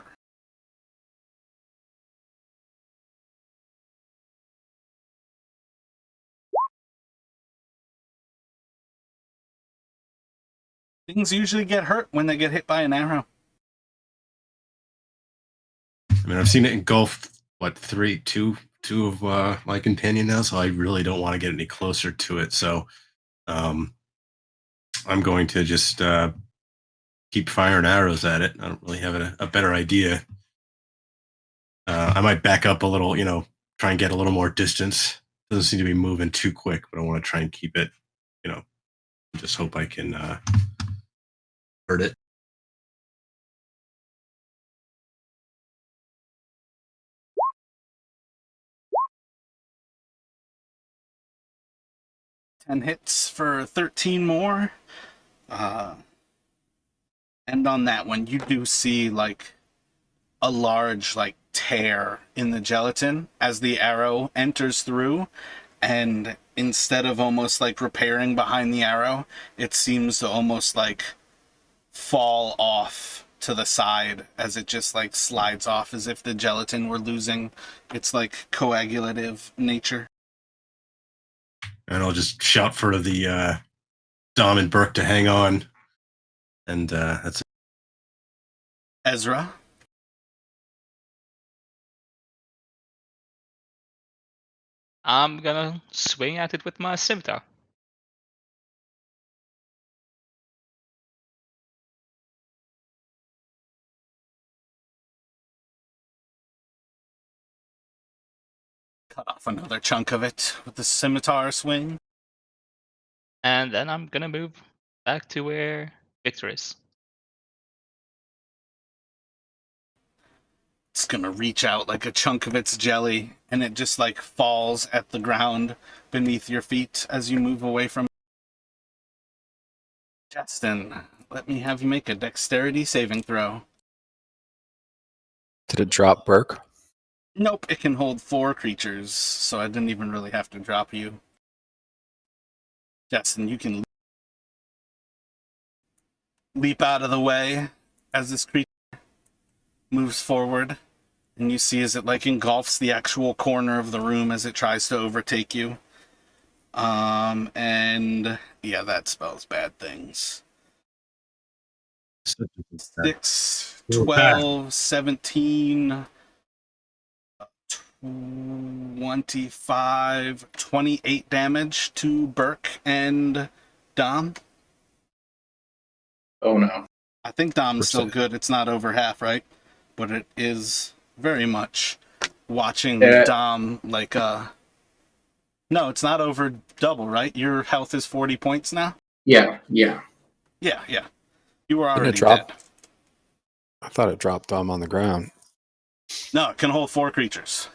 Things usually get hurt when they get hit by an arrow. I mean, I've seen it engulf two of my companion now, so I really don't want to get any closer to it. So I'm going to just keep firing arrows at it. I don't really have a better idea. I might back up a little, try and get a little more distance. Doesn't seem to be moving too quick, but I want to try and keep it, just hope I can hurt it. Ten hits for 13 more. And on that one, you do see like a large tear in the gelatin as the arrow enters through, and instead of almost repairing behind the arrow, it seems to almost fall off to the side as it just slides off, as if the gelatin were losing its coagulative nature. And I'll just shout for the Dom and Burke to hang on, and that's it. Ezra? I'm gonna swing at it with my scimitar. Cut off another chunk of it with the scimitar swing. And then I'm gonna move back to where Victor is. It's gonna reach out like a chunk of its jelly, and it just falls at the ground beneath your feet as you move away from it. Justin, let me have you make a dexterity saving throw. Did it drop Burke? Nope, it can hold 4 creatures, so I didn't even really have to drop you. Justin, you can leap out of the way as this creature moves forward, and you see as it engulfs the actual corner of the room as it tries to overtake you. And yeah, that spells bad things. 6, 12, 17, 25, 28 damage to Burke and Dom. Oh no. I think Dom's still Percent. good. It's not over half, right? But it is very much watching Yeah. Dom no, it's not over double, right? Your health is 40 points now? Yeah. Yeah. You were Didn't already it drop? dead. I thought it dropped on the ground. No, it can hold 4 creatures.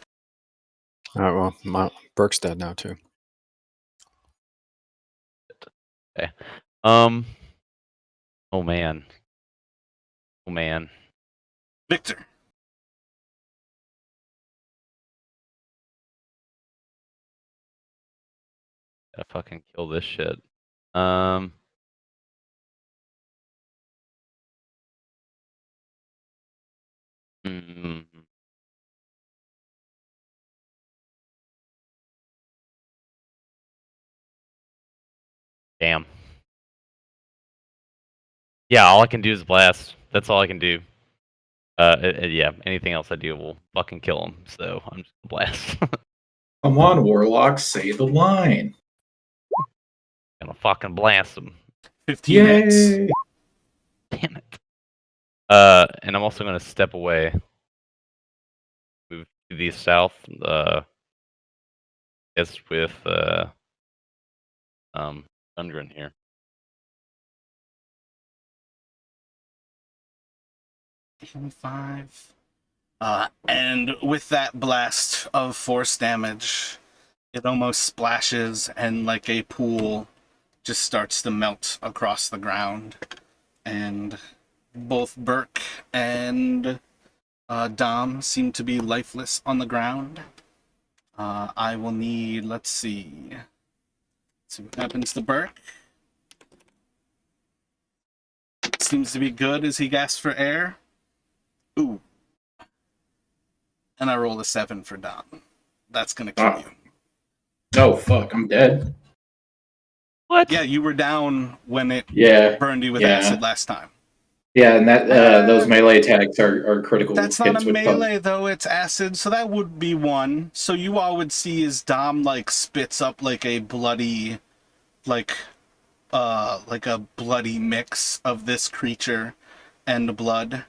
All right, well, Burke's dead now too. Okay. Oh man. Oh man. Victor. Gotta fucking kill this shit. mm, Damn. Yeah, all I can do is blast. That's all I can do. Yeah, anything else I do will fucking kill him. So I'm just gonna blast. Come on, Warlock, say the line. Gonna fucking blast him. 15 hits. Yay! Damn it. And I'm also gonna step away. Move to the south. Guess with Gundren here. Five. And with that blast of force damage, it almost splashes and like a pool just starts to melt across the ground. And both Burke and Dom seem to be lifeless on the ground. I will need, let's see what happens to Burke. Seems to be good as he gasps for air. Ooh. And I roll a 7 for Dom. That's gonna kill you. Oh fuck, I'm dead. What? Yeah, you were down when it Yeah, burned you with yeah. acid last time. yeah, and that those melee attacks are critical. That's not hits a with melee though, it's acid, so that would be 1. So you all would see as Dom like spits up like a bloody like a bloody mix of this creature and blood.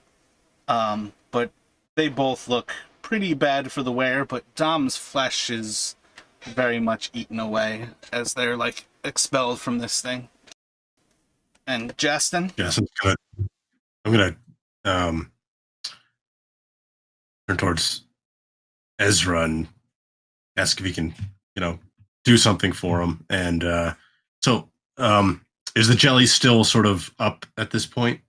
But they both look pretty bad for the wear, but Dom's flesh is very much eaten away as they're like expelled from this thing. And Justin? Yes, I'm gonna turn towards Ezra and ask if he can, do something for him. And so, is the jelly still sort of up at this point?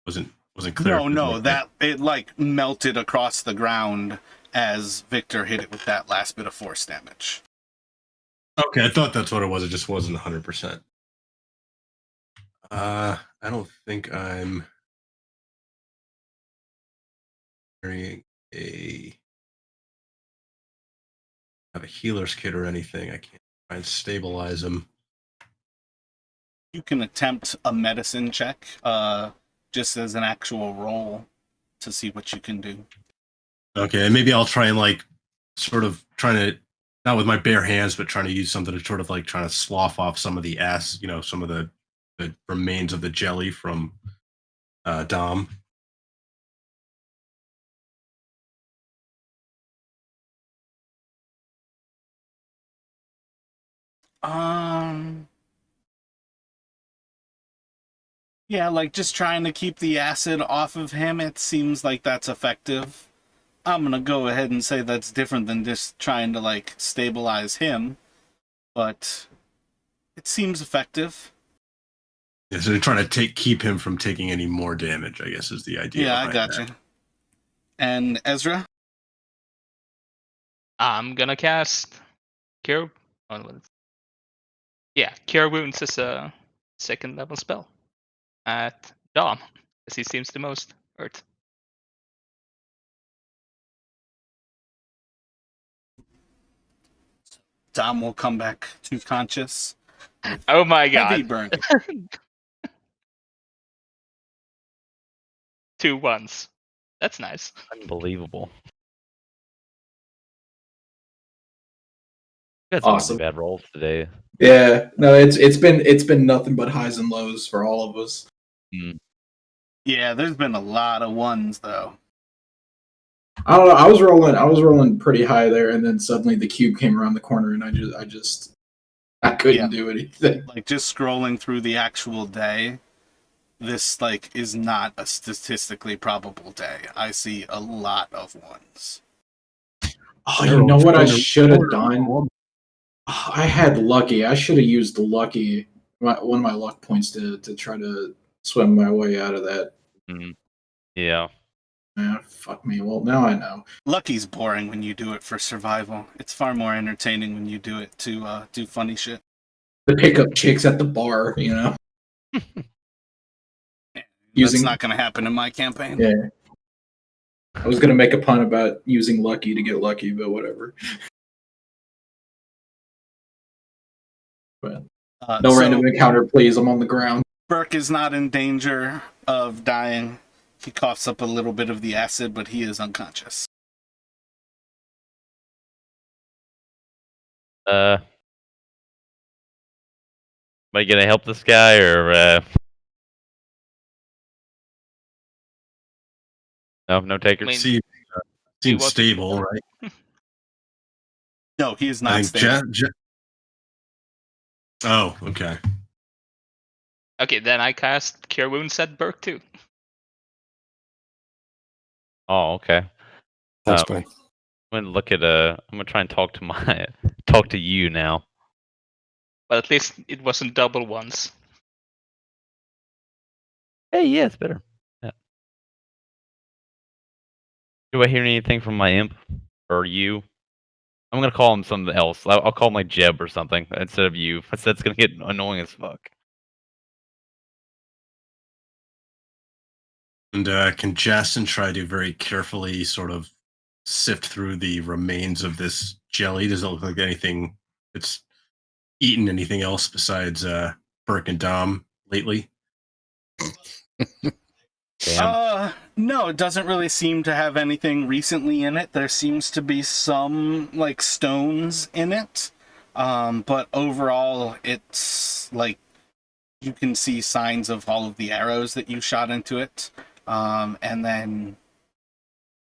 Wasn't clear. No, that it like melted across the ground as Victor hit it with that last bit of force damage. Okay, I thought that's what it was. It just wasn't 100%. I don't think I'm carrying have a healer's kit or anything. I can't try and stabilize him. You can attempt a medicine check, just as an actual roll to see what you can do. Okay, and maybe I'll try and like sort of trying to, not with my bare hands, but trying to use something to sort of like trying to slough off some of the some of the remains of the jelly from Dom. Yeah, like just trying to keep the acid off of him, it seems like that's effective. I'm gonna go ahead and say that's different than just trying to like stabilize him, but it seems effective. Yeah, so they're trying to keep him from taking any more damage, I guess is the idea. Yeah, I gotcha. And Ezra? I'm gonna cast Cure. Yeah, Cure Wounds is a 2nd level spell at Dom, as he seems the most hurt. Dom will come back to conscious. Oh my Heavy god. burn. 2 1s. That's nice. Unbelievable. You got Awesome. some really bad rolls today. Yeah, no, it's been nothing but highs and lows for all of us. Yeah, there's been a lot of 1s though. I don't know. I was rolling pretty high there, and then suddenly the cube came around the corner, and I couldn't do anything. Like just scrolling through the actual day, this like is not a statistically probable day. I see a lot of ones. Oh, you know what I should have done? Oh, I had lucky. I should have used the lucky one of my luck points to try to swim my way out of that. Yeah. Fuck me. Well, now I know. Lucky's boring when you do it for survival. It's far more entertaining when you do it to do funny shit. The pickup chicks at the bar, you know. That's not going to happen in my campaign. Yeah. I was gonna make a pun about using lucky to get lucky, but whatever. But no random encounter, please. I'm on the ground. Burke is not in danger of dying. He coughs up a little bit of the acid, but he is unconscious. Am I gonna help this guy or no takers? Seems stable, right? No, he is not stable. Oh, okay. Okay, then I cast Cure Wounds at Burke too. Oh, okay. Thanks, buddy. I'm gonna look at I'm gonna try and talk to you now. But at least it wasn't double once. Hey, yeah, it's better. Yeah. Do I hear anything from my imp or you? I'm gonna call him something else. I'll call him like Jeb or something instead of you. That's gonna get annoying as fuck. And can Jason try to very carefully sort of sift through the remains of this jelly? Does it look like anything that's eaten anything else besides Burke and Dom lately? No, it doesn't really seem to have anything recently in it. There seems to be some like stones in it, but overall it's like you can see signs of all of the arrows that you shot into it, and then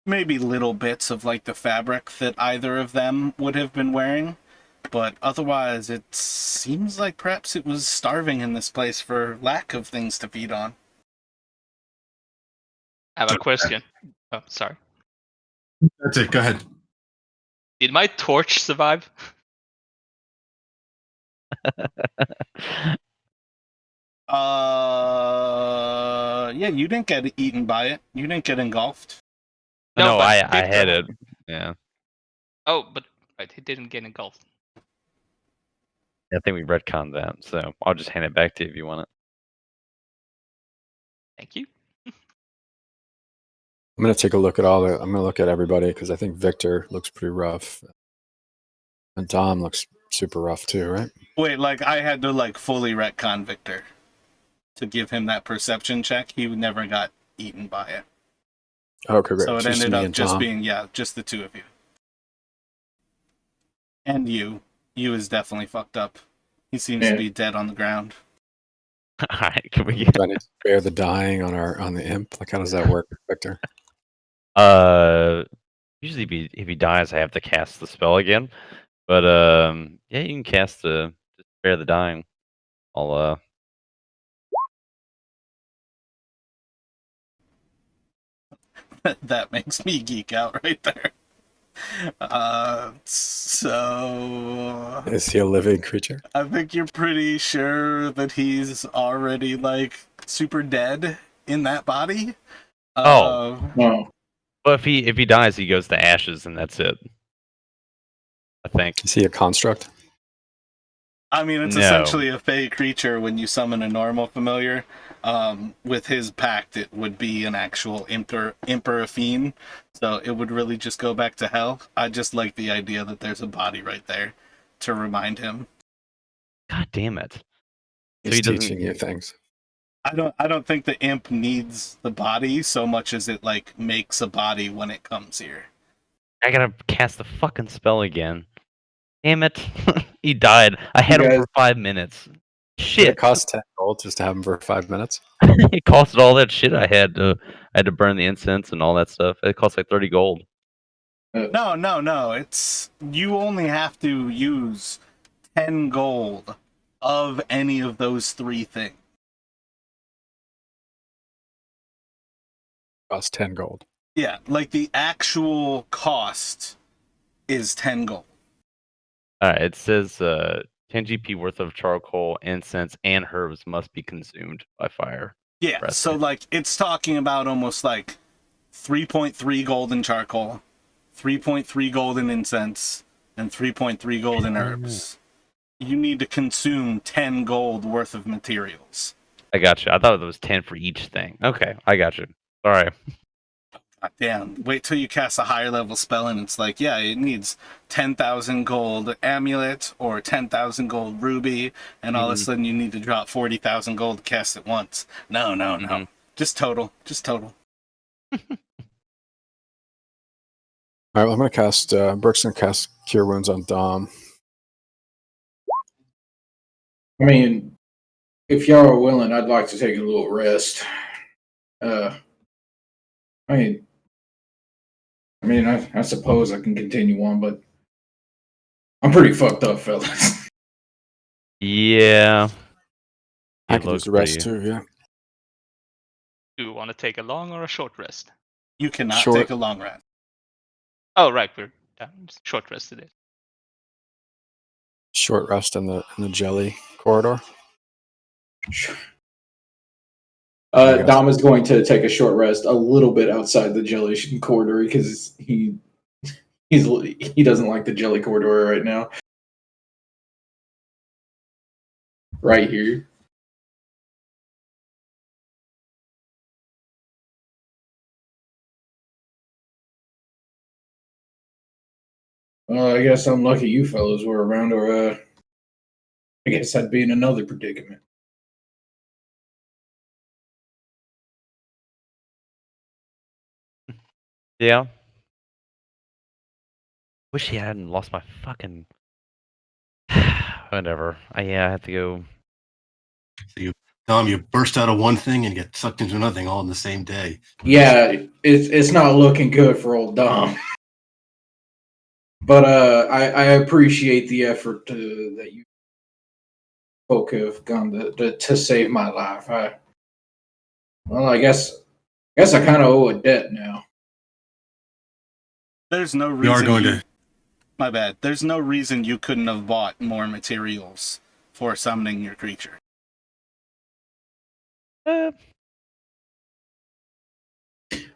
maybe little bits of like the fabric that either of them would have been wearing, but otherwise it seems like perhaps it was starving in this place for lack of things to feed on. I have a question. Oh, sorry. That's it. Go ahead. Did my torch survive? Yeah, you didn't get eaten by it. You didn't get engulfed. No, I had it. Yeah. Oh, but right, he didn't get engulfed. I think we retconned that, so I'll just hand it back to you if you want it. Thank you. I'm gonna take a look at I'm gonna look at everybody because I think Victor looks pretty rough, and Dom looks super rough too, right? Wait, like I had to like fully retcon Victor to give him that perception check. He never got eaten by it. Okay, great. So it Just ended me up and just Tom. being just the two of you. And you is definitely fucked up. He seems to be dead on the ground. All right, can we Do I need to spare the dying on the imp? Like, how does that work, Victor? Usually if he dies, I have to cast the spell again. But yeah, you can cast to spare the dying. I'll That makes me geek out right there. So Is he a living creature? I think you're pretty sure that he's already like super dead in that body. No. But if he dies, he goes to ashes, and that's it. I think. Is he a construct? I mean, it's essentially a fey creature when you summon a normal familiar. With his pact, it would be an actual imper a fiend, so it would really just go back to hell. I just like the idea that there's a body right there to remind him. God damn it! He's teaching you things. I don't think the imp needs the body so much as it like makes a body when it comes here. I gotta cast the fucking spell again. Damn it! He died. I had him for 5 minutes. Shit. It costs 10 gold just to have him for 5 minutes. It costed all that shit I had to burn the incense and all that stuff. It cost like 30 gold. No. It's you only have to use 10 gold of any of those three things. Costs 10 gold. Yeah, like the actual cost is 10 gold. It says 10 GP worth of charcoal, incense, and herbs must be consumed by fire. Yeah, Rest so it. like it's talking about almost like 3.3 gold in charcoal, 3.3 gold in incense, and 3.3 gold in herbs. You need to consume 10 gold worth of materials. I got you. I thought it was 10 for each thing. Okay, I got you. Sorry. God damn, wait till you cast a higher level spell and it's like, yeah, it needs 10,000 gold amulet or 10,000 gold ruby, and all of a sudden you need to drop 40,000 gold to cast it once. No. Just total. All right, well, I'm going to cast, Brooks going to cast Cure Wounds on Dom. I mean, if y'all are willing, I'd like to take a little rest. I suppose I can continue on, but I'm pretty fucked up, fellas. Yeah. I It can use the looks rest pretty- too, yeah. Do you want to take a long or a short rest? You cannot Short. take a long rest. Oh, right, we're down. Short rest today. Short rest in the jelly corridor. Dom is going to take a short rest a little bit outside the jelly corridor because he doesn't like the jelly corridor right now. Right here. Well, I guess I'm lucky you fellows were around, or I guess I'd be in another predicament. Yeah. Wish he hadn't lost my fucking. Whatever. I have to go. Tom, you burst out of one thing and get sucked into another thing all in the same day. Yeah, it's not looking good for old Dom. But I appreciate the effort that you folk have gone to save my life. I guess I kind of owe a debt now. There's no We are reason going to. My bad. There's no reason you couldn't have bought more materials for summoning your creature.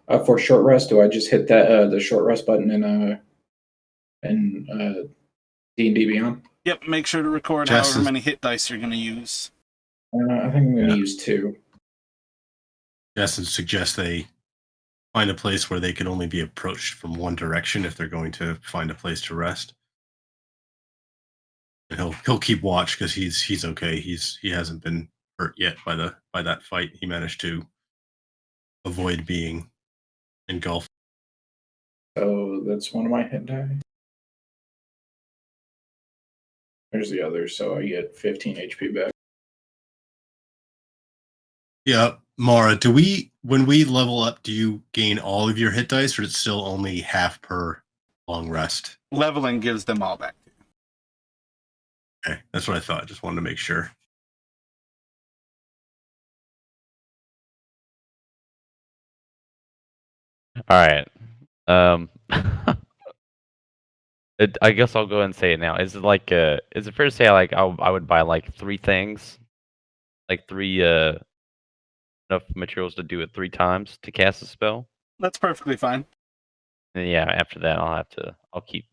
For short rest, do I just hit that the short rest button in D&D Beyond? Yep, make sure to record Just however as- many hit dice you're going to use. I think I'm going to Yeah. use 2. Justin suggests they find a place where they can only be approached from one direction if they're going to find a place to rest. And he'll keep watch because he's okay. He hasn't been hurt yet by that fight. He managed to avoid being engulfed. So that's one of my hit die. There's the other, so I get 15 HP back. Yeah, Mara, when we level up, do you gain all of your hit dice, or is it still only half per long rest? Leveling gives them all back. Okay, that's what I thought. Just wanted to make sure. All right. I guess I'll go ahead and say it now. Is it like is it fair to say like I would buy like 3 things, like 3 enough materials to do it 3 times to cast a spell? That's perfectly fine. And yeah, after that I'll keep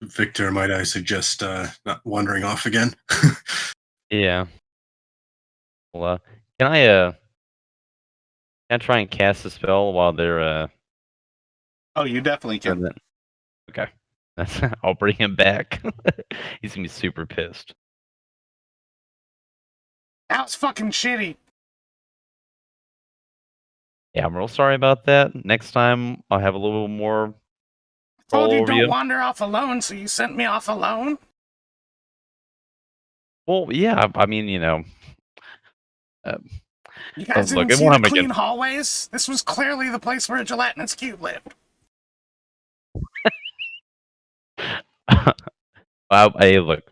Victor, might I suggest not wandering off again? yeah. Well, can I try and cast a spell while they're Oh, you definitely can. present? Okay. I'll bring him back. He's gonna be super pissed. That was fucking shitty. Yeah, I'm real sorry about that. Next time I'll have a little more Told you over don't you. wander off alone, so you sent me off alone? Well, yeah, I mean, You guys look, didn't it see won't the happen clean again. hallways? This was clearly the place where a gelatinous cube lived. Hey, look.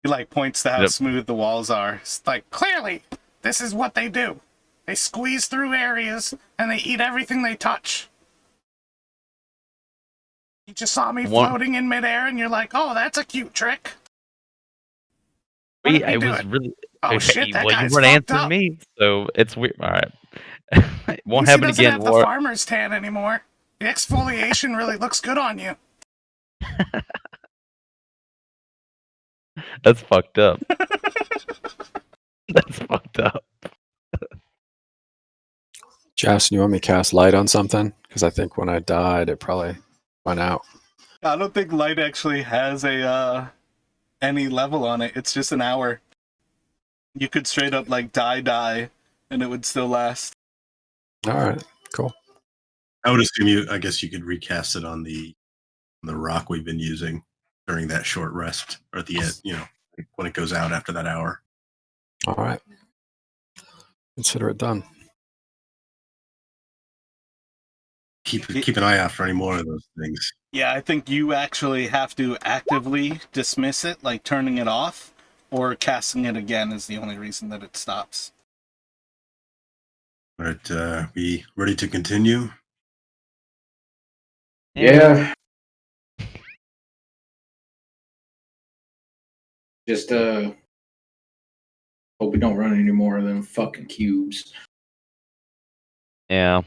He like points to how Yep. smooth the walls are. It's like, clearly, This is what they do. They squeeze through areas, and they eat everything they touch. You just saw me floating in midair, and you're like, oh, that's a cute trick. I was really. Oh, shit, that well, you guy's weren't fucked answering up. me, so it's weird. All right. It won't He happen doesn't again. have the farmer's tan anymore. The exfoliation really looks good on you. That's fucked up. That's fucked up. Justin, you want me to cast light on something? Because I think when I died, it probably went out. I don't think light actually has a any level on it. It's just an hour. You could straight up like die, and it would still last. All right, cool. I would assume I guess you could recast it on the rock we've been using during that short rest, or at the end, when it goes out after that hour. All right. Consider it done. Keep an eye out for any more of those things. Yeah, I think you actually have to actively dismiss it, like turning it off, or casting it again is the only reason that it stops. All right, we ready to continue? Yeah. Just hope we don't run any more of them fucking cubes. Yeah.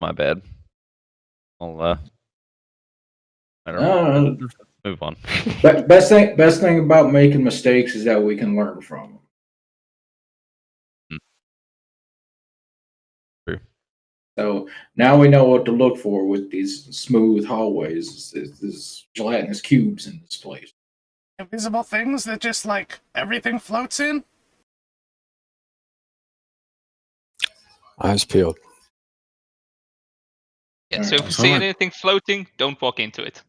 My bad. I don't know. Let's move on. Best thing about making mistakes is that we can learn from them. True. So now we know what to look for with these smooth hallways. This gelatinous cubes in this place. Invisible things that just like everything floats in? Eyes peeled. Yeah, so if you So see like- anything floating, don't walk into it.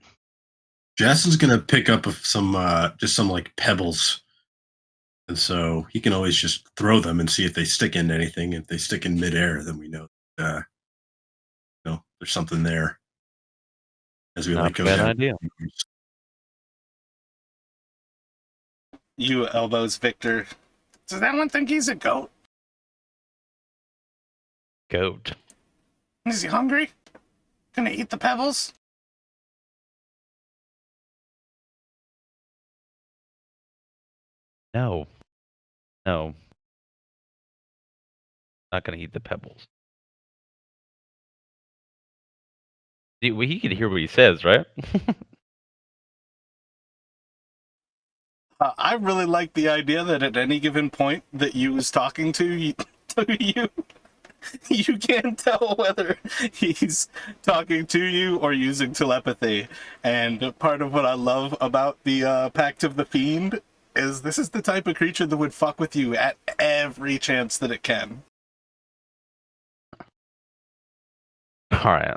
Jason's gonna pick up some like pebbles, and so he can always just throw them and see if they stick into anything. If they stick in midair, then we know, there's something there. As we Not like a go bad down. idea. You elbows Victor. Does that one think he's a goat? Goat. Is he hungry? Gonna eat the pebbles? No. No. Not gonna eat the pebbles. He can hear what he says, right? I really like the idea that at any given point that you was talking to you, you can't tell whether he's talking to you or using telepathy. And part of what I love about the Pact of the Fiend is this is the type of creature that would fuck with you at every chance that it can. All right.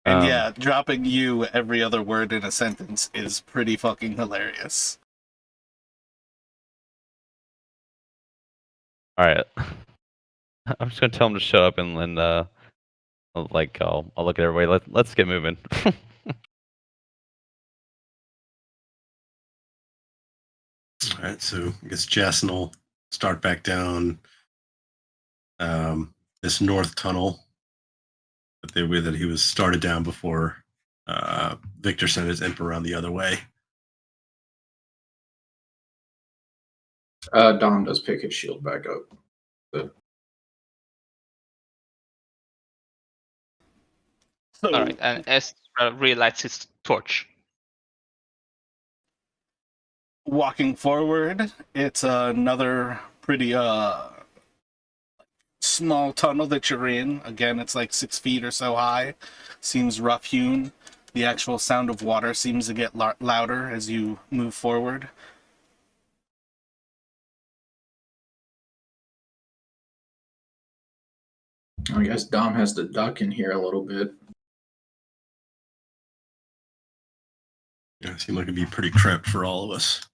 And yeah, dropping you every other word in a sentence is pretty fucking hilarious. All right. I'm just gonna tell him to shut up and I'll look at everybody. Let's get moving. All right, so I guess Jason will start back down this north tunnel that he was started down before Victor sent his imp around the other way. Dom does pick his shield back up. So, All right, and Ezra relights his torch. walking forward, it's another pretty small tunnel that you're in. Again, it's like 6 feet or so high. Seems rough hewn. The actual sound of water seems to get louder as you move forward. I guess Dom has to duck in here a little bit. Yeah, it seemed like it'd be pretty cramped for all of us.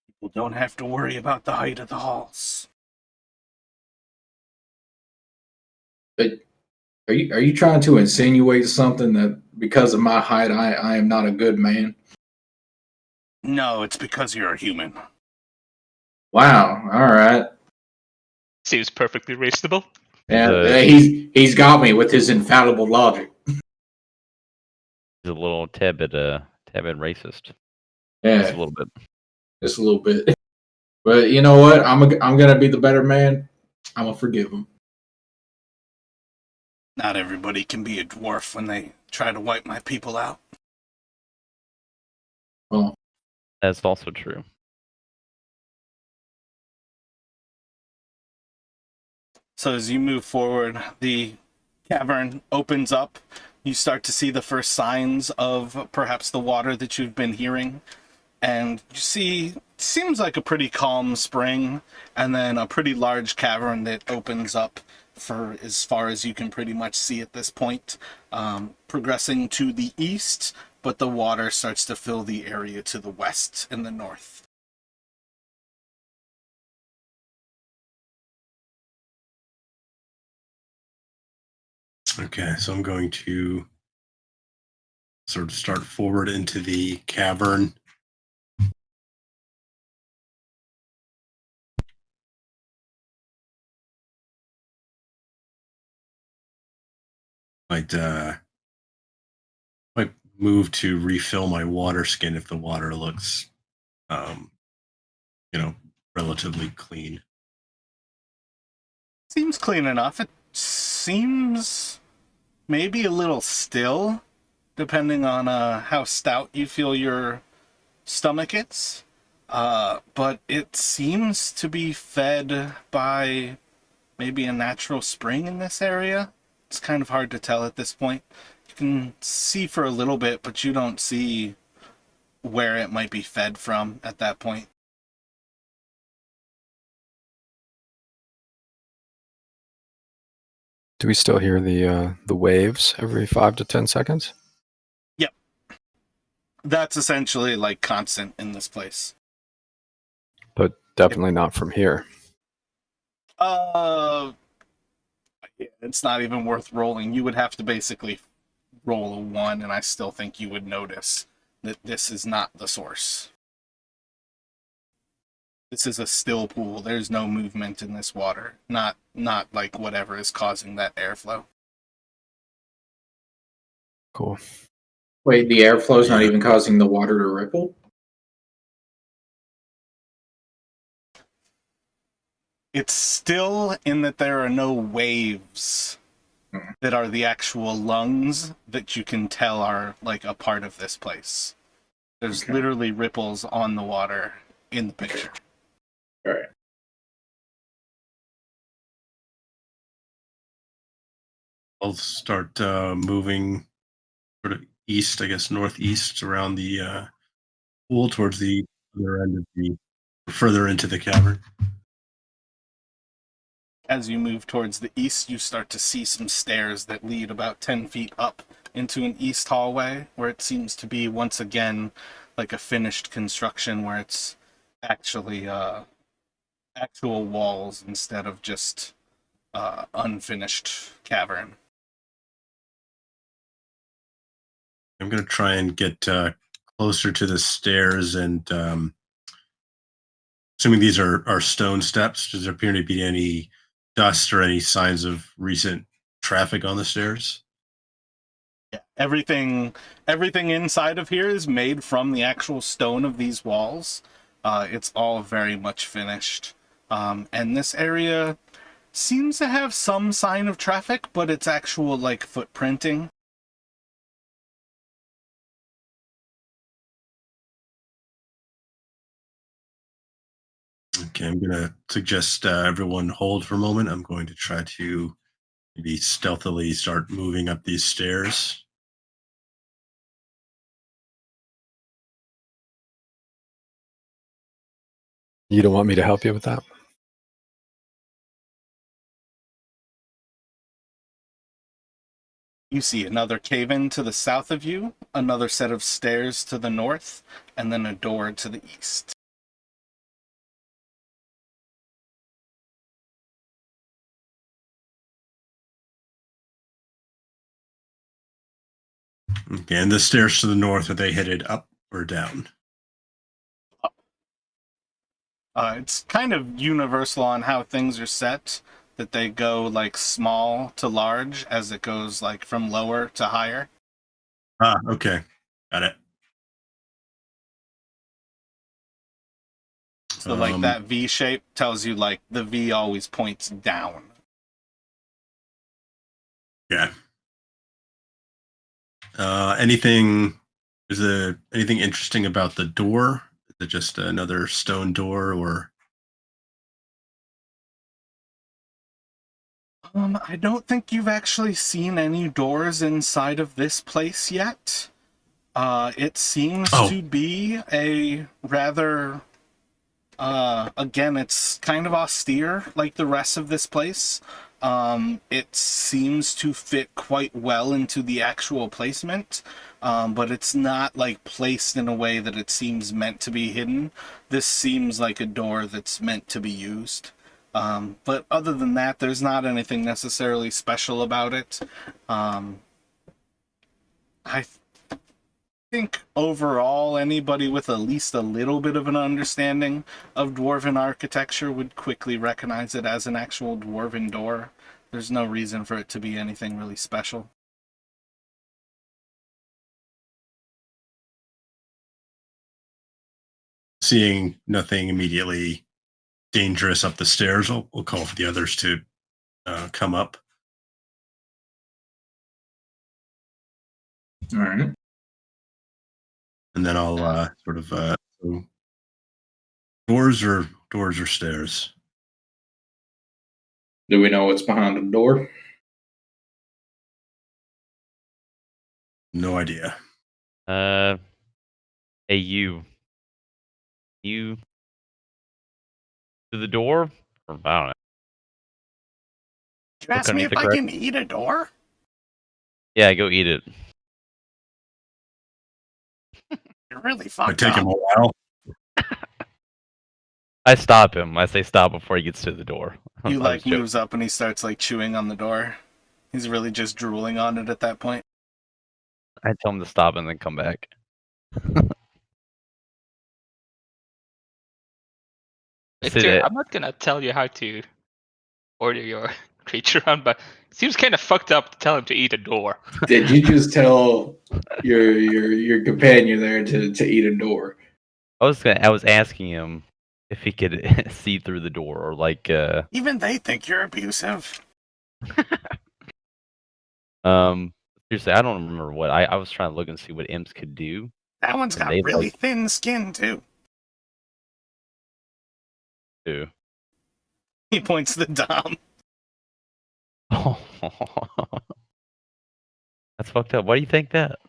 People don't have to worry about the height of the halls. But Are you trying to insinuate something that because of my height I am not a good man? No, it's because you're a human. Wow. All right. Seems perfectly reasonable. Yeah, he's got me with his infallible logic. He's a little tad bit racist. Just a Yeah, little bit. just a little bit. But you know what? I'm gonna be the better man. I'm gonna forgive him. Not everybody can be a dwarf when they try to wipe my people out. Well, That's also true. So as you move forward, the cavern opens up. You start to see the first signs of perhaps the water that you've been hearing. And you see, it seems like a pretty calm spring, and then a pretty large cavern that opens up for as far as you can pretty much see at this point, progressing to the east, but the water starts to fill the area to the west and the north. Okay, so I'm going to sort of start forward into the cavern. Might move to refill my water skin if the water looks, um, relatively clean. Seems clean enough. It seems maybe a little still, depending on how stout you feel your stomach is. But it seems to be fed by maybe a natural spring in this area. It's kind of hard to tell at this point. You can see for a little bit, but you don't see where it might be fed from at that point. Do we still hear the waves every 5 to 10 seconds? Yep. That's essentially like constant in this place. But definitely not from here. It's not even worth rolling. You would have to basically roll a 1, and I still think you would notice that this is not the source. This is a still pool. There's no movement in this water. Not like whatever is causing that airflow. Cool. wait, the airflow's not Yeah. even causing the water to ripple? It's still in that there are no waves that are the actual lungs that you can tell are like a part of this place. There's Okay. literally ripples on the water in the picture. All right. I'll start moving sort of east, I guess northeast around the pool towards the other end of the further into the cavern. As you move towards the east, you start to see some stairs that lead about 10 feet up into an east hallway, where it seems to be once again like a finished construction, where it's actually actual walls instead of just unfinished cavern. I'm going to try and get closer to the stairs, and assuming these are stone steps, does there appear to be any dust or any signs of recent traffic on the stairs? Yeah, everything inside of here is made from the actual stone of these walls. It's all very much finished, and this area seems to have some sign of traffic, but it's actual like footprinting. Okay, I'm going to suggest everyone hold for a moment. I'm going to try to maybe stealthily start moving up these stairs. You don't want me to help you with that? You see another cave-in to the south of you, another set of stairs to the north, and then a door to the east. Okay, and the stairs to the north, are they headed up or down? It's kind of universal on how things are set, that they go like small to large as it goes like from lower to higher. Ah, okay. Got it. So like that V shape tells you like the V always points down. Yeah. Anything? Is there anything interesting about the door? Is it just another stone door, or? I don't think you've actually seen any doors inside of this place yet. It seems to be a rather, again, it's kind of austere like the rest of this place. It seems to fit quite well into the actual placement, but it's not like placed in a way that it seems meant to be hidden. This seems like a door that's meant to be used. But other than that, there's not anything necessarily special about it. I think overall, anybody with at least a little bit of an understanding of dwarven architecture would quickly recognize it as an actual dwarven door. There's no reason for it to be anything really special. Seeing nothing immediately dangerous up the stairs, we'll call for the others to come up. All right. And then I'll sort of so doors or stairs. Do we know what's behind the door? No idea. Hey, you to the door? Or I don't know. You ask me if I can eat a door? Yeah, go eat it. You're really Might fucked take up. him a while. I stop him. I say stop before he gets to the door. He I was like joking. moves up and he starts like chewing on the door. He's really just drooling on it at that point. I tell him to stop and then come back. Sit Victor, it. I'm not gonna tell you how to order your creature around, but it seems kind of fucked up to tell him to eat a door. Did you just tell your companion there to eat a door? I was asking him if he could see through the door or like Even they think you're abusive. seriously, I don't remember what I was trying to look and see what imps could do. That one's got They really like thin skin too. do. He points to the Dom. Oh, that's fucked up. Why do you think that?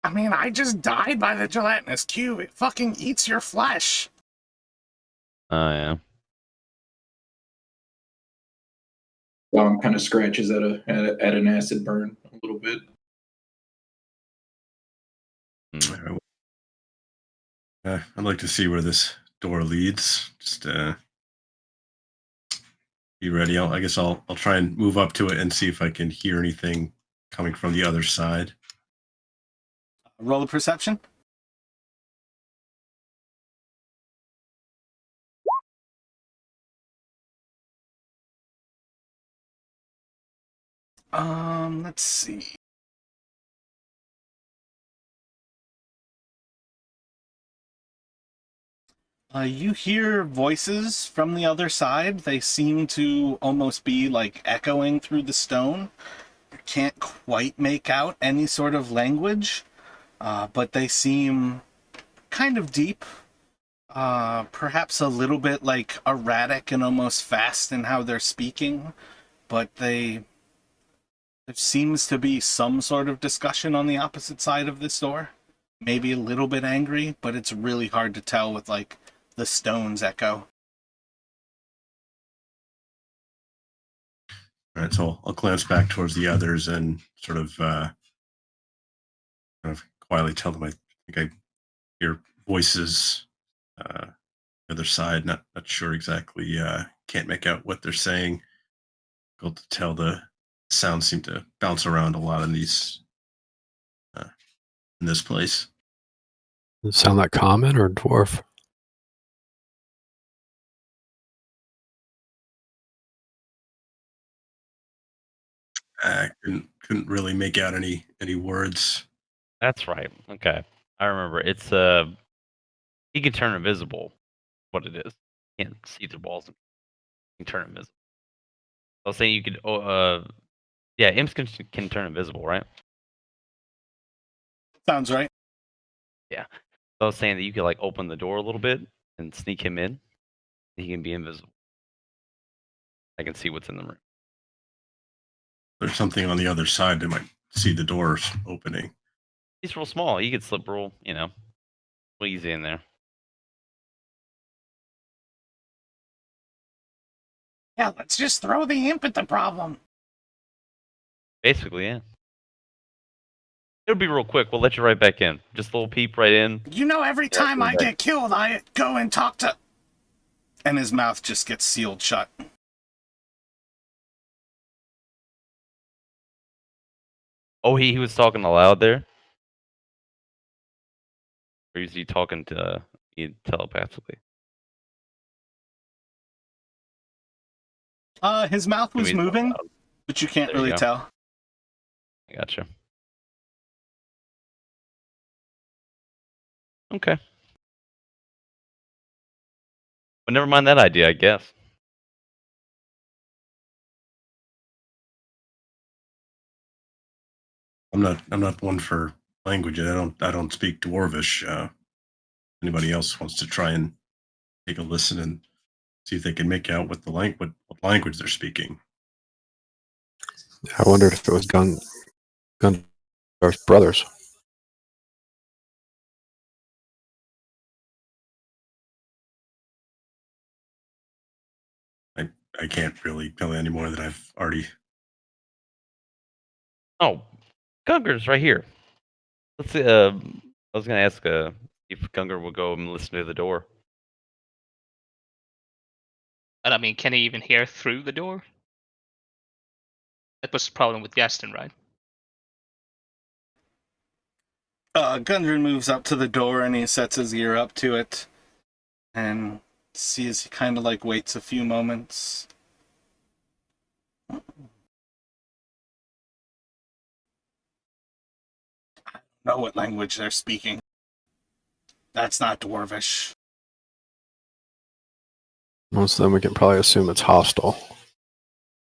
I mean, I just died by the gelatinous cube. It fucking eats your flesh. Oh yeah. Dom kind of scratches at an acid burn a little bit. I'd like to see where this door leads. Just be ready. I guess I'll try and move up to it and see if I can hear anything coming from the other side. Roll a perception. Let's see. You hear voices from the other side. They seem to almost be like echoing through the stone. You can't quite make out any sort of language, but they seem kind of deep. Perhaps a little bit like erratic and almost fast in how they're speaking, but there seems to be some sort of discussion on the opposite side of this door. Maybe a little bit angry, but it's really hard to tell with like the stones echo. All right, so I'll glance back towards the others and sort of kind of quietly tell them I think I hear voices the other side. Not sure exactly. Can't make out what they're saying. Difficult to tell the Sounds seem to bounce around a lot in these in this place. Does it sound like common or dwarf? I couldn't really make out any words. That's right. Okay, I remember. It's he can turn invisible. What it is, can't see through walls. He can turn invisible. I was saying you could. Yeah, imps can turn invisible, right? Sounds right. Yeah. So I was saying that you could like open the door a little bit and sneak him in. He can be invisible. I can see what's in the room. There's something on the other side that might see the doors opening. He's real small. He could slip real, real easy in there. Yeah, let's just throw the imp at the problem. Basically, yeah. It'll be real quick. We'll let you right back in. Just a little peep right in. You know, every Yeah, time come I back. get killed, I go and talk to... And his mouth just gets sealed shut. Oh, he was talking aloud there? Or is he talking to you telepathically? His mouth was Maybe he's moving, loud. but you can't There you really go. tell. I gotcha. Okay. But never mind that idea, I guess. I'm not one for language. I don't speak Dwarvish. Anybody else wants to try and take a listen and see if they can make out what language they're speaking? I wondered if it was Gundar's brothers. I can't really tell you any more than I've already. Oh, Gungar's right here. Let's see. I was gonna ask if Gungar will go and listen to the door. And I mean, can he even hear through the door? That was the problem with Gaston, right? Gundren moves up to the door and he sets his ear up to it. And sees, he kind of like waits a few moments. I don't know what language they're speaking. That's not Dwarvish. Most of them we can probably assume it's hostile.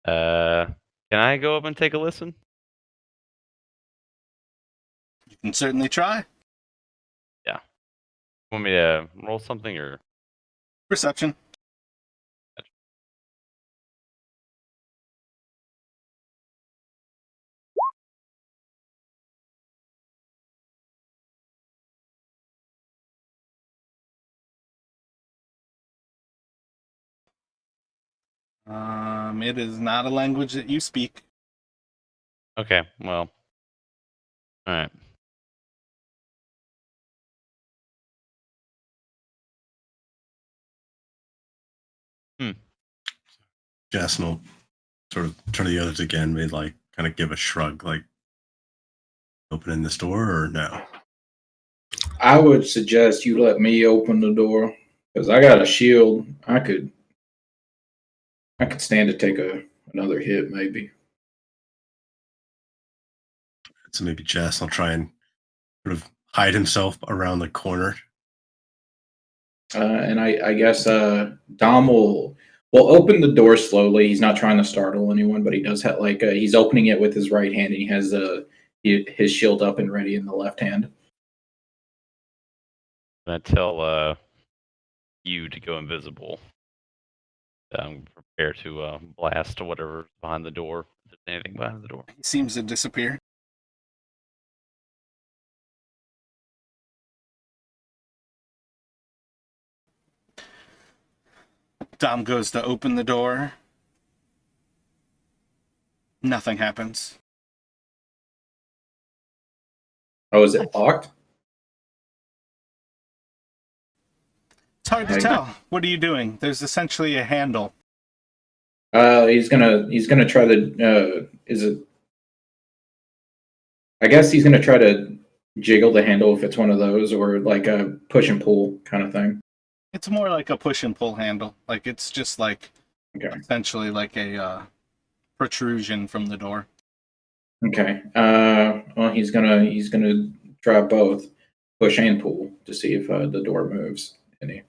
Can I go up and take a listen? You can certainly try. Want me to roll something or? Perception. It is not a language that you speak. Okay, well, all right. Jason will sort of turn to the others again, maybe like kind of give a shrug, like opening this door or no. I would suggest you let me open the door because I got a shield. I could stand to take another hit maybe. So maybe Jason will try and sort of hide himself around the corner. And I guess Dom will open the door slowly. He's not trying to startle anyone, but he does have he's opening it with his right hand, and he has his shield up and ready in the left hand. I'm gonna tell you to go invisible. Prepare to blast whatever's behind the door. If there's anything behind the door. He seems to disappear. Dom goes to open the door. Nothing happens. Oh, is it locked? It's hard to tell. What are you doing? There's essentially a handle. He's gonna try to. Is it? I guess he's gonna try to jiggle the handle if it's one of those, or like a push and pull kind of thing. It's more like a push and pull handle. Like it's just like Okay. essentially like a protrusion from the door. Okay. Well, he's gonna try both push and pull to see if the door moves any.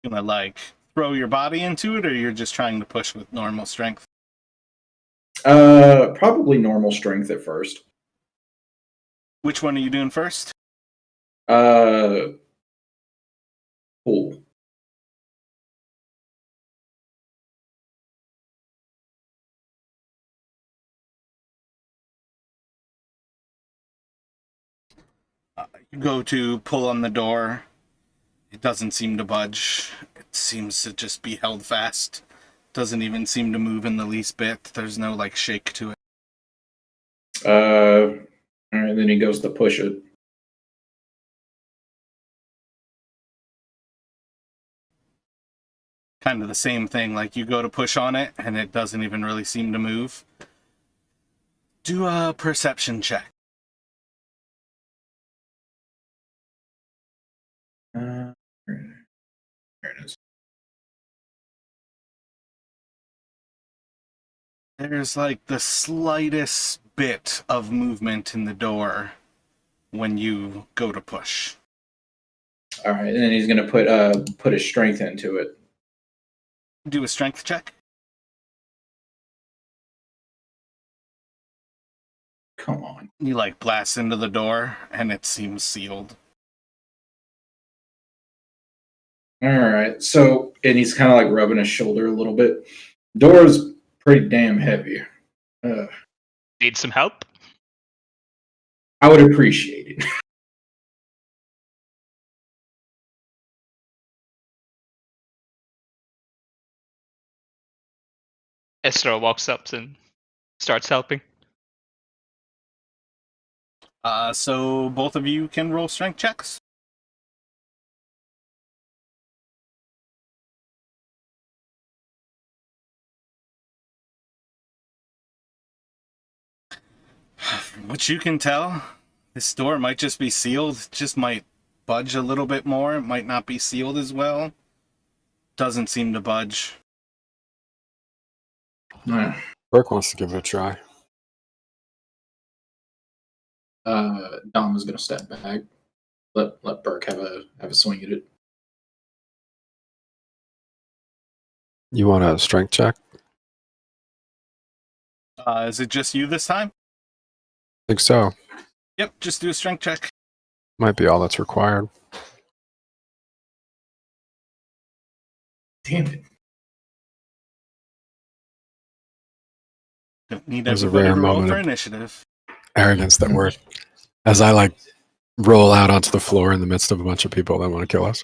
Gonna like throw your body into it, or you're just trying to push with normal strength? Probably normal strength at first. Which one are you doing first? Pull. You go to pull on the door. It doesn't seem to budge. It seems to just be held fast. Doesn't even seem to move in the least bit. There's no like shake to it. All right, then he goes to push it. Kind of the same thing. Like you go to push on it, and it doesn't even really seem to move. Do a perception check. There it is. There's like the slightest bit of movement in the door when you go to push. All right, and then he's gonna put his strength into it. Do a strength check. Come on. You like blast into the door, and it seems sealed. All right, so and he's kind of like rubbing his shoulder a little bit. Door's pretty damn heavy. Need some help? I would appreciate it. Estro walks up and starts helping. So both of you can roll strength checks. From what you can tell, this door might just be sealed. It just might budge a little bit more. It might not be sealed as well. Doesn't seem to budge. Burke wants to give it a try. Dom is gonna step back. Let Burke have a swing at it. You want a strength check? Is it just you this time? I think so. Yep, just do a strength check. Might be all that's required. Damn it. Don't need There's a everybody rare to roll moment for of- initiative. Arrogance that word. As I like roll out onto the floor in the midst of a bunch of people that want to kill us.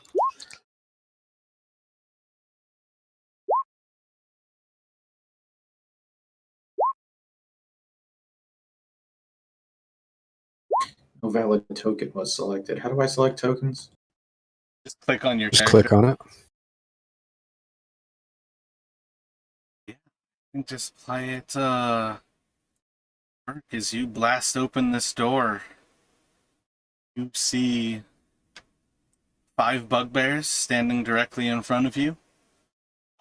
No valid token was selected. How do I select tokens? Just click on your Just character. click on it. And just play it, Burke, as you blast open this door. You see 5 bugbears standing directly in front of you,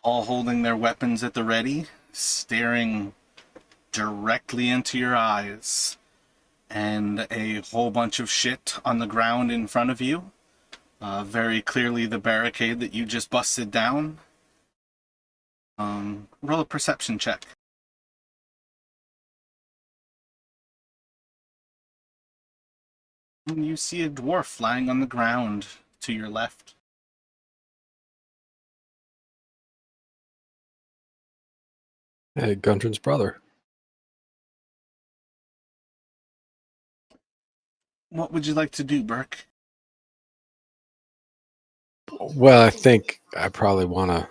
all holding their weapons at the ready, staring directly into your eyes, and a whole bunch of shit on the ground in front of you. Very clearly the barricade that you just busted down. Roll a perception check. And you see a dwarf lying on the ground to your left. Hey, Gundren's brother. What would you like to do, Burke? Well, I think I probably want to.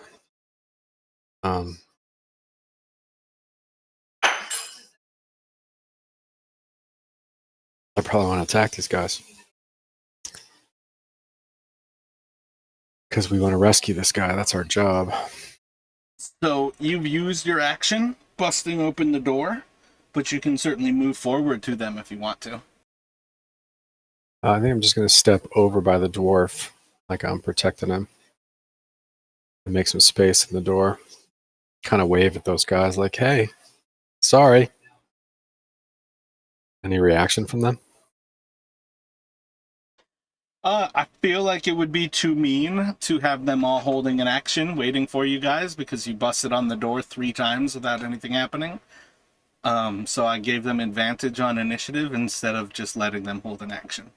I probably want to attack these guys because we want to rescue this guy. That's our job. So you've used your action busting open the door, but you can certainly move forward to them if you want to. I think I'm just going to step over by the dwarf, like I'm protecting him, and make some space in the door. Kind of wave at those guys like, hey, sorry. Any reaction from them? I feel like it would be too mean to have them all holding an action waiting for you guys because you busted on the door 3 times without anything happening. So I gave them advantage on initiative instead of just letting them hold an action.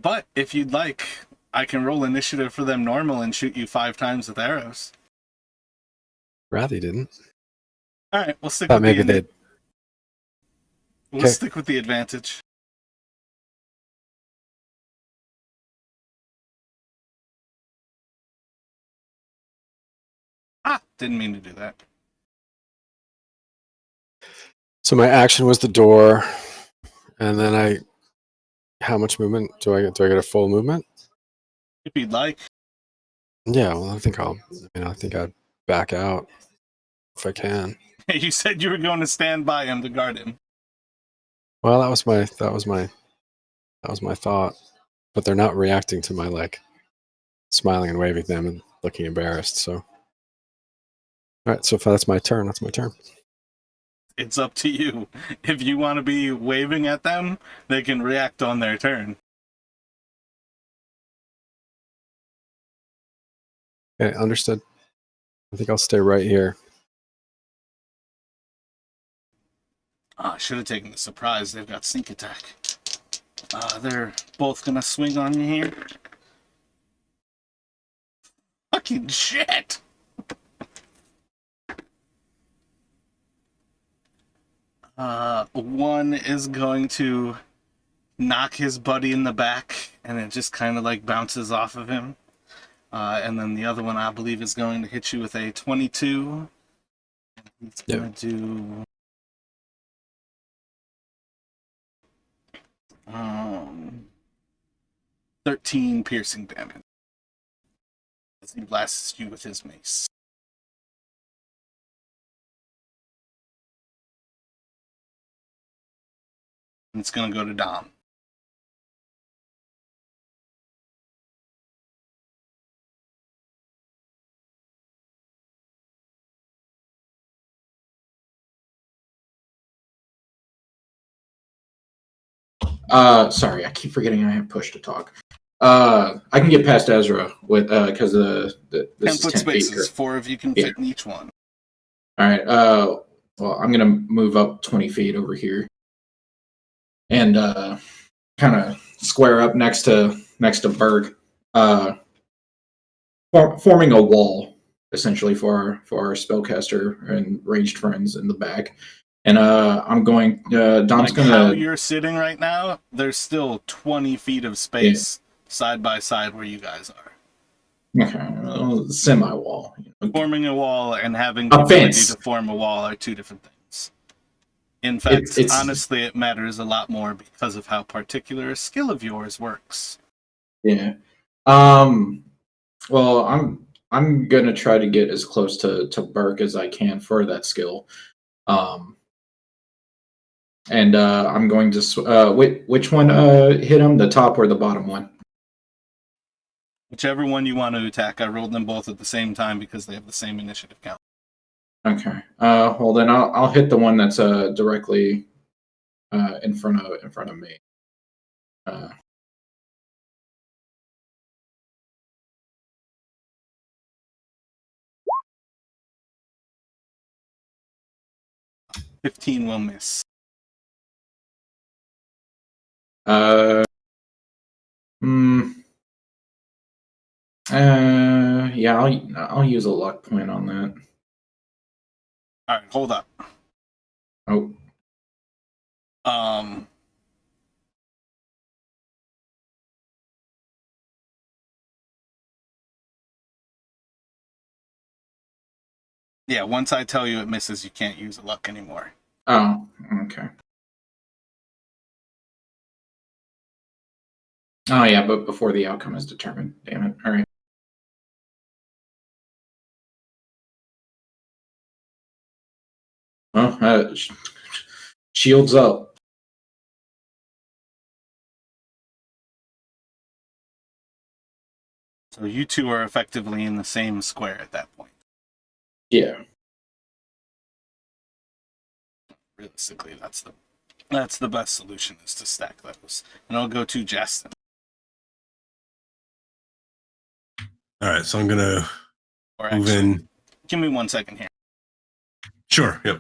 But if you'd like, I can roll initiative for them normal and shoot you 5 times with arrows. Rather didn't. All right, we'll stick Thought with maybe they'd. we'll Okay. stick with the advantage. Didn't mean to do that. So my action was the door, and then how much movement do I get? Do I get a full movement? If you'd like. Yeah, well, I think I'd back out if I can. You said you were going to stand by him to guard him. Well, that was my thought, but they're not reacting to my like smiling and waving them and looking embarrassed. So, all right, so if that's my turn, that's my turn. It's up to you. If you want to be waving at them, they can react on their turn. Okay, understood. I think I'll stay right here. I should have taken the surprise. They've got sneak attack. They're both gonna swing on you here. Fucking shit! One is going to knock his buddy in the back, and it just kind of like bounces off of him. And then the other one, I believe, is going to hit you with a 22. He's going to do 13 piercing damage as he blasts you with his mace. And it's going to go to Dom. Sorry, I keep forgetting I have push to talk. I can get past Ezra with because this 10 is foot 10 feet. spaces, 4 of you can fit in each one. All right. Well, I'm gonna move up 20 feet over here, and kind of square up next to Berg, forming a wall essentially for our spellcaster and ranged friends in the back. And I'm going. Dom's Like gonna. how you're sitting right now, there's still 20 feet of space side by side where you guys are. Okay, semi-wall. Forming a wall and having the ability to form a wall are 2 different things. In fact, honestly, it matters a lot more because of how particular a skill of yours works. Yeah. Well, I'm gonna try to get as close to Burke as I can for that skill. And I'm going to which one hit him, the top or the bottom one? Whichever one you want to attack. I rolled them both at the same time because they have the same initiative count. Okay. Well then I'll hit the one that's directly in front of me. 15 will miss. Yeah, I'll use a luck point on that. All right, hold up. Oh. Yeah, once I tell you it misses, you can't use a luck anymore. Oh, okay. Oh yeah, but before the outcome is determined. Damn it. All right. Well, shields up. So you two are effectively in the same square at that point. Yeah. Realistically, that's the best solution, is to stack those. And I'll go to Justin. All right, so I'm gonna Or move actually, in. give me 1 second here. Sure. Yep.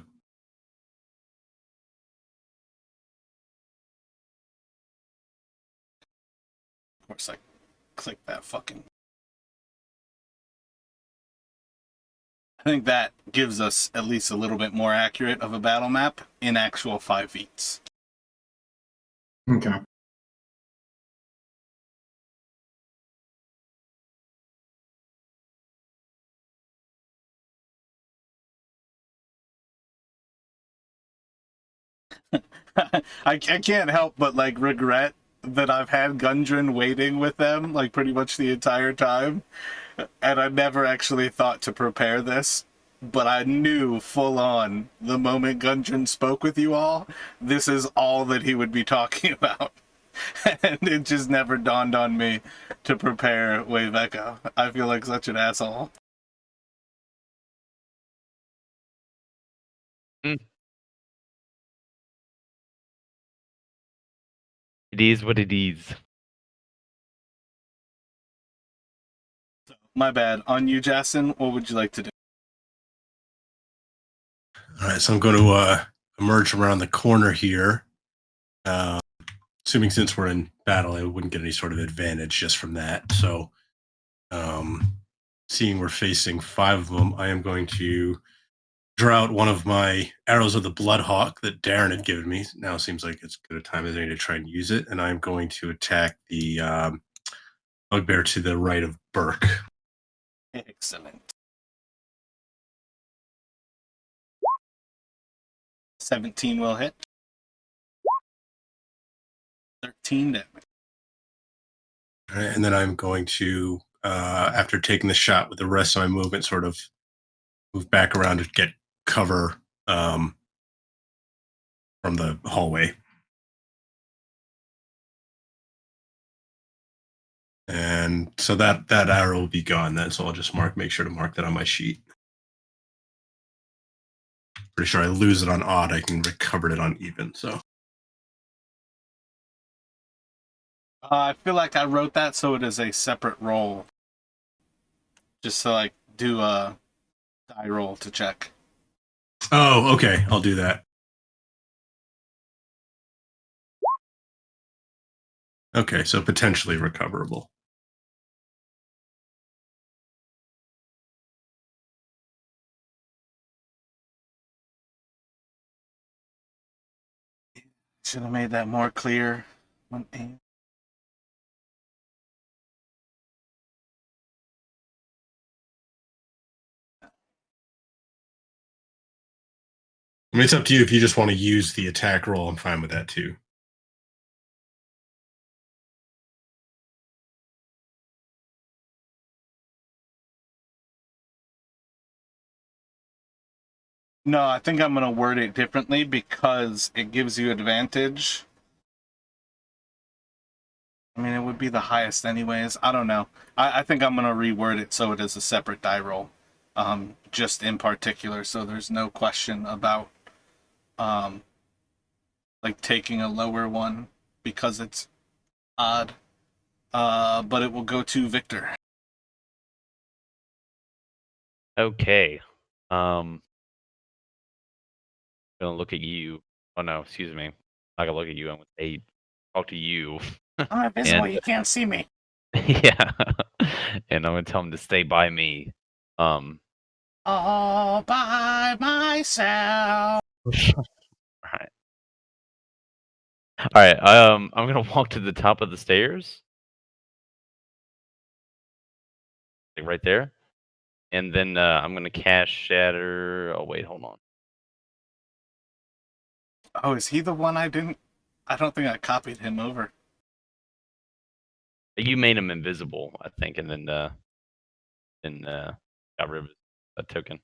Of course, I click that fucking. I think that gives us at least a little bit more accurate of a battle map in actual 5 feet. Okay. I can't help but like regret that I've had Gundren waiting with them like pretty much the entire time, and I never actually thought to prepare this. But I knew full on the moment Gundren spoke with you all, this is all that he would be talking about. And it just never dawned on me to prepare Wave Echo. I feel like such an asshole. It is what it is. My bad. On you, Jason, what would you like to do? All right, so I'm going to emerge around the corner here. Assuming since we're in battle, I wouldn't get any sort of advantage just from that. So, seeing we're facing 5 of them, I am going to draw out one of my arrows of the Bloodhawk that Darren had given me. Now it seems like it's good a time as any to try and use it, and I'm going to attack the bugbear to the right of Burke. Excellent. 17 will hit. 13 damage. All right, and then I'm going to, after taking the shot with the rest of my movement, sort of move back around to get cover from the hallway. And so that arrow will be gone then. So I'll just make sure to mark that on my sheet. Pretty sure I lose it on odd. I can recover it on even. So I feel like I wrote that so it is a separate roll. Just to like do a die roll to check. oh, okay, I'll do that. Okay, so potentially recoverable. Should have made that more clear. 1, 8. I mean, it's up to you if you just want to use the attack roll. I'm fine with that too. No, I think I'm going to word it differently because it gives you advantage. I mean, it would be the highest anyways. I don't know. I think I'm going to reword it so it is a separate die roll. Just in particular, so there's no question about like taking a lower one because it's odd. But it will go to Victor. Okay. Gonna look at you. Oh no, excuse me. I gotta look at you. I'm gonna say talk to you. I'm invisible. And- You can't see me. Yeah. And I'm gonna tell him to stay by me. All by myself. Alright. Alright, I'm gonna walk to the top of the stairs. Like right there. And then I'm gonna cast Shatter. Oh wait, hold on. Oh, is he the one I didn't? I don't think I copied him over. You made him invisible, I think, and then got rid of that token.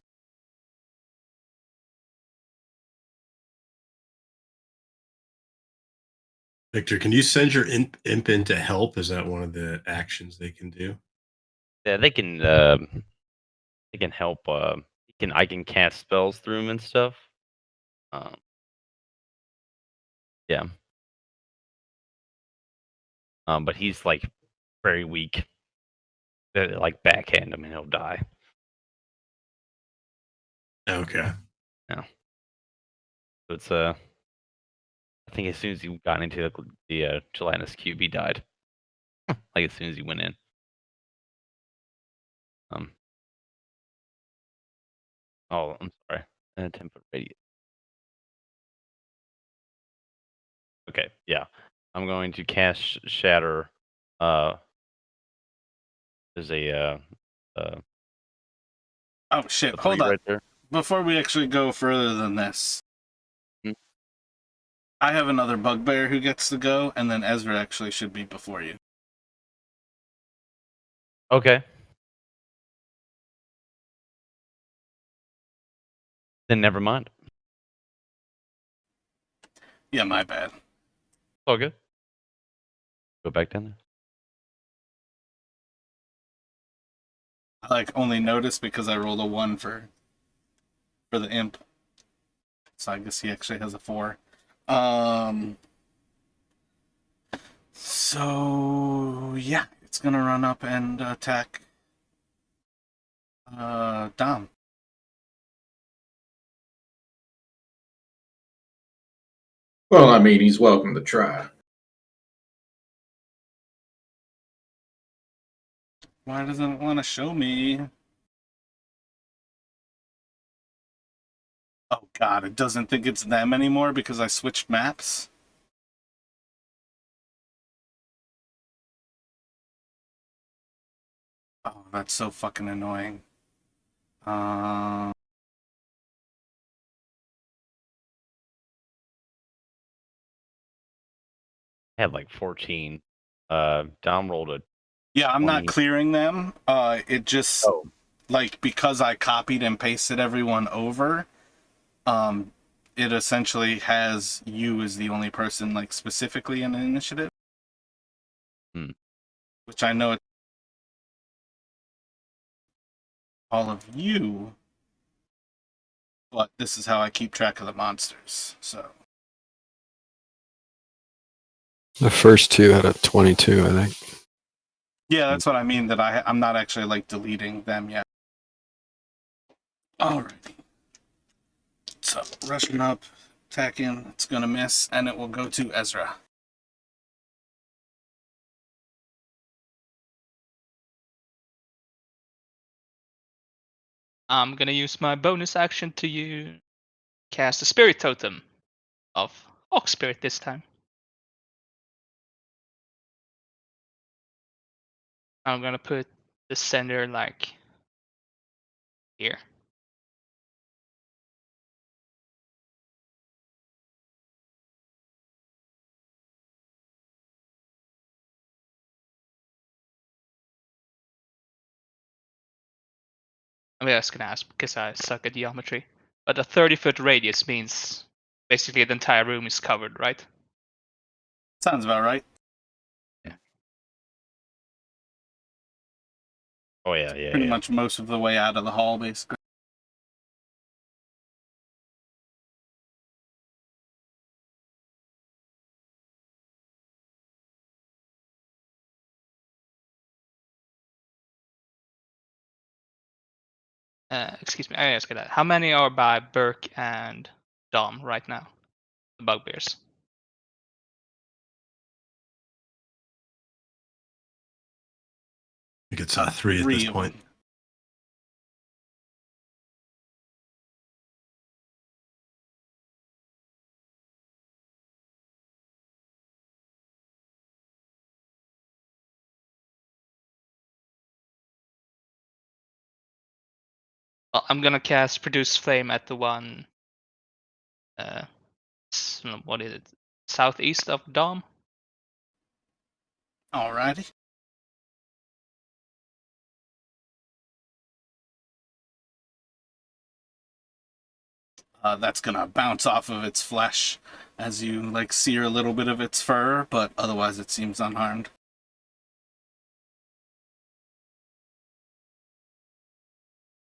Victor, can you send your imp in to help? Is that one of the actions they can do? Yeah, they can help. I can cast spells through him and stuff. Um, yeah. But he's like very weak. Like backhand him and he'll die. Okay. So it's I think as soon as he got into the Gelatinous cube, he died. Like as soon as he went in. Oh, I'm sorry. 10-foot radius. Okay, yeah. I'm going to cast Shatter. There's a Oh shit! a Hold 3 on. right there. Before we actually go further than this, Hmm? I have another bugbear who gets to go, and then Ezra actually should be before you. Okay. Then never mind. Yeah, my bad. All good. Go back down there. I like only noticed because I rolled a 1 for the imp. So I guess he actually has a 4. So yeah, it's gonna run up and attack Dom. Well, I mean, he's welcome to try. Why doesn't it want to show me? Oh god, it doesn't think it's them anymore because I switched maps. Oh, that's so fucking annoying. Uh, I had like 14. Dom rolled a yeah, I'm not 20. clearing them. It just Oh. like because I copied and pasted everyone over. It essentially has you as the only person like specifically in an initiative. Hmm. Which I know it's all of you, but this is how I keep track of the monsters. So The first two had a 22, I think. yeah, that's what I mean. That I'm not actually like deleting them yet. Alrighty. So rushing up, attacking. It's gonna miss, and it will go to Ezra. I'm gonna use my bonus action to cast a spirit totem of Ox Spirit this time. I'm gonna put the sender like here. I'm just gonna ask because I suck at geometry. But a 30-foot radius means basically the entire room is covered, right? Sounds about right. Oh yeah. Pretty much most of the way out of the hall, basically. Excuse me, I ask that. How many are by Burke and Dom right now? The bugbears. I think it's 3 at 3 this of point. them. Well, I'm gonna cast Produce Flame at the one. What is it? Southeast of Dom. Alrighty. That's gonna bounce off of its flesh as you like sear a little bit of its fur, but otherwise it seems unharmed.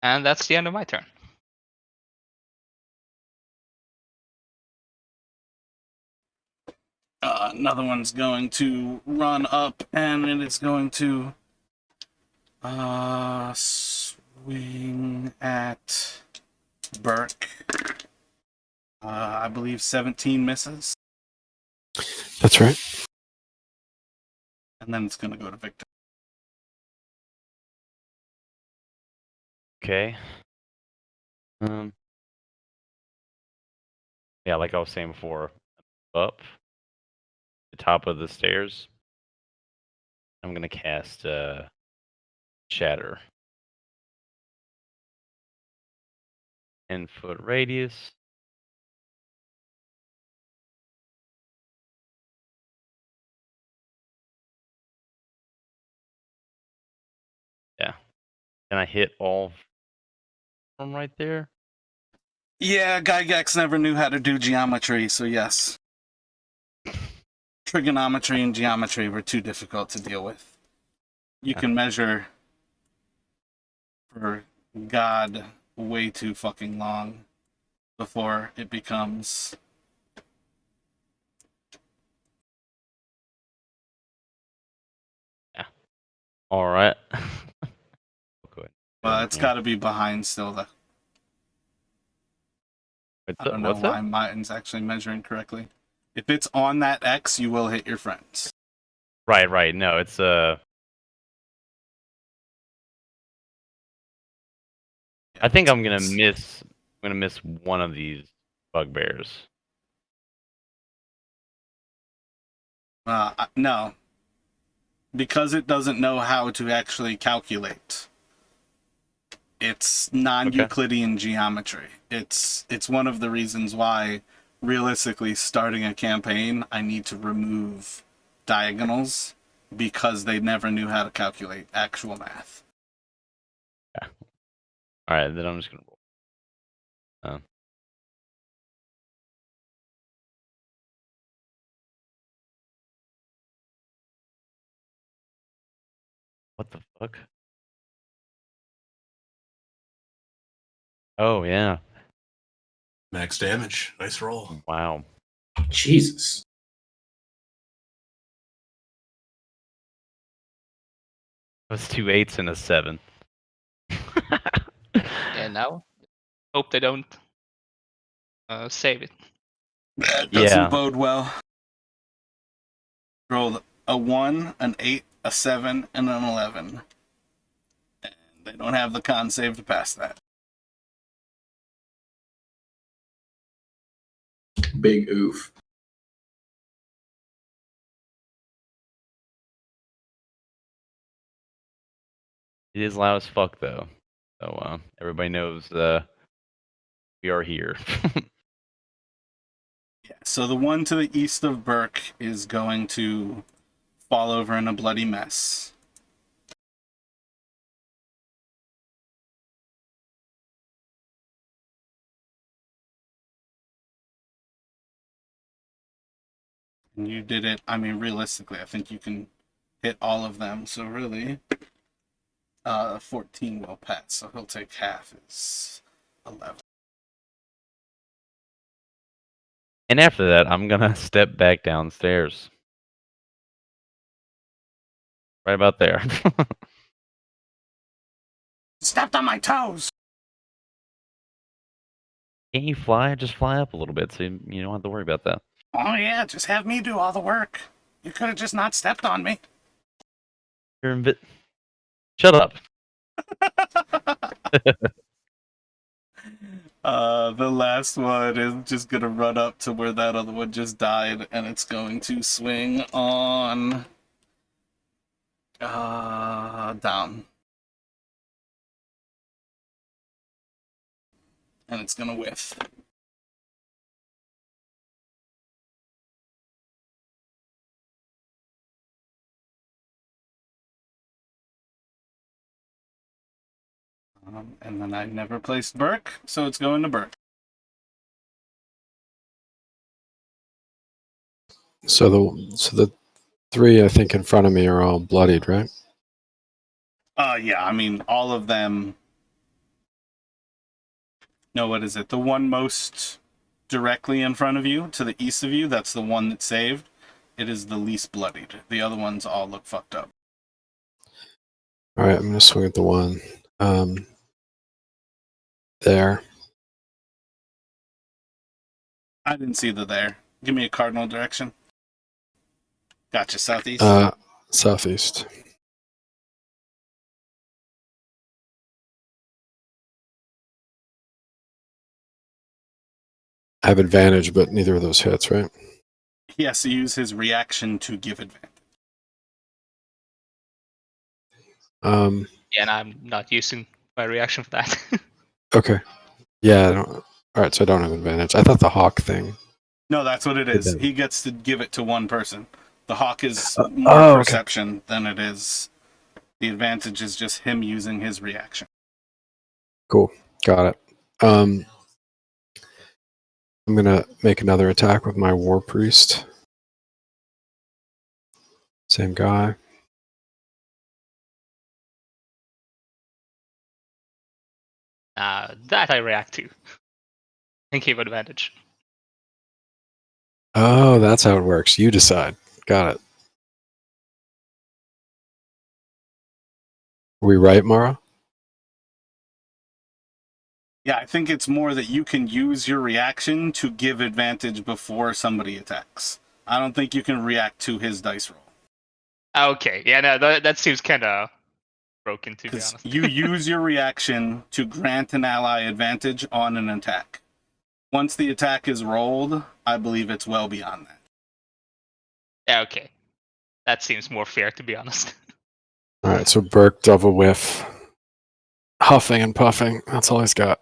And that's the end of my turn. Another one's going to run up and it is going to swing at Burke. I believe 17 misses. That's right. And then it's going to go to Victor. Okay. Yeah, like I was saying before, up the top of the stairs. I'm gonna cast Shatter. 10-foot radius. Yeah. Can I hit all from right there? Yeah, Gygax never knew how to do geometry, so yes. Trigonometry and geometry were too difficult to deal with. You Yeah. can measure for God way too fucking long before it becomes. All right. Good. It's got to be behind still, though. I don't know What's why that? mine's actually measuring correctly. If it's on that X, you will hit your friends. Right. No, it's Yeah, I think I'm gonna it's- miss. I'm gonna miss one of these bugbears. No, because it doesn't know how to actually calculate. It's non-Euclidean geometry. It's one of the reasons why, realistically, starting a campaign, I need to remove diagonals because they never knew how to calculate actual math. All right, then I'm just gonna roll. What the fuck? Oh yeah! Max damage. Nice roll. Wow. Jesus. That's 2 8s and a 7. And now, hope they don't save it. That doesn't Yeah. bode well. Rolled a 1, an 8, a 7, and an 11. And they don't have the con save to pass that. Big oof. It is loud as fuck though. So everybody knows we are here. So the one to the east of Burke is going to fall over in a bloody mess. And you did it. I mean, realistically, I think you can hit all of them. So really, 14 will pass. So he'll take half. Is 11. And after that, I'm gonna step back downstairs. Right about there. Stepped on my toes. Can't you fly? Just fly up a little bit so you don't have to worry about that. Oh yeah, just have me do all the work. You could have just not stepped on me. You're invi- Shut up. The last one is just gonna run up to where that other one just died, and it's going to swing on down. And it's gonna whiff. And then I never placed Burke, so it's going to Burke. So the three I think in front of me are all bloodied, right? Yeah, I mean, all of them. No, what is it? The one most directly in front of you, to the east of you, that's the one that saved. It is the least bloodied. The other ones all look fucked up. All right, I'm gonna swing at the one there. I didn't see the there. Give me a cardinal direction. Gotcha, southeast. Southeast. I have advantage, but neither of those hits, right? He has to use his reaction to give advantage. Yeah, and I'm not using my reaction for that. Okay. Yeah. I don't, all right. So I don't have advantage. I thought the hawk thing. No, that's what it Did is. that. He gets to give it to one person. The hawk is Oh, more okay. perception than it is. The advantage is just him using his reaction. Cool. Got it. I'm gonna make another attack with my war priest. Same guy. That I react to. And give advantage. Oh, that's how it works. You decide. Got it. Are we right, Mara? Yeah, I think it's more that you can use your reaction to give advantage before somebody attacks. I don't think you can react to his dice roll. Okay, yeah, no, that seems kind of broken, to be Because honest. you use your reaction to grant an ally advantage on an attack. Once the attack is rolled, I believe it's well beyond that. Yeah, okay. That seems more fair, to be honest. All right. So Burke double whiff, huffing and puffing. That's all he's got.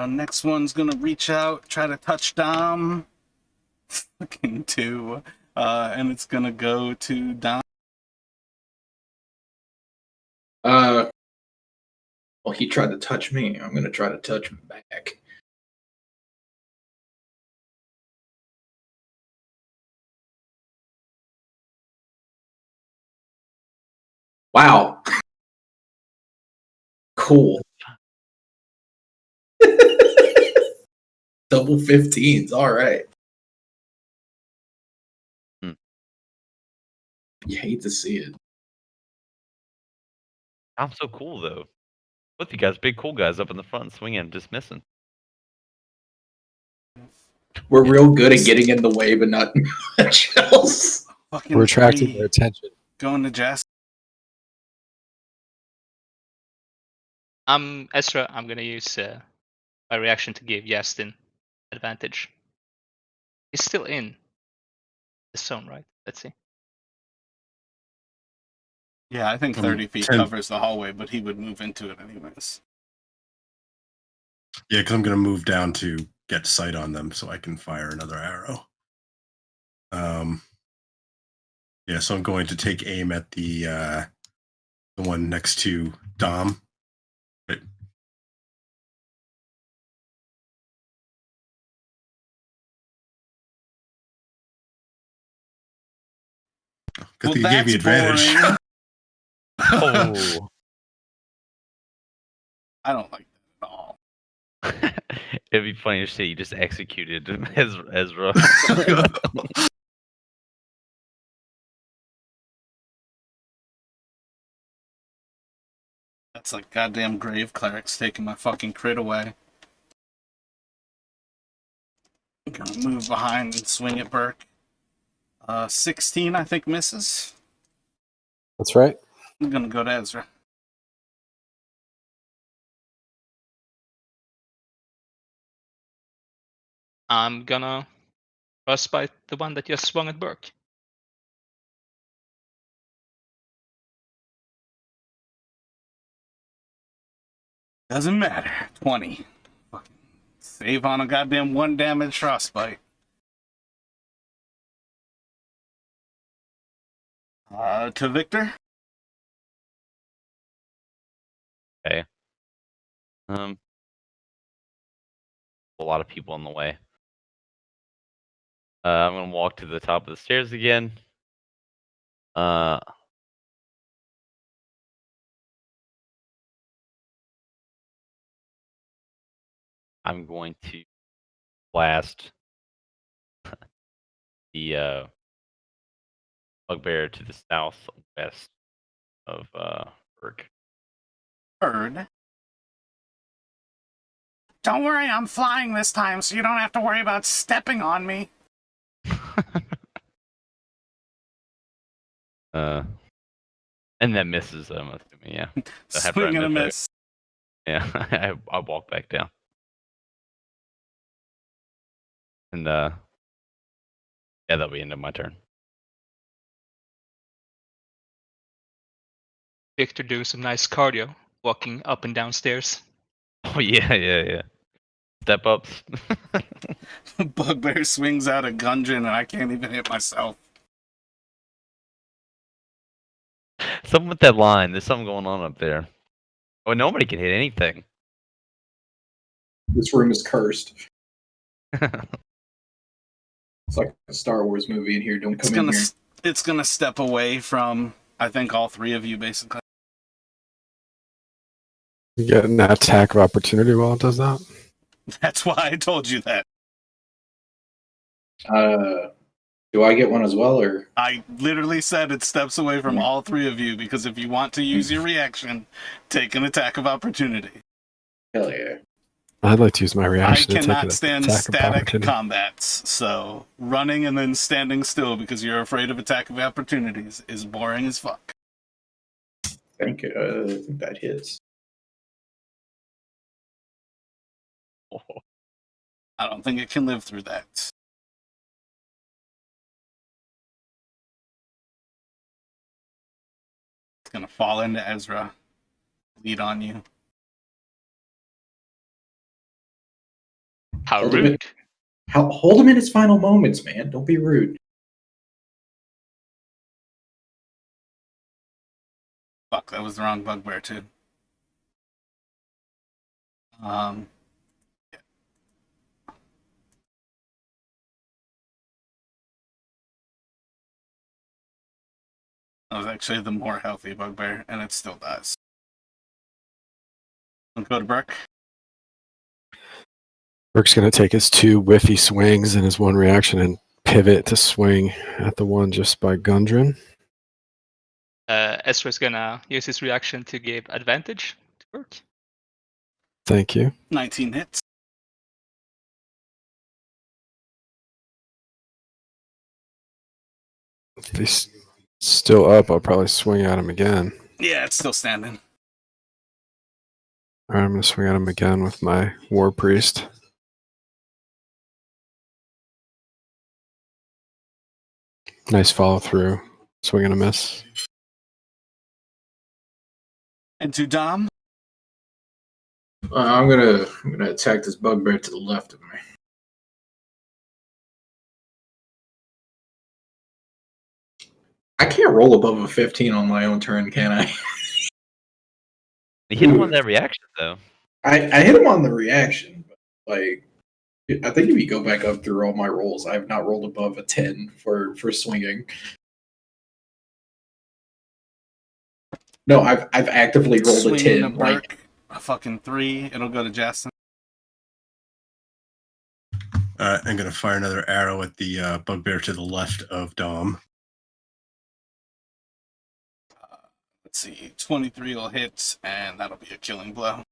Next one's gonna reach out, try to touch Dom. Fucking two. And it's gonna go to Dom. Well, he tried to touch me. I'm gonna try to touch him back. Wow. Cool. Double 15s. All right. Hmm. You hate to see it. I'm so cool though. Both you guys, big cool guys up in the front, swinging, just missing. We're real good at getting in the way, but not much else. Fucking We're attracting three. their attention. Going to Jess. Ezra, I'm gonna use my reaction to give Yastin advantage. He's still in the zone, right? Let's see. Yeah, I think 30 feet 10. covers the hallway, but he would move into it anyways. Yeah, because I'm going to move down to get sight on them so I can fire another arrow. Yeah, so I'm going to take aim at the one next to Dom. Right. Good Well, thing you gave me that's advantage. boring. Oh. I don't like that at all. It'd be funny to say you just executed Ezra. That's like goddamn grave clerics taking my fucking crit away. I'm gonna move behind and swing at Burke. 16, I think, misses. That's right. I'm gonna go to Ezra. I'm gonna frostbite the one that just swung at Burke. Doesn't matter. 20. Fucking save on a goddamn 1 damage frostbite. To Victor. Okay. A lot of people in the way. I'm gonna walk to the top of the stairs again. I'm going to blast the bugbear to the southwest of Berg. Bird. Don't worry, I'm flying this time, so you don't have to worry about stepping on me. And that misses, I'm assuming, yeah. Swing and a right? miss. Yeah, I walk back down. And yeah, that'll be end of my turn. Victor doing some nice cardio, walking up and down stairs. Oh yeah. Step ups. Bugbear swings out a Gundren and I can't even hit myself. Something with that line. There's something going on up there. Oh, nobody can hit anything. This room is cursed. It's like a Star Wars movie in here. Don't come in here. It's gonna step away from, I think, all three of you, basically. You get an attack of opportunity while it does that. That's why I told you that. Do I get one as well, or? I literally said it steps away from all three of you, because if you want to use your reaction, take an attack of opportunity. Hell yeah. I'd like to use my I reaction to take an cannot stand attack of static opportunity. combats, so running and then standing still because you're afraid of attack of opportunities is boring as fuck. I think that hits. I don't think it can live through that. It's gonna fall into Ezra, lead on you. How Hold him rude. Hold him in his final moments, man. Don't be rude. Fuck, that was the wrong bugbear too. Yeah. That was actually the more healthy bugbear, and it still dies. I'll go to Brooke. Brooke's going to take his 2 whiffy swings and his 1 reaction and pivot to swing at the one just by Gundren. Ezra's gonna use his reaction to give advantage to work. Thank you. 19 hits. If he's still up, I'll probably swing at him again. Yeah, it's still standing. All right, I'm going to swing at him again with my War Priest. Nice follow through. Swing and a miss. And to Dom. I'm gonna attack this bugbear to the left of me. I can't roll above a 15 on my own turn, can I? You hit him on that reaction though. I hit him on the reaction, but like I think if you go back up through all my rolls, I have not rolled above a 10 for swinging. No, I've actively rolled a Swinging 10. to Burke, a fucking 3. It'll go to Justin. I'm going to fire another arrow at the bugbear to the left of Dom. Let's see. 23 will hit, and that'll be a killing blow.